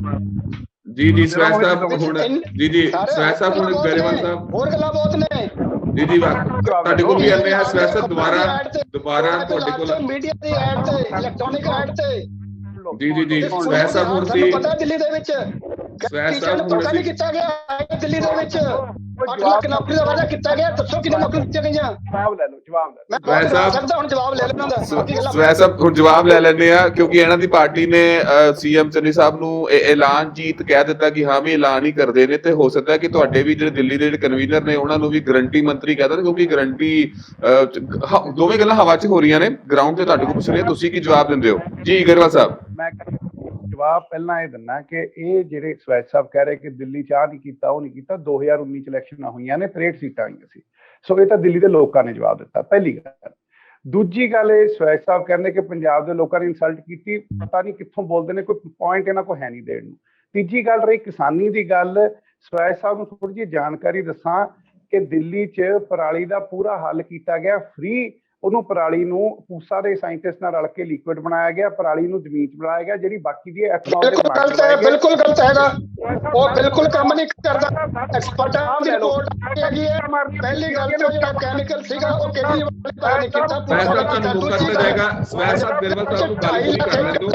ਜੀ। ਜੀ ਸਵੈਚ ਸਾਹਿਬ ਹੁਣ ਜੀ ਸਵੈਚ ਸਾਹਿਬ ਹੁਣ ਗਰੇਵਾਲ ਸਾਹਿਬ ਹੋਰ ਗੱਲਾਂ ਬਹੁਤ ਨੇ ਜੀ ਤੁਹਾਡੇ ਕੋਲ ਵੀ ਆਉਂਦੇ ਆ ਸਵੈਚ ਸਾਹਿਬ ਦੁਬਾਰਾ ਤੁਹਾਡੇ ਕੋਲ ਮੀਡੀਆ ਦੀ ਐਡ ਤੇ, ਇਲੈਕਟ੍ਰੋਨਿਕ ਐਡ ਤੇ। ਜੀ ਸਵੈਚ ਸਾਹਿਬ ਹੁਣ ਸੀ ਪਤਾ ਦਿੱਲੀ ਦੇ ਵਿੱਚ ਟੀਚਰ ਨੂੰ ਧੋਖਾ ਨਹੀਂ ਕੀਤਾ ਗਿਆ ਦਿੱਲੀ ਦੇ ਵਿੱਚ 8 ਲੱਖ ਨੌਕਰੀ ਦਾ ਵਾਅਦਾ ਕੀਤਾ ਗਿਆ। ਦੱਸੋ ਕਿੰਨੇ ਨੌਕਰੀ ਦਿੱਤੀਆਂ ਗਈਆਂ? ਜਵਾਬ ਲੈ ਲਓ, ਜਵਾਬ ਲੈ ਮੈਂ ਸਕਦਾ ਹੁਣ ਜਵਾਬ ਲੈ ਲੈਣਾ ਦਾ ਸਵੈ ਸਾਹਿਬ ਹੁਣ ਜਵਾਬ ਲੈ ਲੈਂਦੇ ਆ, ਕਿਉਂਕਿ ਇਹਨਾਂ ਦੀ ਪਾਰਟੀ ਨੇ ਸੀਐਮ ਚੰਨੀ ਸਾਹਿਬ ਨੂੰ ਐਲਾਨ ਜੀਤ ਕਹਿ ਦਿੱਤਾ ਕਿ ਹਾਂ ਵੀ ਐਲਾਨ ਹੀ ਕਰਦੇ ਨੇ, ਤੇ ਹੋ ਸਕਦਾ ਕਿ ਤੁਹਾਡੇ ਵੀ ਜਿਹੜੇ ਦਿੱਲੀ ਦੇ ਜਿਹੜੇ ਕਨਵੀਨਰ ਨੇ ਉਹਨਾਂ ਨੂੰ ਵੀ ਗਰੰਟੀ ਮੰਤਰੀ ਕਹਿ ਦੇਣ, ਕਿਉਂਕਿ ਗਰੰਟੀ ਦੋਵੇਂ ਗੱਲਾਂ ਹਵਾ 'ਚ ਹੋ ਰਹੀਆਂ ਨੇ। ਗਰਾਊਂਡ ਤੇ ਤੁਹਾਡੇ ਕੋਲ ਪੁੱਛ ਰਹੇ, ਤੁਸੀਂ ਕੀ ਜਵਾਬ ਦਿੰਦੇ ਹੋ? ਜੀ ਗਰੇਵਾਲ ਸਾਹਿਬ। ਮੈਂ ਜਵਾਬ ਪਹਿਲਾਂ ਇਹ ਦਿੰਦਾ ਕਿ ਇਹ ਜਿਹੜੇ ਸਵੈਚ ਸਾਹਿਬ ਕਹਿ ਰਹੇ ਕਿ ਦਿੱਲੀ ਚ ਆਹ ਨਹੀਂ ਕੀਤਾ ਉਹ ਨਹੀਂ ਕੀਤਾ, 2019 ਚ ਇਲੈਕਸ਼ਨਾਂ ਹੋਈਆਂ ਨੇ, 63 ਸੀਟਾਂ ਆਈਆਂ ਸੀ। ਸੋ ਇਹ ਤਾਂ ਦਿੱਲੀ ਦੇ ਲੋਕਾਂ ਨੇ ਜਵਾਬ ਦਿੱਤਾ, ਪਹਿਲੀ ਗੱਲ। ਦੂਜੀ ਗੱਲ, ਇਹ ਸਵੈਚ ਸਾਹਿਬ ਕਹਿੰਦੇ ਕਿ ਪੰਜਾਬ ਦੇ ਲੋਕਾਂ ਨੇ ਇਨਸਲਟ ਕੀਤੀ, ਪਤਾ ਨਹੀਂ ਕਿੱਥੋਂ ਬੋਲਦੇ ਨੇ, ਕੋਈ ਪੁਆਇੰਟ ਇਹਨਾਂ ਕੋਲ ਹੈ ਨਹੀਂ ਦੇਣ ਨੂੰ। ਤੀਜੀ ਗੱਲ ਰਹੀ ਕਿਸਾਨੀ ਦੀ ਗੱਲ, ਸਵੈਚ ਸਾਹਿਬ ਨੂੰ ਥੋੜੀ ਜਿਹੀ ਜਾਣਕਾਰੀ ਦੱਸਾਂ ਕਿ ਦਿੱਲੀ ਚ ਪਰਾਲੀ ਦਾ ਪੂਰਾ ਹੱਲ ਕੀਤਾ ਗਿਆ, ਫ੍ਰੀ। ਉਹਨੂੰ ਪਰਾਲੀ ਨੂੰ ਪੂਸਾ ਦੇ ਸਾਇੰਟਿਸਟ ਨਾਲ ਰਲ ਕੇ ਲਿਕੁਇਡ ਬਣਾਇਆ ਗਿਆ, ਪਰਾਲੀ ਨੂੰ ਜ਼ਮੀਨ 'ਚ ਬਣਾਇਆ ਗਿਆ, ਜਿਹੜੀ ਬਾਕੀ ਦੀ ਬਿਲਕੁਲ ਗਲਤ ਹੈ, ਬਿਲਕੁਲ ਗਲਤ ਹੈਗਾ, ਉਹ ਬਿਲਕੁਲ ਕੰਮ ਨਹੀਂ ਕਰਦਾ। ਐਕਸਪਰਟਾਂ ਦੀ ਰਿਪੋਰਟ ਹੈਗੀ ਹੈ। ਪਹਿਲੀ ਗੱਲ ਤਾਂ ਜਿਹੜਾ ਕੈਮੀਕਲ ਸੀਗਾ ਉਹ ਕੇਜਰੀਵਾਲ ਨੇ ਕੀਤਾ। ਤੁਹਾਨੂੰ ਮੌਕਾ ਦਿੱਤਾ ਜਾਏਗਾ। ਸਵੈ ਸਾਹਿਬ ਗਰੇਵਾਲ ਸਾਹਿਬ ਨੂੰ ਗੱਲ ਪੂਰੀ ਕਰ ਲੈਣ ਦਿਓ।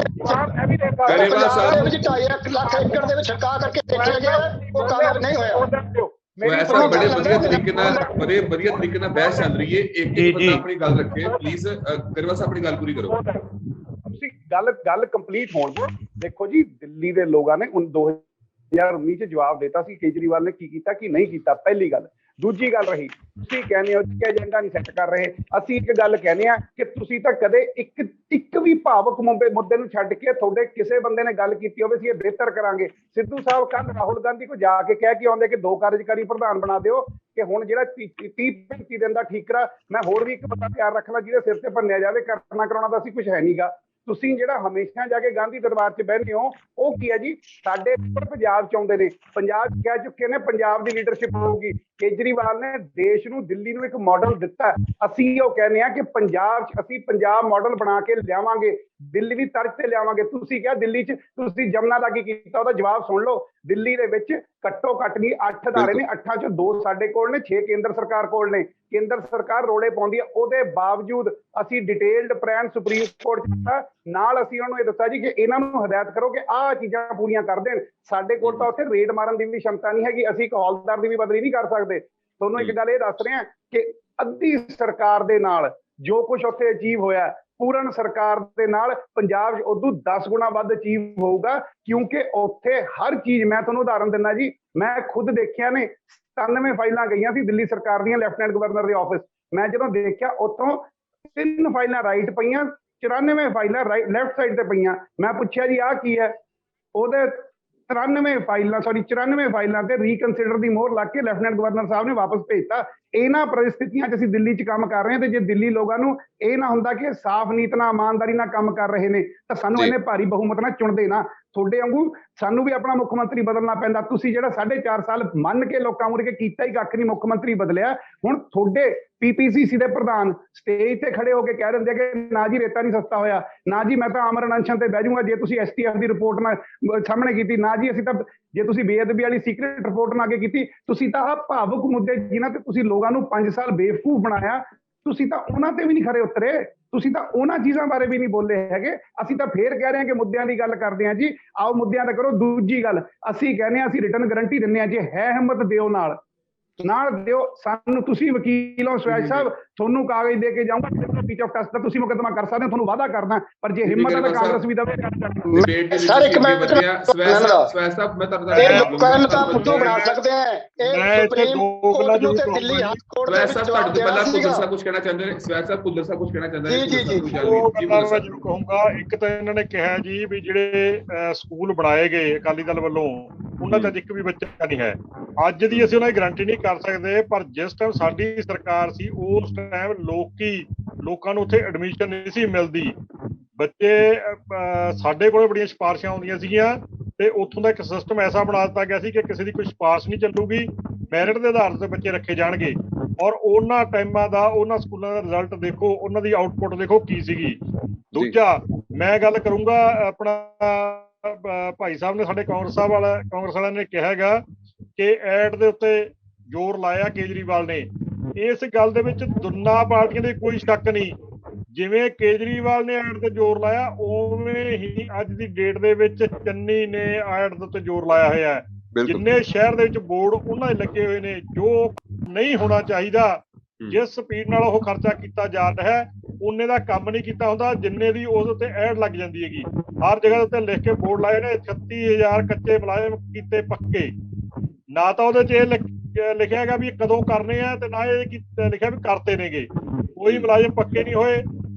ਗਰੇਵਾਲ ਸਾਹਿਬ ਵਿੱਚ 2.5 ਲੱਖ ਏਕੜ ਦੇ ਵਿੱਚ ਛਿੜਕਾਅ ਕਰਕੇ ਦੇਖਿਆ ਗਿਆ, ਉਹ ਕਾਮਯਾਬ ਨਹੀਂ ਹੋਇਆ। ਐਸਾ ਬੜੇ ਵਧੀਆ ਤਰੀਕੇ ਨਾਲ ਬਹਿਸ ਚੱਲ ਰਹੀ ਹੈ। ਇੱਕ ਬੰਦਾ ਆਪਣੀ ਗੱਲ ਰੱਖੇ ਪਲੀਜ਼। ਗਰੇਵਾਲ ਸਾਹਿਬ ਆਪਣੀ ਗੱਲ ਪੂਰੀ ਕਰੋ। ਤੁਸੀਂ ਗੱਲ ਕੰਪਲੀਟ ਹੋਣ ਦਿਓ। ਦੇਖੋ ਜੀ, ਦਿੱਲੀ ਦੇ ਲੋਕਾਂ ਨੇ 2019 ਚ ਜਵਾਬ ਦਿੱਤਾ ਸੀ ਕੇਜਰੀਵਾਲ ਨੇ ਕੀ ਕੀਤਾ ਕੀ ਨਹੀਂ ਕੀਤਾ, ਪਹਿਲੀ ਗੱਲ। ਦੂਜੀ ਗੱਲ ਰਹੀ, ਤੁਸੀਂ ਕਹਿੰਦੇ ਹੋ ਕਿ ਏਜੰਡਾ ਨਹੀਂ ਸੈੱਟ ਕਰ ਰਹੇ। ਅਸੀਂ ਇੱਕ ਗੱਲ ਕਹਿੰਦੇ ਆ ਕਿ ਤੁਸੀਂ ਤਾਂ ਕਦੇ ਇੱਕ ਵੀ ਭਾਵਕ ਮੁੱਦੇ ਨੂੰ ਛੱਡ ਕੇ ਤੁਹਾਡੇ ਕਿਸੇ ਬੰਦੇ ਨੇ ਗੱਲ ਕੀਤੀ ਹੋਵੇ ਅਸੀਂ ਇਹ ਬਿਹਤਰ ਕਰਾਂਗੇ। ਸਿੱਧੂ ਸਾਹਿਬ ਕੱਲ ਰਾਹੁਲ ਗਾਂਧੀ ਕੋ ਜਾ ਕੇ ਕਹਿ ਕੇ ਆਉਂਦੇ ਕਿ 2 ਕਾਰਜਕਾਰੀ ਪ੍ਰਧਾਨ ਬਣਾ ਦਿਓ, ਕਿ ਹੁਣ ਜਿਹੜਾ 30-35 ਦਿਨ ਦਾ ਠੀਕਰਾ ਮੈਂ ਹੋਰ ਵੀ ਇੱਕ ਬੰਦਾ ਤਿਆਰ ਰੱਖ ਲਾਂ ਜਿਹਦੇ ਸਿਰ ਤੇ ਭੰਨਿਆ ਜਾਵੇ। ਕਰਨਾ ਕਰਾਉਣਾ ਤਾਂ ਅਸੀਂ ਕੁਝ ਹੈ ਨਹੀਂਗਾ। ਤੁਸੀਂ ਜਿਹੜਾ ਹਮੇਸ਼ਾ ਜਾ ਕੇ ਗਾਂਧੀ ਦਰਬਾਰ 'ਚ ਬਹਿੰਦੇ ਹੋ, ਉਹ ਕੀ ਹੈ ਜੀ? ਸਾਡੇ ਪੰਜਾਬ 'ਚ ਆਉਂਦੇ ਨੇ, ਪੰਜਾਬ 'ਚ ਕਹਿ ਚੁੱਕੇ ਨੇ ਪੰਜਾਬ ਦੀ ਲੀਡਰਸ਼ਿਪ ਹੋਊਗੀ। ਕੇਜਰੀਵਾਲ ਨੇ ਦੇਸ਼ ਨੂੰ, ਦਿੱਲੀ ਨੂੰ ਇੱਕ ਮਾਡਲ ਦਿੱਤਾ। ਅਸੀਂ ਉਹ ਕਹਿੰਦੇ ਆ ਕਿ ਪੰਜਾਬ 'ਚ ਅਸੀਂ ਪੰਜਾਬ ਮਾਡਲ ਬਣਾ ਕੇ ਲਿਆਵਾਂਗੇ, ਦਿੱਲੀ ਦੀ ਤਰਜ਼ ਤੇ ਲਿਆਵਾਂਗੇ। ਤੁਸੀਂ ਕਿਹਾ ਦਿੱਲੀ 'ਚ ਤੁਸੀਂ ਜਮਨਾ ਦਾ ਕੀ ਕੀਤਾ, ਉਹਦਾ ਜਵਾਬ ਸੁਣ ਲਓ। ਦਿੱਲੀ ਦੇ ਵਿੱਚ ਘੱਟੋ ਘੱਟ ਨਹੀਂ 8 ਅਦਾਰੇ ਨੇ, 8 'ਚੋਂ 2 ਸਾਡੇ ਕੋਲ ਨੇ, 6 ਕੇਂਦਰ ਸਰਕਾਰ ਕੋਲ ਨੇ। ਕੇਂਦਰ ਸਰਕਾਰ ਰੋਲੇ ਪਾਉਂਦੀ ਹੈ, ਉਹਦੇ ਬਾਵਜੂਦ ਅਸੀਂ ਡਿਟੇਲਡ ਪਲਾਨ ਸੁਪਰੀਮ ਕੋਰਟ 'ਚ ਦਿੱਤਾ। ਨਾਲ ਅਸੀਂ ਉਹਨਾਂ ਨੂੰ ਇਹ ਦੱਸਿਆ ਜੀ ਕਿ ਇਹਨਾਂ ਨੂੰ ਹਦਾਇਤ ਕਰੋ ਕਿ ਆਹ ਚੀਜ਼ਾਂ ਪੂਰੀਆਂ ਕਰ ਦੇਣ। ਸਾਡੇ ਕੋਲ ਤਾਂ ਉੱਥੇ ਰੇਡ ਮਾਰਨ ਦੀ ਵੀ ਸ਼ਮਤਾ ਨਹੀਂ ਹੈਗੀ, ਅਸੀਂ ਇੱਕ ਹੌਲਦਾਰ ਦੀ ਵੀ ਬਦਲੀ ਨਹੀਂ ਕਰ ਸਕਦੇ। ਤੁਹਾਨੂੰ ਇੱਕ ਗੱਲ ਇਹ ਦੱਸ ਰਹੇ ਹਾਂ ਕਿ ਅੱਧੀ ਸਰਕਾਰ ਦੇ ਨਾਲ ਜੋ ਕੁਝ ਉੱਥੇ ਅਚੀਵ ਹੋਇਆ, ਪੂਰਨ ਸਰਕਾਰ ਦੇ ਨਾਲ ਪੰਜਾਬ 'ਚ ਉਦੋਂ 10 ਗੁਣਾ ਵੱਧ ਅਚੀਵ ਹੋਊਗਾ, ਕਿਉਂਕਿ ਉੱਥੇ ਹਰ ਚੀਜ਼, ਮੈਂ ਤੁਹਾਨੂੰ ਉਦਾਹਰਨ ਦਿੰਦਾ ਜੀ, ਮੈਂ ਖੁਦ ਦੇਖਿਆ ਨੇ 97 ਫਾਈਲਾਂ ਗਈਆਂ ਸੀ ਦਿੱਲੀ ਸਰਕਾਰ ਦੀਆਂ ਲੈਫਟੀਨੈਂਟ ਗਵਰਨਰ ਦੇ ਆਫਿਸ। ਮੈਂ ਜਦੋਂ ਦੇਖਿਆ ਉੱਥੋਂ 3 ਫਾਈਲਾਂ ਰਾਈਟ ਪਈਆਂ, 94 ਫਾਈਲਾਂ ਲੈਫਟ ਸਾਈਡ ਤੇ ਪਈਆਂ। ਮੈਂ ਪੁੱਛਿਆ ਜੀ ਆਹ ਕੀ ਹੈ? ਉਹਦੇ 94 ਫਾਈਲਾਂ ਤੇ ਰੀਕਨਸੀਡਰ ਦੀ ਮੋਹਰ ਲੱਗ ਕੇ ਲੈਫਟੀਨੈਂਟ ਗਵਰਨਰ ਸਾਹਿਬ ਨੇ ਵਾਪਸ ਭੇਜਤਾ। ਇਹਨਾਂ ਪਰਿਸਥਿਤੀਆਂ 'ਚ ਅਸੀਂ ਦਿੱਲੀ 'ਚ ਕੰਮ ਕਰ ਰਹੇ ਹਾਂ, ਤੇ ਜੇ ਦਿੱਲੀ ਲੋਕਾਂ ਨੂੰ ਇਹ ਨਾ ਹੁੰਦਾ ਕਿ ਸਾਫ਼ ਨੀਤ ਨਾਲ, ਇਮਾਨਦਾਰੀ ਨਾਲ ਕੰਮ ਕਰ ਰਹੇ ਨੇ, ਤਾਂ ਸਾਨੂੰ ਇਹਨੇ ਭਾਰੀ ਬਹੁਮਤ ਨਾਲ ਚੁਣਦੇ ਨਾ। ਤੁਹਾਡੇ ਵਾਂਗੂ ਸਾਨੂੰ ਵੀ ਆਪਣਾ ਮੁੱਖ ਮੰਤਰੀ ਬਦਲਣਾ ਪੈਂਦਾ। ਤੁਸੀਂ ਜਿਹੜਾ 4.5 ਸਾਲ ਮੰਨ ਕੇ ਲੋਕਾਂ ਮੁੜ ਕੇ ਕੀਤਾ ਹੀ ਕੱਖ ਨਹੀਂ, ਮੁੱਖ ਮੰਤਰੀ ਬਦਲਿਆ। ਹੁਣ ਤੁਹਾਡੇ ਪੀਪੀਸੀਸੀ ਦੇ ਪ੍ਰਧਾਨ ਸਟੇਜ ਤੇ ਖੜੇ ਹੋ ਕੇ ਕਹਿ ਦਿੰਦੇ ਕਿ ਨਾ ਜੀ ਰੇਤਾ ਨਹੀਂ ਸਸਤਾ ਹੋਇਆ, ਨਾ ਜੀ ਮੈਂ ਤਾਂ ਆਮਰਨ ਅਨਸ਼ਨ ਤੇ ਬਹਿ ਜਾਊਂਗਾ ਜੇ ਤੁਸੀਂ ਐਸਟੀਐਫ ਦੀ ਰਿਪੋਰਟ ਨਾਲ ਸਾਹਮਣੇ ਕੀਤੀ, ਨਾ ਜੀ ਅਸੀਂ ਤਾਂ ਜੇ ਤੁਸੀਂ ਬੇਅਦਬੀ ਵਾਲੀ ਸੀਕ੍ਰੇਟ ਰਿਪੋਰਟ ਨਾ ਅੱਗੇ ਕੀਤੀ। ਤੁਸੀਂ ਤਾਂ ਆਹ ਭਾਵੁਕ ਮੁੱਦੇ ਜਿਨ੍ਹਾਂ ਤੇ ਤੁਸੀਂ ਲੋਕਾਂ ਨੂੰ 5 ਸਾਲ ਬੇਵਕੂਫ ਬਣਾਇਆ, ਤੁਸੀਂ ਤਾਂ ਉਹਨਾਂ ਤੇ ਵੀ ਨਹੀਂ ਖਰੇ ਉਤਰੇ। ਤੁਸੀਂ ਤਾਂ ਉਹਨਾਂ ਚੀਜ਼ਾਂ ਬਾਰੇ ਵੀ ਨਹੀਂ ਬੋਲੇ ਹੈਗੇ। ਅਸੀਂ ਤਾਂ ਫੇਰ ਕਹਿ ਰਹੇ ਹਾਂ ਕਿ ਮੁੱਦਿਆਂ ਦੀ ਗੱਲ ਕਰਦੇ ਹਾਂ ਜੀ, ਆਓ ਮੁੱਦਿਆਂ ਤੇ ਕਰੋ। ਦੂਜੀ ਗੱਲ, ਅਸੀਂ ਕਹਿੰਦੇ ਹਾਂ ਅਸੀਂ ਰਿਟਰਨ ਗਰੰਟੀ ਦਿੰਦੇ ਹਾਂ, ਜੇ ਹੈ ਹਿੰਮਤ ਦਿਓ, ਨਾਲ ਦਿਓ ਸਾਨੂੰ। ਤੁਸੀਂ ਵਕੀਲ ਹੋ ਸਵੈਚ ਸਾਹਿਬ, ਤੁਹਾਨੂੰ ਕਾਗਜ਼ ਦੇ ਕੇ ਜਾਊਂਗਾ, ਟੀਚ ਆਫ ਟੈਸਟ ਦਾ ਤੁਸੀਂ ਮੁਕੱਦਮਾ ਕਰ ਸਕਦੇ ਹੋ, ਤੁਹਾਨੂੰ ਵਾਅਦਾ ਕਰਦਾ। ਪਰ ਜੇ ਹਿੰਮਤ ਹੈ ਤਾਂ ਕਾਂਗਰਸ ਵੀ ਦਵੇ। ਸਰ ਇੱਕ ਮਿੰਟ, ਸਵੈਚ ਸਾਹਿਬ ਮੈਂ ਇਹ ਲੋਕਾਂ ਨੂੰ ਤਾਂ ਫੁੱਦੂ ਬਣਾ ਸਕਦੇ ਆ। ਇਹ ਸੁਪਰੀਮ ਕੋਰਟ ਨੂੰ ਤੇ ਦਿੱਲੀ ਹਾਈ ਕੋਰਟ ਦੇ ਵਿੱਚ ਜਵਾਬ ਦੇਣਾ ਸੀਗਾ। ਸਾਹਿਬ ਕੁਝ ਕਹਿਣਾ ਚਾਹੁੰਦੇ ਨੇ? ਸਵੈਚ ਸਾਹਿਬ ਭੁੱਲਰ ਸਾਹਿਬ ਕੁਝ ਕਹਿਣਾ ਚਾਹੁੰਦੇ ਨੇ? ਜੀ ਮੈਂ ਜ਼ਰੂਰ ਕਹੂੰਗਾ। ਇੱਕ ਤਾਂ ਇਹਨਾਂ ਨੇ ਕਿਹਾ ਜੀ ਵੀ ਜਿਹੜੇ ਸਕੂਲ ਬਣਾਏ ਗਏ ਅਕਾਲੀ ਦਲ ਵੱਲੋਂ, ਉਹਨਾਂ ਚ ਇੱਕ ਵੀ ਬੱਚਾ ਨਹੀਂ ਹੈ। ਅੱਜ ਦੀ ਅਸੀਂ ਉਹਨਾਂ ਦੀ ਗਰੰਟੀ ਨਹੀਂ ਕਰ ਸਕਦੇ, ਪਰ ਜਿਸ ਟਾਈਮ ਸਾਡੀ ਸਰਕਾਰ ਸੀ ਉਸ ਟਾਈਮ ਲੋਕਾਂ ਨੂੰ ਉੱਥੇ ਐਡਮਿਸ਼ਨ ਨਹੀਂ ਸੀ ਮਿਲਦੀ। ਬੱਚੇ ਸਾਡੇ ਕੋਲ ਬੜੀਆਂ ਸਿਫਾਰਿਸ਼ਾਂ ਆਉਂਦੀਆਂ ਸੀਗੀਆਂ, ਤੇ ਉੱਥੋਂ ਦਾ ਇੱਕ ਸਿਸਟਮ ਐਸਾ ਬਣਾ ਦਿੱਤਾ ਗਿਆ ਸੀ ਕਿ ਕਿਸੇ ਦੀ ਕੋਈ ਸਿਫਾਰਿਸ਼ ਨਹੀਂ ਚੱਲੂਗੀ, ਮੈਰਿਟ ਦੇ ਆਧਾਰ ਤੇ ਬੱਚੇ ਰੱਖੇ ਜਾਣਗੇ। ਔਰ ਉਹਨਾਂ ਟਾਈਮਾਂ ਦਾ, ਉਹਨਾਂ ਸਕੂਲਾਂ ਦਾ ਰਿਜ਼ਲਟ ਦੇਖੋ, ਉਹਨਾਂ ਦੀ ਆਊਟਪੁੱਟ ਦੇਖੋ ਕੀ ਸੀਗੀ। ਦੂਜਾ ਮੈਂ ਗੱਲ ਕਰੂੰਗਾ, ਆਪਣਾ ਭਾਈ ਸਾਹਿਬ ਨੇ, ਸਾਡੇ ਕਾਂਗਰਸ ਵਾਲਿਆਂ ਨੇ ਕਿਹਾ ਹੈਗਾ ਕਿ ਐਡ ਦੇ ਉੱਤੇ ਜ਼ੋਰ ਲਾਇਆ ਕੇਜਰੀਵਾਲ ਨੇ। ਇਸ ਗੱਲ ਦੇ ਵਿੱਚ ਦੋਨਾਂ ਪਾਰਟੀਆਂ ਦੇ ਕੋਈ ਸ਼ੱਕ ਨਹੀਂ ਜਿਵੇਂ ਕੇਜਰੀਵਾਲ ਨੇ ਐਡ ਤੇ ਜ਼ੋਰ ਲਾਇਆ, ਉਵੇਂ ਹੀ ਅੱਜ ਦੀ ਡੇਟ ਦੇ ਵਿੱਚ ਚੰਨੀ ਨੇ ਐਡ ਦੇ ਉੱਤੇ ਜ਼ੋਰ ਲਾਇਆ ਹੋਇਆ ਹੈ। ਜਿੰਨੇ ਸ਼ਹਿਰ ਦੇ ਵਿੱਚ ਬੋਰਡ ਉਹਨਾਂ ਦੇ ਲੱਗੇ ਹੋਏ ਨੇ, ਜੋ ਨਹੀਂ ਹੋਣਾ ਚਾਹੀਦਾ, ਜਿਸ ਸਪੀਡ ਨਾਲ ਉਹ ਖਰਚਾ ਕੀਤਾ ਜਾ ਰਿਹਾ ਹੈ ਉਹਨੇ ਦਾ ਕੰਮ ਨਹੀਂ ਕੀਤਾ ਹੁੰਦਾ, ਜਿੰਨੇ ਦੀ ਉਸ ਉੱਤੇ ਐਡ ਲੱਗ ਜਾਂਦੀ ਹੈਗੀ। ਹਰ ਜਗ੍ਹਾ ਉੱਤੇ ਲਿਖ ਕੇ ਬੋਰਡ ਲਾਏ ਨੇ 36,000 ਕੱਚੇ ਮੁਲਾਜ਼ਮ ਕੀਤੇ ਪੱਕੇ। ਨਾ ਤਾਂ ਉਹਦੇ 'ਚ ਇਹ ਲਿਖਿਆ ਹੈਗਾ ਵੀ ਕਦੋਂ ਕਰਨੇ ਆ, ਤੇ ਨਾ ਇਹ ਲਿਖਿਆ ਵੀ ਕਰਤੇ ਨੇਗੇ। ਕੋਈ ਮੁਲਾਜ਼ਮ ਪੱਕੇ ਨਹੀਂ ਹੋਏ।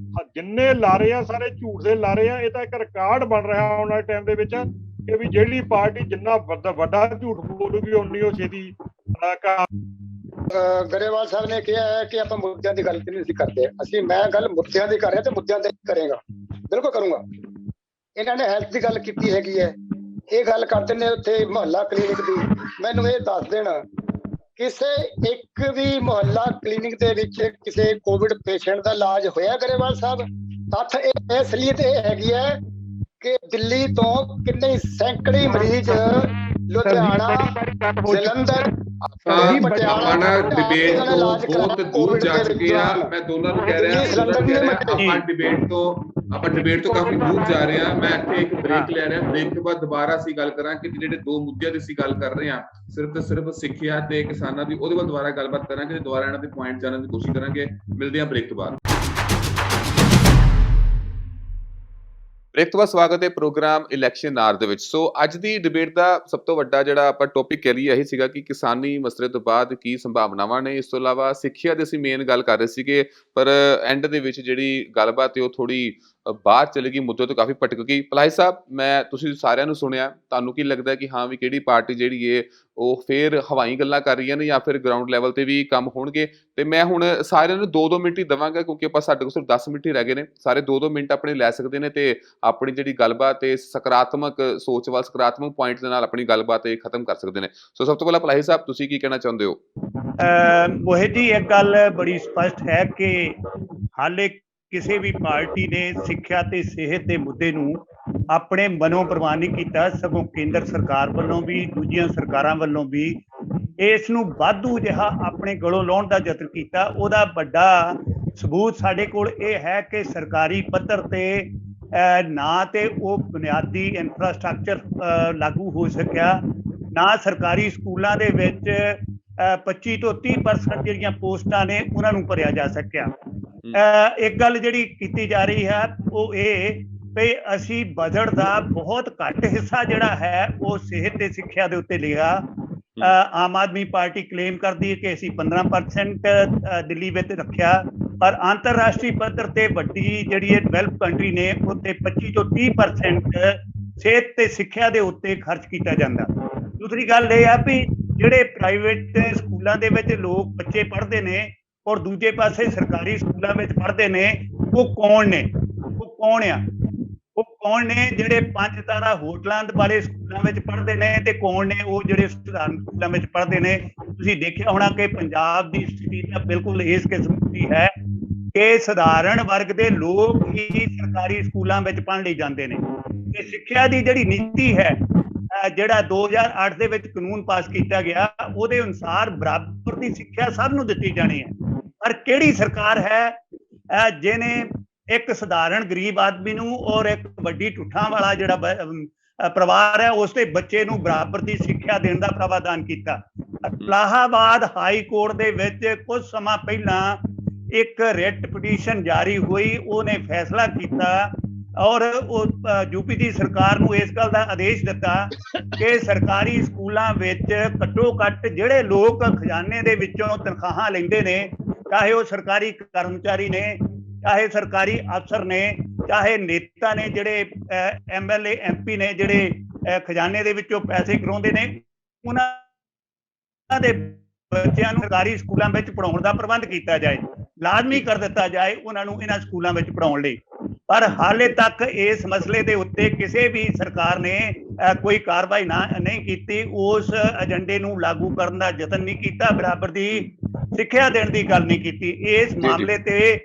ਜਿੰਨੇ ਲਾਰੇ ਆ ਸਾਰੇ ਝੂਠ ਦੇ ਲਾਰੇ ਆ। ਇਹ ਤਾਂ ਇੱਕ ਰਿਕਾਰਡ ਬਣ ਰਿਹਾ ਆਉਣ ਵਾਲੇ ਟਾਈਮ ਦੇ ਵਿੱਚ ਕਿ ਵੀ ਜਿਹੜੀ ਪਾਰਟੀ ਜਿੰਨਾ ਵੱਡਾ ਝੂਠ ਬੋਲੂਗੀ ਉਨੀ ਉਹ ਛੇਤੀ। ਗਰੇਵਾਲ ਸਾਹਿਬ ਨੇ ਕਿਹਾ ਹੈ ਕਿ ਆਪਾਂ ਮੁੱਦਿਆਂ ਦੀ ਗੱਲ ਨਹੀਂ ਸੀ ਕਰਦੇ। ਮੈਂ ਗੱਲ ਮੁੱਦਿਆਂ ਦੀ ਕਰ ਰਿਹਾ ਤੇ ਮੁੱਦਿਆਂ ਤੇ ਕਰੇਗਾ, ਬਿਲਕੁਲ ਕਰੂੰਗਾ। ਇਹਨਾਂ ਨੇ ਹੈਲਥ ਦੀ ਗੱਲ ਕੀਤੀ ਹੈਗੀ ਹੈ, ਇਹ ਗੱਲ ਕਰਦੇ ਨੇ ਉੱਥੇ ਮੁਹੱਲਾ ਕਲੀਨਿਕ ਦੀ। ਮੈਨੂੰ ਇਹ ਦੱਸ ਦੇਣ ਕਿਸੇ ਇੱਕ ਵੀ ਮੁਹੱਲਾ ਕਲੀਨਿਕ ਦੇ ਵਿੱਚ ਕਿਸੇ ਕੋਵਿਡ ਪੇਸ਼ੈਂਟ ਦਾ ਇਲਾਜ ਹੋਇਆ ਗਰੇਵਾਲ ਸਾਹਿਬ? ਤੱਥ ਇਹ ਅਸਲੀਅਤ ਇਹ ਹੈਗੀ ਹੈ ਕਿ ਦਿੱਲੀ ਤੋਂ ਕਿੰਨੇ ਸੈਂਕੜੇ ਮਰੀਜ਼ ਲੁਧਿਆਣਾ, ਜਲੰਧਰ, ਪਟਿਆਲਾ ਡਿਬੇਟ ਤੋਂ ਬਹੁਤ ਦੂਰ ਜਾ ਚੁੱਕੇ ਆ। ਮੈਂ ਦੋਨਾਂ ਨੂੰ ਕਹਿ ਰਿਹਾ ਆਪਾਂ ਡਿਬੇਟ ਤੋਂ ਕਾਫੀ ਦੂਰ ਜਾ ਰਹੇ ਆ। ਮੈਂ ਇੱਥੇ ਇੱਕ ਬ੍ਰੇਕ ਲੈ ਰਿਹਾ, ਬ੍ਰੇਕ ਤੋਂ ਬਾਅਦ ਦੁਬਾਰਾ ਅਸੀਂ ਗੱਲ ਕਰਾਂਗੇ ਕਿ ਜਿਹੜੇ ਦੋ ਮੁੱਦਿਆਂ ਦੀ ਅਸੀਂ ਗੱਲ ਕਰ ਰਹੇ ਹਾਂ, ਸਿਰਫ ਤੇ ਸਿਰਫ ਸਿੱਖਿਆ ਤੇ ਕਿਸਾਨਾਂ ਦੀ, ਉਹਦੇ ਵੱਲ ਦੁਬਾਰਾ ਗੱਲਬਾਤ ਕਰਾਂਗੇ, ਦੁਬਾਰਾ ਇਹਨਾਂ ਦੇ ਪੁਆਇੰਟ ਜਾਣਨ ਦੀ ਕੋਸ਼ਿਸ਼ ਕਰਾਂਗੇ। ਮਿਲਦੇ ਹਾਂ ਬ੍ਰੇਕ ਤੋਂ ਬਾਅਦ। ਬ੍ਰੇਕ ਤੋਂ ਬਾਅਦ ਸਵਾਗਤ ਹੈ ਪ੍ਰੋਗਰਾਮ ਇਲੈਕਸ਼ਨ ਆਰ ਦੇ ਵਿੱਚ। ਸੋ ਅੱਜ ਦੀ ਡਿਬੇਟ ਦਾ ਸਭ ਤੋਂ ਵੱਡਾ ਜਿਹੜਾ ਆਪਾਂ ਟੌਪਿਕ ਕਹਿ ਲਈਏ ਇਹੀ ਸੀਗਾ ਕਿ ਕਿਸਾਨੀ ਮਸਲੇ ਤੋਂ ਬਾਅਦ ਕੀ ਸੰਭਾਵਨਾਵਾਂ ਨੇ। ਇਸ ਤੋਂ ਇਲਾਵਾ ਸਿੱਖਿਆ ਦੀ ਅਸੀਂ ਮੇਨ ਗੱਲ ਕਰ ਰਹੇ ਸੀਗੇ, ਪਰ ਐਂਡ ਦੇ ਵਿੱਚ ਜਿਹੜੀ ਗੱਲਬਾਤ ਹੈ ਉਹ ਥੋੜੀ ਬਾਹਰ ਚਲੀ ਗਈ, ਮੁੱਦੇ ਤੋਂ ਕਾਫੀ ਭਟਕ ਗਈ। ਪਲਾਹੀ ਸਾਹਿਬ, ਤੁਸੀਂ ਸਾਰਿਆਂ ਨੂੰ ਸੁਣਿਆ, ਤੁਹਾਨੂੰ ਕੀ ਲੱਗਦਾ ਕਿ ਹਾਂ ਵੀ ਕਿਹੜੀ ਪਾਰਟੀ ਜਿਹੜੀ ਹੈ ਉਹ ਫੇਰ ਹਵਾਈ ਗੱਲਾਂ ਕਰ ਰਹੀਆਂ ਨੇ ਜਾਂ ਫਿਰ ਗਰਾਊਂਡ ਲੈਵਲ ਤੇ ਵੀ ਕੰਮ ਹੋਣਗੇ? ਤੇ ਮੈਂ ਹੁਣ ਸਾਰਿਆਂ ਨੂੰ 2-2 ਮਿੰਟ ਹੀ ਦੇਵਾਂਗਾ ਕਿਉਂਕਿ ਆਪਾਂ ਸਾਡੇ ਕੋਲ ਸਿਰਫ 10 ਮਿੰਟ ਹੀ ਰਹਿ ਗਏ ਨੇ। ਸਾਰੇ 2-2 ਮਿੰਟ ਆਪਣੇ ਲੈ ਸਕਦੇ ਨੇ ਤੇ ਆਪਣੀ ਜਿਹੜੀ ਗੱਲਬਾਤ ਤੇ ਸਕਾਰਾਤਮਕ ਸੋਚ ਵੱਲ, ਸਕਾਰਾਤਮਕ ਪੁਆਇੰਟ ਦੇ ਨਾਲ ਆਪਣੀ ਗੱਲਬਾਤ ਖਤਮ ਕਰ ਸਕਦੇ ਨੇ। ਸੋ ਸਭ ਤੋਂ ਪਹਿਲਾਂ ਪਲਾਹੀ ਸਾਹਿਬ, ਤੁਸੀਂ ਕੀ ਕਹਿਣਾ ਚਾਹੁੰਦੇ ਹੋ? ਮੋਹਿਤ ਜੀ, ਇੱਕ ਗੱਲ ਬੜੀ ਸਪਸ਼ਟ ਹੈ ਕਿ ਹਾਲੇ ਕਿਸੇ ਵੀ ਪਾਰਟੀ ਨੇ ਸਿੱਖਿਆ ਤੇ ਸਿਹਤ ਦੇ ਮੁੱਦੇ ਨੂੰ ਆਪਣੇ ਮਨੋਂ ਪ੍ਰਵਾਨ ਨਹੀਂ ਕੀਤਾ, ਸਗੋਂ ਕੇਂਦਰ ਸਰਕਾਰ ਵੱਲੋਂ ਵੀ, ਦੂਜੀਆਂ ਸਰਕਾਰਾਂ ਵੱਲੋਂ ਵੀ ਇਸ ਨੂੰ ਵਾਧੂ ਜਿਹਾ ਆਪਣੇ ਗਲੋਂ ਲਾਉਣ ਦਾ ਯਤਨ ਕੀਤਾ। ਉਹਦਾ ਵੱਡਾ ਸਬੂਤ ਸਾਡੇ ਕੋਲ ਇਹ ਹੈ ਕਿ ਸਰਕਾਰੀ ਪੱਧਰ ਤੇ ਨਾ ਤੇ ਉਹ ਬੁਨਿਆਦੀ ਇਨਫਰਾਸਟਰਕਚਰ ਲਾਗੂ ਹੋ ਸਕਿਆ, ਨਾ ਸਰਕਾਰੀ ਸਕੂਲਾਂ ਦੇ ਵਿੱਚ 25 ਤੋਂ 30% ਜਿਹੜੀਆਂ ਪੋਸਟਾਂ ਨੇ ਉਹਨਾਂ ਨੂੰ ਭਰਿਆ ਜਾ ਸਕਿਆ। ਇੱਕ ਗੱਲ ਜਿਹੜੀ ਕੀਤੀ ਜਾ ਰਹੀ ਹੈ ਉਹ ਇਹ ਵੀ ਅਸੀਂ ਬਜਟ ਦਾ ਬਹੁਤ ਘੱਟ ਹਿੱਸਾ ਜਿਹੜਾ ਹੈ ਉਹ ਸਿਹਤ ਤੇ ਸਿੱਖਿਆ ਦੇ ਉੱਤੇ ਲਿਆ। ਆਮ ਆਦਮੀ ਪਾਰਟੀ ਕਲੇਮ ਕਰਦੀ ਹੈ ਕਿ ਅਸੀਂ 15% ਦਿੱਲੀ ਵਿੱਚ ਰੱਖਿਆ, ਪਰ ਅੰਤਰਰਾਸ਼ਟਰੀ ਪੱਧਰ ਤੇ ਵੱਡੀ ਜਿਹੜੀ ਡਿਵੈਲਪ ਕੰਟਰੀ ਨੇ ਉੱਥੇ 25 ਤੋਂ 30% ਸਿਹਤ ਤੇ ਸਿੱਖਿਆ ਦੇ ਉੱਤੇ ਖਰਚ ਕੀਤਾ ਜਾਂਦਾ। ਦੂਸਰੀ ਗੱਲ ਇਹ ਆ ਵੀ ਜਿਹੜੇ ਪ੍ਰਾਈਵੇਟ ਸਕੂਲਾਂ ਦੇ ਵਿੱਚ ਲੋਕ ਬੱਚੇ ਪੜ੍ਹਦੇ ਨੇ ਔਰ ਦੂਜੇ ਪਾਸੇ ਸਰਕਾਰੀ ਸਕੂਲਾਂ ਵਿੱਚ ਪੜ੍ਹਦੇ ਨੇ, ਉਹ ਕੌਣ ਨੇ? ਉਹ ਕੌਣ ਨੇ ਜਿਹੜੇ 5 ਤਾਰਾ ਹੋਟਲਾਂ ਵਾਲੇ ਸਕੂਲਾਂ ਵਿੱਚ ਪੜ੍ਹਦੇ ਨੇ ਤੇ ਕੌਣ ਨੇ ਉਹ ਜਿਹੜੇ ਸਧਾਰਨ ਸਕੂਲਾਂ ਵਿੱਚ ਪੜ੍ਹਦੇ ਨੇ? ਤੁਸੀਂ ਦੇਖਿਆ ਹੋਣਾ ਕਿ ਪੰਜਾਬ ਦੀ ਸਥਿਤੀ ਤਾਂ ਬਿਲਕੁਲ ਇਸ ਕਿਸਮ ਦੀ ਹੈ ਕਿ ਸਧਾਰਨ ਵਰਗ ਦੇ ਲੋਕ ਹੀ ਸਰਕਾਰੀ ਸਕੂਲਾਂ ਵਿੱਚ ਪੜ੍ਹਨ ਲਈ ਜਾਂਦੇ ਨੇ। ਤੇ ਸਿੱਖਿਆ ਦੀ ਜਿਹੜੀ ਨੀਤੀ ਹੈ, ਜਿਹੜਾ 2008 ਦੇ ਵਿੱਚ ਕਾਨੂੰਨ ਪਾਸ ਕੀਤਾ ਗਿਆ, ਉਹਦੇ ਅਨੁਸਾਰ ਬਰਾਬਰ ਦੀ ਸਿੱਖਿਆ ਸਭ ਨੂੰ ਦਿੱਤੀ ਜਾਣੀ ਹੈ। ਪਰ ਕਿਹੜੀ ਸਰਕਾਰ ਹੈ ਜਿਹਨੇ ਇੱਕ ਸਧਾਰਨ ਗਰੀਬ ਆਦਮੀ ਨੂੰ ਔਰ ਇੱਕ ਵੱਡੀ ਠੁੱਠਾਂ ਵਾਲਾ ਜਿਹੜਾ ਪਰਿਵਾਰ ਹੈ ਉਸ ਦੇ ਬੱਚੇ ਨੂੰ ਬਰਾਬਰ ਦੀ ਸਿੱਖਿਆ ਦੇਣ ਦਾ ਪ੍ਰਾਵਧਾਨ ਕੀਤਾ? ਇਲਾਹਾਬਾਦ ਹਾਈ ਕੋਰਟ ਦੇ ਵਿੱਚ ਕੁਝ ਸਮਾਂ ਪਹਿਲਾਂ ਇੱਕ ਰਿਟ ਪਟੀਸ਼ਨ ਜਾਰੀ ਹੋਈ, ਉਹਨੇ ਫੈਸਲਾ ਕੀਤਾ ਔਰ ਉਹ ਯੂਪੀ ਦੀ ਸਰਕਾਰ ਨੂੰ ਇਸ ਗੱਲ ਦਾ ਆਦੇਸ਼ ਦਿੱਤਾ ਕਿ ਸਰਕਾਰੀ ਸਕੂਲਾਂ ਵਿੱਚ ਘੱਟੋ ਘੱਟ ਜਿਹੜੇ ਲੋਕ ਖਜ਼ਾਨੇ ਦੇ ਵਿੱਚੋਂ ਤਨਖਾਹਾਂ ਲੈਂਦੇ ਨੇ, ਚਾਹੇ ਉਹ ਸਰਕਾਰੀ ਕਰਮਚਾਰੀ ਨੇ, ਚਾਹੇ ਸਰਕਾਰੀ ਅਫਸਰ ਨੇ, ਚਾਹੇ ਨੇਤਾ ਨੇ, ਜਿਹੜੇ MLA MP ਨੇ, ਜਿਹੜੇ ਖਜ਼ਾਨੇ ਦੇ ਵਿੱਚੋਂ ਪੈਸੇ ਕਰਾਉਂਦੇ ਨੇ, ਉਹਨਾਂ ਦੇ ਬੱਚਿਆਂ ਨੂੰ ਸਰਕਾਰੀ ਸਕੂਲਾਂ ਵਿੱਚ ਪੜ੍ਹਾਉਣ ਦਾ ਪ੍ਰਬੰਧ ਕੀਤਾ ਜਾਏ, ਲਾਜ਼ਮੀ ਕਰ ਦਿੱਤਾ ਜਾਏ ਉਹਨਾਂ ਨੂੰ ਇਹਨਾਂ ਸਕੂਲਾਂ ਵਿੱਚ ਪੜ੍ਹਾਉਣ ਲਈ। ਪਰ ਹਾਲੇ ਤੱਕ ਇਸ ਮਸਲੇ ਦੇ ਉੱਤੇ ਕਿਸੇ ਵੀ ਸਰਕਾਰ ਨੇ ਕੋਈ ਕਾਰਵਾਈ ਨਹੀਂ ਕੀਤੀ, ਉਸ ਏਜੰਡੇ ਨੂੰ ਲਾਗੂ ਕਰਨ ਦਾ ਯਤਨ ਨਹੀਂ ਕੀਤਾ, ਬਰਾਬਰ ਦੀ ਸਿੱਖਿਆ ਦੇਣ ਦੀ ਗੱਲ ਨਹੀਂ ਕੀਤੀ। ਇਸ ਮਾਮਲੇ ਤੇ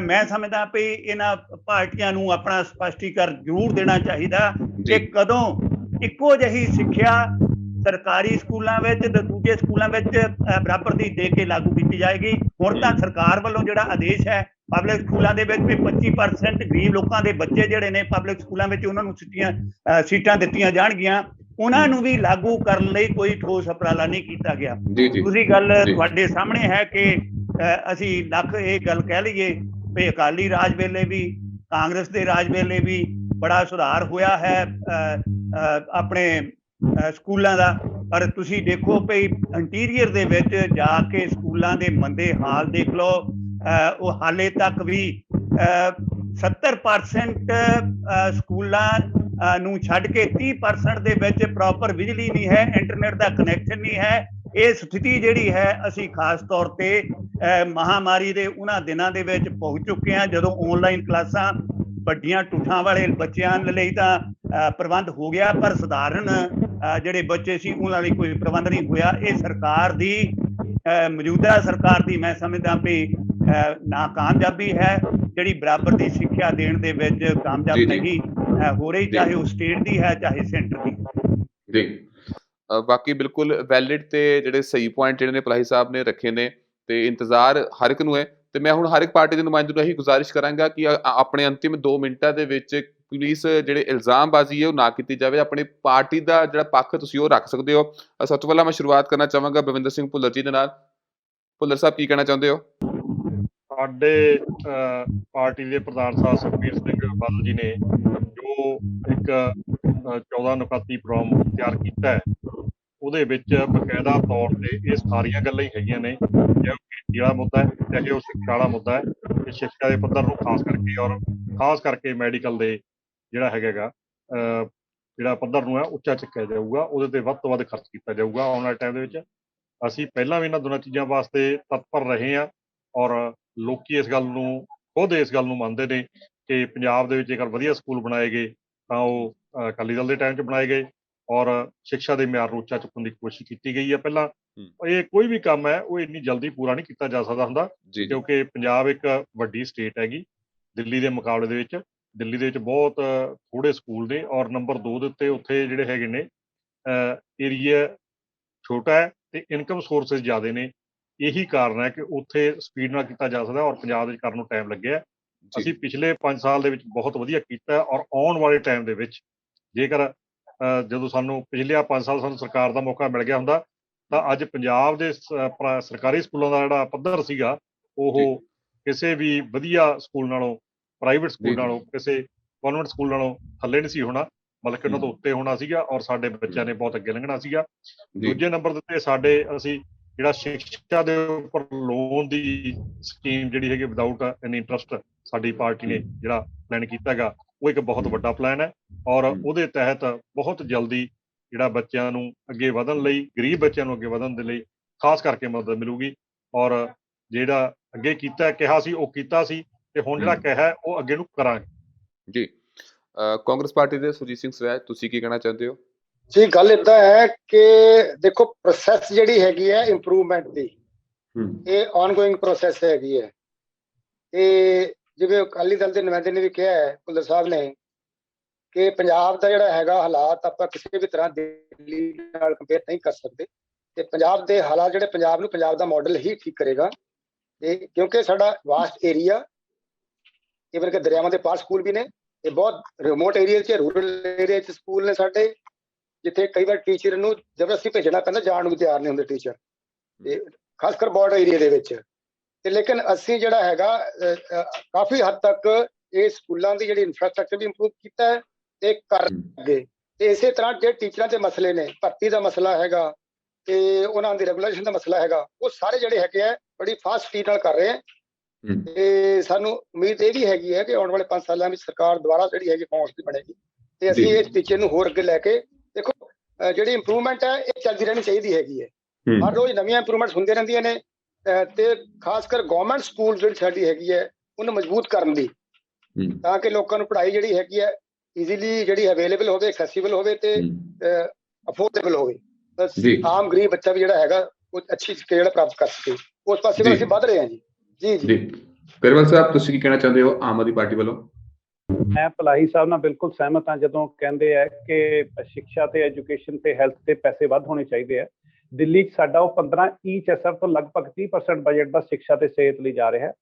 ਮੈਂ ਸਮਝਦਾ ਵੀ ਇਹਨਾਂ ਪਾਰਟੀਆਂ ਨੂੰ ਆਪਣਾ ਸਪਸ਼ਟੀਕਰਨ ਜ਼ਰੂਰ ਦੇਣਾ ਚਾਹੀਦਾ ਕਿ ਕਦੋਂ ਇੱਕੋ ਜਿਹੀ ਸਿੱਖਿਆ ਸਰਕਾਰੀ ਸਕੂਲਾਂ ਵਿੱਚ ਤੇ ਦੂਜੇ ਸਕੂਲਾਂ ਵਿੱਚ ਬਰਾਬਰ ਦੀ ਦੇ ਕੇ ਲਾਗੂ ਕੀਤੀ ਜਾਏਗੀ। ਹੁਣ ਤਾਂ ਸਰਕਾਰ ਵੱਲੋਂ ਜਿਹੜਾ ਆਦੇਸ਼ ਹੈ ਪਬਲਿਕ ਸਕੂਲਾਂ ਦੇ ਵਿੱਚ ਵੀ 25% ਗਰੀਬ ਲੋਕਾਂ ਦੇ ਬੱਚੇ ਜਿਹੜੇ ਨੇ ਪਬਲਿਕ ਸਕੂਲਾਂ ਵਿੱਚ ਉਹਨਾਂ ਨੂੰ ਸੀਟਾਂ ਦਿੱਤੀਆਂ ਜਾਣਗੀਆਂ, ਉਹਨਾਂ ਨੂੰ ਵੀ ਲਾਗੂ ਕਰਨ ਲਈ ਕੋਈ ਠੋਸ ਉਪਰਾਲਾ ਨਹੀਂ ਕੀਤਾ ਗਿਆ। ਦੂਸਰੀ ਗੱਲ ਤੁਹਾਡੇ ਸਾਹਮਣੇ ਹੈ ਕਿ ਅਸੀਂ ਲੱਖ ਇਹ ਗੱਲ ਕਹਿ ਲਈਏ ਵੀ ਅਕਾਲੀ ਰਾਜ ਵੇਲੇ ਵੀ ਕਾਂਗਰਸ ਦੇ ਰਾਜ ਵੇਲੇ ਵੀ ਬੜਾ ਸੁਧਾਰ ਹੋਇਆ ਹੈ ਆਪਣੇ ਸਕੂਲਾਂ ਦਾ, ਪਰ ਤੁਸੀਂ ਦੇਖੋ ਭਈ ਇੰਟੀਰੀਅਰ ਦੇ ਵਿੱਚ ਜਾ ਕੇ ਸਕੂਲਾਂ ਦੇ ਮੰਦੇ ਹਾਲ ਦੇਖ ਲਓ। ਉਹ ਹਾਲੇ ਤੱਕ ਵੀ 70% ਸਕੂਲਾਂ ਨੂੰ ਛੱਡ ਕੇ 30% ਦੇ ਵਿੱਚ ਪ੍ਰੋਪਰ ਬਿਜਲੀ ਨਹੀਂ ਹੈ, ਇੰਟਰਨੈਟ ਦਾ ਕਨੈਕਸ਼ਨ ਨਹੀਂ ਹੈ। ਇਹ ਸਥਿਤੀ ਜਿਹੜੀ ਹੈ ਅਸੀਂ ਖਾਸ ਤੌਰ ਤੇ ਮਹਾਮਾਰੀ ਦੇ ਉਹਨਾਂ ਦਿਨਾਂ ਦੇ ਵਿੱਚ ਪਹੁੰਚ ਚੁੱਕੇ ਹਾਂ, ਜਦੋਂ ਆਨਲਾਈਨ ਕਲਾਸਾਂ ਵੱਡੀਆਂ ਟੁੱਠਾਂ ਵਾਲੇ ਬੱਚਿਆਂ ਲਈ ਤਾਂ ਪ੍ਰਬੰਧ ਹੋ ਗਿਆ, ਪਰ ਸਧਾਰਨ ਜਿਹੜੇ ਬੱਚੇ ਸੀ ਉਹਨਾਂ ਲਈ ਕੋਈ ਪ੍ਰਬੰਧ ਨਹੀਂ ਹੋਇਆ। ਇਹ ਸਰਕਾਰ ਦੀ ਮੌਜੂਦਾ ਸਰਕਾਰ ਦੀ ਮੈਂ ਸਮਝਦਾ ਵੀ ਨਾਕਾਮਯਾਬੀ ਹੈ, ਜਿਹੜੀ ਬਰਾਬਰ ਦੀ ਸਿੱਖਿਆ ਦੇਣ ਦੇ ਵਿੱਚ ਕਾਮਯਾਬ ਨਹੀਂ ਹੋ ਰਹੀ, ਚਾਹੇ ਉਹ ਸਟੇਟ ਦੀ ਹੈ ਚਾਹੇ ਸੈਂਟਰ ਦੀ। ਜੀ ਬਾਕੀ ਬਿਲਕੁਲ ਵੈਲਿਡ ਤੇ ਜਿਹੜੇ ਸਹੀ ਪੁਆਇੰਟ ਜਿਹੜੇ ਨੇ ਪਲਾਹੀ ਸਾਹਿਬ ਨੇ ਰੱਖੇ ਨੇ, ਤੇ ਇੰਤਜ਼ਾਰ ਹਰ ਇੱਕ ਨੂੰ ਹੈ। ਤੇ ਮੈਂ ਹੁਣ ਹਰ ਇੱਕ ਪਾਰਟੀ ਦੇ ਨੁਮਾਇੰਦੇ ਨੂੰ ਇਹੀ ਗੁਜ਼ਾਰਿਸ਼ ਕਰਾਂਗਾ ਕਿ ਆਪਣੇ ਅੰਤਿਮ 2 ਮਿੰਟਾਂ ਦੇ ਵਿੱਚ ਪੁਲਿਸ ਜਿਹੜੇ ਇਲਜ਼ਾਮਬਾਜ਼ੀ ਹੈ ਉਹ ਨਾ ਕੀਤੀ ਜਾਵੇ, ਆਪਣੀ ਪਾਰਟੀ ਦਾ ਜਿਹੜਾ ਪੱਖ ਤੁਸੀਂ ਉਹ ਰੱਖ ਸਕਦੇ ਹੋ। ਸਭ ਤੋਂ ਪਹਿਲਾਂ ਮੈਂ ਸ਼ੁਰੂਆਤ ਕਰਨਾ ਚਾਹਾਂਗਾ ਬਲਵਿੰਦਰ ਸਿੰਘ ਭੁੱਲਰ ਜੀ ਦੇ ਨਾਲ। ਭੁੱਲਰ ਸਾਹਿਬ ਕੀ ਕਹਿਣਾ ਚਾਹੁੰਦੇ ਹੋ? ਸਾਡੇ ਪਾਰਟੀ ਦੇ ਪ੍ਰਧਾਨ ਸਾਹਿਬ ਸੁਖਬੀਰ ਸਿੰਘ ਬਾਦਲ ਜੀ ਨੇ ਜੋ ਇੱਕ 14 ਨੁਕਾਤੀ ਪ੍ਰੋਗਰਾਮ ਤਿਆਰ ਕੀਤਾ ਹੈ, ਉਹਦੇ ਵਿੱਚ ਬਕਾਇਦਾ ਤੌਰ ਤੇ ਇਹ ਸਾਰੀਆਂ ਗੱਲਾਂ ਹੀ ਹੈਗੀਆਂ ਨੇ, ਚਾਹੇ ਉਹ ਖੇਤੀ ਵਾਲਾ ਮੁੱਦਾ ਹੈ, ਚਾਹੇ ਉਹ ਸਿੱਖਿਆ ਵਾਲਾ ਮੁੱਦਾ ਹੈ, ਤੇ ਸਿੱਖਿਆ ਦੇ ਪੱਧਰ ਨੂੰ ਖਾਸ ਕਰਕੇ ਔਰ ਖਾਸ ਕਰਕੇ ਮੈਡੀਕਲ ਦੇ ਜਿਹੜਾ ਹੈਗਾ ਜਿਹੜਾ ਪੱਧਰ ਨੂੰ ਹੈ ਉੱਚਾ ਚੁੱਕਿਆ ਜਾਊਗਾ, ਉਹਦੇ ਤੇ ਵੱਧ ਤੋਂ ਵੱਧ ਖਰਚ ਕੀਤਾ ਜਾਊਗਾ ਆਉਣ ਵਾਲੇ ਟਾਈਮ ਦੇ ਵਿੱਚ। ਅਸੀਂ ਪਹਿਲਾਂ ਵੀ ਇਹਨਾਂ ਦੋਨਾਂ ਚੀਜ਼ਾਂ ਵਾਸਤੇ ਤਤਪਰ ਰਹੇ ਹਾਂ, ਔਰ ਲੋਕੀ ਇਸ ਗੱਲ ਨੂੰ ਖੁਦ ਇਸ ਗੱਲ ਨੂੰ ਮੰਨਦੇ ਨੇ ਕਿ ਪੰਜਾਬ ਦੇ ਵਿੱਚ ਜੇਕਰ ਵਧੀਆ ਸਕੂਲ ਬਣਾਏ ਗਏ ਤਾਂ ਉਹ ਅਕਾਲੀ ਦਲ ਦੇ ਟਾਈਮ 'ਚ ਬਣਾਏ ਗਏ, ਔਰ ਸਿੱਖਿਆ ਦੇ ਮਿਆਰ ਨੂੰ ਉੱਚਾ ਚੁੱਕਣ ਦੀ ਕੋਸ਼ਿਸ਼ ਕੀਤੀ ਗਈ ਹੈ ਪਹਿਲਾਂ। ਇਹ ਕੋਈ ਵੀ ਕੰਮ ਹੈ ਉਹ ਇੰਨੀ ਜਲਦੀ ਪੂਰਾ ਨਹੀਂ ਕੀਤਾ ਜਾ ਸਕਦਾ ਹੁੰਦਾ, ਕਿਉਂਕਿ ਪੰਜਾਬ ਇੱਕ ਵੱਡੀ ਸਟੇਟ ਹੈਗੀ ਦਿੱਲੀ ਦੇ ਮੁਕਾਬਲੇ ਦੇ ਵਿੱਚ। ਦਿੱਲੀ ਦੇ ਵਿੱਚ ਬਹੁਤ ਥੋੜ੍ਹੇ ਸਕੂਲ ਨੇ, ਔਰ ਨੰਬਰ 2 ਦੇ ਉੱਤੇ ਉੱਥੇ ਜਿਹੜੇ ਹੈਗੇ ਨੇ ਏਰੀਆ ਛੋਟਾ ਹੈ ਤੇ ਇਨਕਮ ਸੋਰਸਿਸ ਜ਼ਿਆਦਾ ਨੇ। ਇਹੀ ਕਾਰਨ ਹੈ ਕਿ ਉੱਥੇ ਸਪੀਡ ਨਾਲ ਕੀਤਾ ਜਾ ਸਕਦਾ, ਔਰ ਪੰਜਾਬ ਵਿੱਚ ਕਰਨ ਨੂੰ ਟਾਈਮ ਲੱਗਿਆ। ਅਸੀਂ ਪਿਛਲੇ 5 ਸਾਲ ਦੇ ਵਿੱਚ ਬਹੁਤ ਵਧੀਆ ਕੀਤਾ, ਔਰ ਆਉਣ ਵਾਲੇ ਟਾਈਮ ਦੇ ਵਿੱਚ ਜੇਕਰ ਜਦੋਂ ਸਾਨੂੰ ਪਿਛਲੇ 5 ਸਾਲ ਸਾਨੂੰ ਸਰਕਾਰ ਦਾ ਮੌਕਾ ਮਿਲ ਗਿਆ ਹੁੰਦਾ ਤਾਂ ਅੱਜ ਪੰਜਾਬ ਦੇ ਸਰਕਾਰੀ ਸਕੂਲਾਂ ਦਾ ਜਿਹੜਾ ਪੱਧਰ ਸੀਗਾ ਉਹ ਕਿਸੇ ਵੀ ਵਧੀਆ ਸਕੂਲ ਨਾਲੋਂ, ਪ੍ਰਾਈਵੇਟ ਸਕੂਲ ਨਾਲੋਂ, ਕਿਸੇ ਕਨਵੈਂਟ ਸਕੂਲ ਨਾਲੋਂ ਥੱਲੇ ਨਹੀਂ ਸੀ ਹੋਣਾ, ਬਲਕਿ ਉਹਨਾਂ ਤੋਂ ਉੱਤੇ ਹੋਣਾ ਸੀਗਾ, ਔਰ ਸਾਡੇ ਬੱਚਿਆਂ ਨੇ ਬਹੁਤ ਅੱਗੇ ਲੰਘਣਾ ਸੀਗਾ। ਦੂਜੇ ਨੰਬਰ ਦੇ ਉੱਤੇ ਅਸੀਂ ਜਿਹੜਾ ਸਿੱਖਿਆ ਦੇ ਉੱਪਰ ਲੋਨ ਦੀ ਸਕੀਮ ਜਿਹੜੀ ਹੈਗੀ ਵਿਦਆਊਟ ਐਨੀ ਇੰਟਰਸਟ ਸਾਡੀ ਪਾਰਟੀ ਨੇ ਜਿਹੜਾ ਪਲਾਨ ਕੀਤਾ ਹੈਗਾ, ਉਹ ਇੱਕ ਬਹੁਤ ਵੱਡਾ ਪਲਾਨ ਹੈ, ਔਰ ਉਹਦੇ ਤਹਿਤ ਬਹੁਤ ਜਲਦੀ ਜਿਹੜਾ ਬੱਚਿਆਂ ਨੂੰ ਅੱਗੇ ਵਧਣ ਲਈ, ਗਰੀਬ ਬੱਚਿਆਂ ਨੂੰ ਅੱਗੇ ਵਧਣ ਦੇ ਲਈ ਖਾਸ ਕਰਕੇ ਮਦਦ ਮਿਲੂਗੀ। ਔਰ ਜਿਹੜਾ ਅੱਗੇ ਕੀਤਾ ਕਿਹਾ ਸੀ ਉਹ ਕੀਤਾ ਸੀ, ਤੇ ਹੁਣ ਜਿਹੜਾ ਕਿਹਾ ਉਹ ਅੱਗੇ ਨੂੰ ਕਰਾਂਗੇ। ਜੀ ਕਾਂਗਰਸ ਪਾਰਟੀ ਦੇ ਸੁਰਜੀਤ ਸਿੰਘ ਸਵੈ, ਤੁਸੀਂ ਕੀ ਕਹਿਣਾ ਚਾਹੁੰਦੇ ਹੋ? ਜੀ ਗੱਲ ਏਦਾਂ ਹੈ ਕਿ ਦੇਖੋ ਪ੍ਰੋਸੈਸ ਜਿਹੜੀ ਹੈਗੀ ਹੈ ਇੰਪਰੂਵਮੈਂਟ ਦੀ, ਇਹ ਆਨਗੋਇੰਗ ਪ੍ਰੋਸੈਸ ਹੈਗੀ ਹੈ। ਤੇ ਜਿਵੇਂ ਅਕਾਲੀ ਦਲ ਦੇ ਨੁਮਾਇੰਦੇ ਨੇ ਵੀ ਕਿਹਾ ਹੈ, ਭੁੱਲਰ ਸਾਹਿਬ ਨੇ, ਕਿ ਪੰਜਾਬ ਦਾ ਜਿਹੜਾ ਹੈਗਾ ਹਾਲਾਤ ਆਪਾਂ ਕਿਸੇ ਵੀ ਤਰ੍ਹਾਂ ਦਿੱਲੀ ਨਾਲ ਕੰਪੇਅਰ ਨਹੀਂ ਕਰ ਸਕਦੇ, ਤੇ ਪੰਜਾਬ ਦੇ ਹਾਲਾਤ ਜਿਹੜੇ ਪੰਜਾਬ ਨੂੰ, ਪੰਜਾਬ ਦਾ ਮਾਡਲ ਹੀ ਠੀਕ ਕਰੇਗਾ। ਤੇ ਕਿਉਂਕਿ ਸਾਡਾ ਵਾਸਟ ਏਰੀਆ, ਇਵਨ ਕਿ ਦਰਿਆਵਾਂ ਦੇ ਪਾਰ ਸਕੂਲ ਵੀ ਨੇ, ਇਹ ਬਹੁਤ ਰਿਮੋਟ ਏਰੀਆ 'ਚ, ਰੂਰਲ ਏਰੀਆ 'ਚ ਸਕੂਲ ਨੇ ਸਾਡੇ, ਜਿੱਥੇ ਕਈ ਵਾਰ ਟੀਚਰ ਨੂੰ ਜ਼ਬਰਦਸਤੀ ਭੇਜਣਾ ਪੈਂਦਾ, ਜਾਣ ਨੂੰ ਵੀ ਤਿਆਰ ਨਹੀਂ ਹੁੰਦੇ ਟੀਚਰ, ਤੇ ਖਾਸ ਕਰ ਬਾਰਡਰ ਏਰੀਆ ਦੇ ਵਿੱਚ। ਤੇ ਲੇਕਿਨ ਅਸੀਂ ਜਿਹੜਾ ਹੈਗਾ ਕਾਫੀ ਹੱਦ ਤੱਕ ਇਹ ਸਕੂਲਾਂ ਦੀ ਜਿਹੜੀ ਇਨਫਰਾਸਟ੍ਰਕਚਰ ਵੀ ਇੰਪਰੂਵ ਕੀਤਾ ਹੈ ਤੇ ਕਰ ਅੱਗੇ। ਤੇ ਇਸੇ ਤਰ੍ਹਾਂ ਜਿਹੜੇ ਟੀਚਰਾਂ ਦੇ ਮਸਲੇ ਨੇ, ਭਰਤੀ ਦਾ ਮਸਲਾ ਹੈਗਾ ਤੇ ਉਹਨਾਂ ਦੀ ਰੈਗੂਲੇਸ਼ਨ ਦਾ ਮਸਲਾ ਹੈਗਾ, ਉਹ ਸਾਰੇ ਜਿਹੜੇ ਹੈਗੇ ਆ ਬੜੀ ਫਾਸਟ ਸਪੀਡ ਨਾਲ ਕਰ ਰਹੇ ਆ। ਤੇ ਸਾਨੂੰ ਉਮੀਦ ਇਹ ਵੀ ਹੈਗੀ ਹੈ ਕਿ ਆਉਣ ਵਾਲੇ 5 ਸਾਲਾਂ ਵਿੱਚ ਸਰਕਾਰ ਦੁਆਰਾ ਜਿਹੜੀ ਹੈਗੀ ਹੌਸਲੀ ਬਣੇਗੀ, ਤੇ ਅਸੀਂ ਇਸ ਟੀਚੇ ਨੂੰ ਹੋਰ ਅੱਗੇ ਲੈ ਕੇ, ਦੇਖੋ ਜਿਹੜੀ ਇੰਪਰੂਵਮੈਂਟ ਹੈ ਇਹ ਚੱਲਦੀ ਰਹਿਣੀ ਚਾਹੀਦੀ ਹੈਗੀ ਹੈ। ਹਰ ਰੋਜ਼ ਨਵੀਆਂ ਇੰਪਰੂਵਮੈਂਟਸ ਹੁੰਦੀਆਂ ਰਹਿੰਦੀਆਂ ਨੇ, ਤੇ ਖਾਸ ਕਰ ਗਵਰਨਮੈਂਟ ਸਕੂਲ ਜਿਹੜੀ ਸਾਡੀ ਹੈਗੀ ਹੈ ਉਹਨੂੰ ਮਜ਼ਬੂਤ ਕਰਨ ਦੀ, ਤਾਂ ਕਿ ਲੋਕਾਂ ਨੂੰ ਪੜ੍ਹਾਈ ਜਿਹੜੀ ਹੈਗੀ ਹੈ ਈਜ਼ੀਲੀ ਜਿਹੜੀ ਅਵੇਲੇਬਲ ਹੋਵੇ, ਐਕਸੈਸੀਬਲ ਹੋਵੇ ਤੇ ਅਫੋਰਡੇਬਲ ਹੋਵੇ, ਆਮ ਗਰੀਬ ਬੱਚਾ ਵੀ ਜਿਹੜਾ ਹੈਗਾ ਉਹ ਅੱਛੀ ਸਿੱਖਿਆ ਜਿਹੜਾ ਪ੍ਰਾਪਤ ਕਰ ਸਕੇ। ਉਸ ਪਾਸੇ ਵੱਲ ਅਸੀਂ ਵੱਧ ਰਹੇ ਹਾਂ ਜੀ। ਜੀ ਜੀ ਗਰੇਵਾਲ ਸਾਹਿਬ, ਤੁਸੀਂ ਕੀ ਕਹਿਣਾ ਚਾਹੁੰਦੇ ਹੋ ਆਮ ਆਦਮੀ ਪਾਰਟੀ ਵੱਲੋਂ? ਮੈਂ ਪਲਾਹੀ ਸਾਹਿਬ ਨਾਲ ਬਿਲਕੁਲ ਸਹਿਮਤ ਹਾਂ ਜਦੋਂ ਕਹਿੰਦੇ ਆ ਕਿ ਸਿੱਖਿਆ ਤੇ ਐਜੂਕੇਸ਼ਨ ਤੇ ਹੈਲਥ ਤੇ ਪੈਸੇ ਵੱਧ ਹੋਣੇ ਚਾਹੀਦੇ ਆ। ਦਿੱਲੀ 'ਚ ਸਾਡਾ ਉਹ 15 ਈਚ ਹੈ ਸਰ, ਤੋਂ ਲਗਭਗ 30% ਬਜਟ ਦਾ ਸਿੱਖਿਆ ਤੇ ਸਿਹਤ ਲਈ ਜਾ ਰਿਹਾ ਹੈ।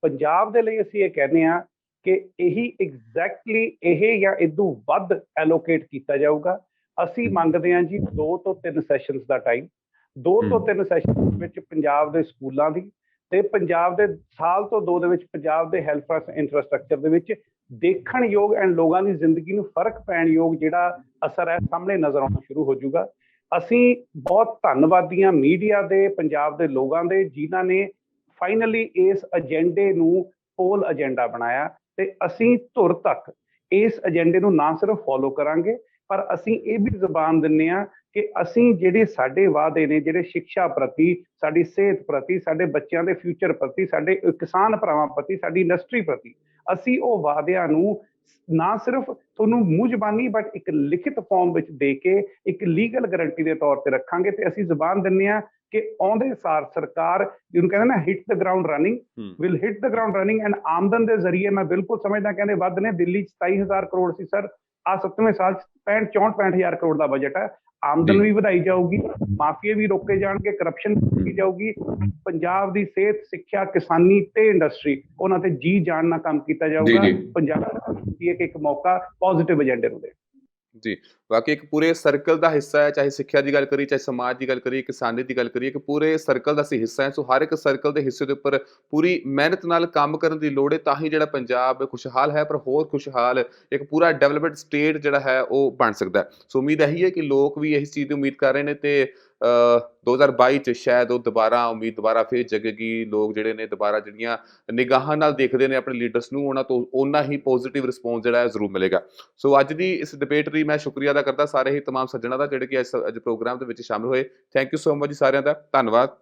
ਪੰਜਾਬ ਦੇ ਲਈ ਅਸੀਂ ਇਹ ਕਹਿੰਦੇ ਹਾਂ ਕਿ ਇਹੀ ਐਗਜ਼ੈਕਟਲੀ ਇਹ ਜਾਂ ਇਦੋਂ ਵੱਧ ਐਲੋਕੇਟ ਕੀਤਾ ਜਾਊਗਾ। ਅਸੀਂ ਮੰਗਦੇ ਹਾਂ ਜੀ 2 ਤੋਂ 3 ਸੈਸ਼ਨਸ ਦਾ ਟਾਈਮ, 2 ਤੋਂ 3 ਸੈਸ਼ਨ ਵਿੱਚ ਪੰਜਾਬ ਦੇ ਸਕੂਲਾਂ ਦੀ ਤੇ ਪੰਜਾਬ ਦੇ ਸਾਲ ਤੋਂ 2 ਦੇ ਵਿੱਚ ਪੰਜਾਬ ਦੇ ਹੈਲਥ ਇੰਫਰਾਸਟ੍ਰਕਚਰ ਦੇ ਵਿੱਚ ਦੇਖਣਯੋਗ ਐਂਡ ਲੋਕਾਂ ਦੀ ਜ਼ਿੰਦਗੀ ਨੂੰ ਫਰਕ ਪੈਣ ਯੋਗ ਜਿਹੜਾ ਅਸਰ ਹੈ ਸਾਹਮਣੇ ਨਜ਼ਰ ਆਉਣਾ ਸ਼ੁਰੂ ਹੋ ਜਾਊਗਾ। ਅਸੀਂ ਬਹੁਤ ਧੰਨਵਾਦੀ ਹਾਂ ਮੀਡੀਆ ਦੇ, ਪੰਜਾਬ ਦੇ ਲੋਕਾਂ ਦੇ, ਜਿਨ੍ਹਾਂ ਨੇ ਫਾਈਨਲੀ ਇਸ ਏਜੰਡੇ ਨੂੰ ਪੋਲ ਏਜੰਡਾ ਬਣਾਇਆ ਤੇ ਅਸੀਂ ਧੁਰ ਤੱਕ ਇਸ ਏਜੰਡੇ ਨੂੰ ਨਾ ਸਿਰਫ ਫੋਲੋ ਕਰਾਂਗੇ ਪਰ ਅਸੀਂ ਇਹ ਵੀ ਜ਼ੁਬਾਨ ਦਿੰਦੇ ਹਾਂ ਕਿ ਅਸੀਂ ਜਿਹੜੇ ਸਾਡੇ ਵਾਅਦੇ ਨੇ, ਜਿਹੜੇ ਸਿੱਖਿਆ ਪ੍ਰਤੀ, ਸਾਡੀ ਸਿਹਤ ਪ੍ਰਤੀ, ਸਾਡੇ ਬੱਚਿਆਂ ਦੇ ਫਿਊਚਰ ਪ੍ਰਤੀ, ਸਾਡੇ ਕਿਸਾਨ ਭਰਾਵਾਂ ਪ੍ਰਤੀ, ਸਾਡੀ ਇੰਡਸਟਰੀ ਪ੍ਰਤੀ, ਅਸੀਂ ਉਹ ਵਾਅਦਿਆਂ ਨੂੰ ਨਾ ਸਿਰਫ ਤੁਹਾਨੂੰ ਮੂੰਹ ਜ਼ਬਾਨੀ ਬਟ ਇੱਕ ਲਿਖਿਤ ਫਾਰਮ ਵਿੱਚ ਦੇ ਕੇ ਇੱਕ ਲੀਗਲ ਗਾਰੰਟੀ ਦੇ ਤੌਰ ਤੇ ਰੱਖਾਂਗੇ। ਤੇ ਅਸੀਂ ਜ਼ੁਬਾਨ ਦਿੰਦੇ ਹਾਂ ਕਿ ਆਉਂਦੇ ਸਾਰ ਸਰਕਾਰ ਜਿਹਨੂੰ ਕਹਿੰਦੇ ਨਾ hit the ground running, will hit the ground running. And ਆਮਦਨ ਦੇ ਜ਼ਰੀਏ ਮੈਂ ਬਿਲਕੁਲ ਸਮਝਦਾ, ਕਹਿੰਦੇ ਵੱਧ ਨੇ, ਦਿੱਲੀ 'ਚ 27,000 ਕਰੋੜ ਸੀ ਸਰ, ਆ 7ਵੇਂ ਸਾਲ 'ਚ 65,000 ਕਰੋੜ ਦਾ ਬਜਟ ਹੈ। ਆਮਦਨ ਵੀ ਵਧਾਈ ਜਾਊਗੀ, ਮਾਫੀਏ ਵੀ ਰੋਕੇ ਜਾਣਗੇ, ਕਰਪਸ਼ਨ ਵੀ ਰੋਕੀ ਜਾਊਗੀ, ਪੰਜਾਬ ਦੀ ਸਿਹਤ, ਸਿੱਖਿਆ, ਕਿਸਾਨੀ ਤੇ ਇੰਡਸਟਰੀ ਉਹਨਾਂ ਤੇ ਜੀ ਜਾਨ ਨਾਲ ਕੰਮ ਕੀਤਾ ਜਾਊਗਾ। ਪੰਜਾਬ ਦੀ ਇੱਕ ਮੌਕਾ ਪੋਜ਼ਿਟਿਵ ਏਜੰਡੇ ਨੂੰ ਦੇ। ਜੀ, ਵਾਕਈ ਇੱਕ ਪੂਰੇ ਸਰਕਲ ਦਾ ਹਿੱਸਾ ਹੈ, ਚਾਹੇ ਸਿੱਖਿਆ ਦੀ ਗੱਲ ਕਰੀਏ, ਚਾਹੇ ਸਮਾਜ ਦੀ ਗੱਲ ਕਰੀਏ, ਕਿਸਾਨੀ ਦੀ ਗੱਲ ਕਰੀਏ, ਕਿ ਪੂਰੇ ਸਰਕਲ ਦਾ ਅਸੀਂ ਹਿੱਸਾ ਹੈ। ਸੋ ਹਰ ਇੱਕ ਸਰਕਲ ਦੇ ਹਿੱਸੇ ਦੇ ਉੱਪਰ ਪੂਰੀ ਮਿਹਨਤ ਨਾਲ ਕੰਮ ਕਰਨ ਦੀ ਲੋੜ ਹੈ, ਤਾਂ ਹੀ ਜਿਹੜਾ ਪੰਜਾਬ ਖੁਸ਼ਹਾਲ ਹੈ, ਪਰ ਹੋਰ ਖੁਸ਼ਹਾਲ ਇੱਕ ਪੂਰਾ ਡਿਵੈਲਪਡ ਸਟੇਟ ਜਿਹੜਾ ਹੈ ਉਹ ਬਣ ਸਕਦਾ ਹੈ। ਸੋ ਉਮੀਦ ਇਹੀ ਹੈ ਕਿ ਲੋਕ ਵੀ ਇਸ ਚੀਜ਼ ਦੀ ਉਮੀਦ ਕਰ ਰਹੇ ਨੇ ਤੇ 2022 'ਚ ਸ਼ਾਇਦ ਉਹ ਉਮੀਦ ਦੁਬਾਰਾ ਫਿਰ ਜਗੇਗੀ। ਲੋਕ ਜਿਹੜੇ ਨੇ ਦੁਬਾਰਾ ਜਿਹੜੀਆਂ ਨਿਗਾਹਾਂ ਨਾਲ ਦੇਖਦੇ ਨੇ ਆਪਣੇ ਲੀਡਰਸ ਨੂੰ, ਉਹਨਾਂ ਤੋਂ ਓਨਾ ਹੀ ਪੋਜ਼ਿਟਿਵ ਰਿਸਪੌਂਸ ਜਿਹੜਾ ਹੈ ਜ਼ਰੂਰ ਮਿਲੇਗਾ। ਸੋ ਅੱਜ ਦੀ ਇਸ ਡਿਬੇਟ ਲਈ ਮੈਂ ਸ਼ੁਕਰੀਆ ਅਦਾ ਕਰਦਾ ਸਾਰੇ ਹੀ ਤਮਾਮ ਸੱਜਣਾਂ ਦਾ ਜਿਹੜੇ ਕਿ ਅੱਜ ਪ੍ਰੋਗਰਾਮ ਦੇ ਵਿੱਚ ਸ਼ਾਮਿਲ ਹੋਏ। ਥੈਂਕ ਯੂ ਸੋ ਮਚ ਜੀ ਸਾਰਿਆਂ ਦਾ, ਧੰਨਵਾਦ।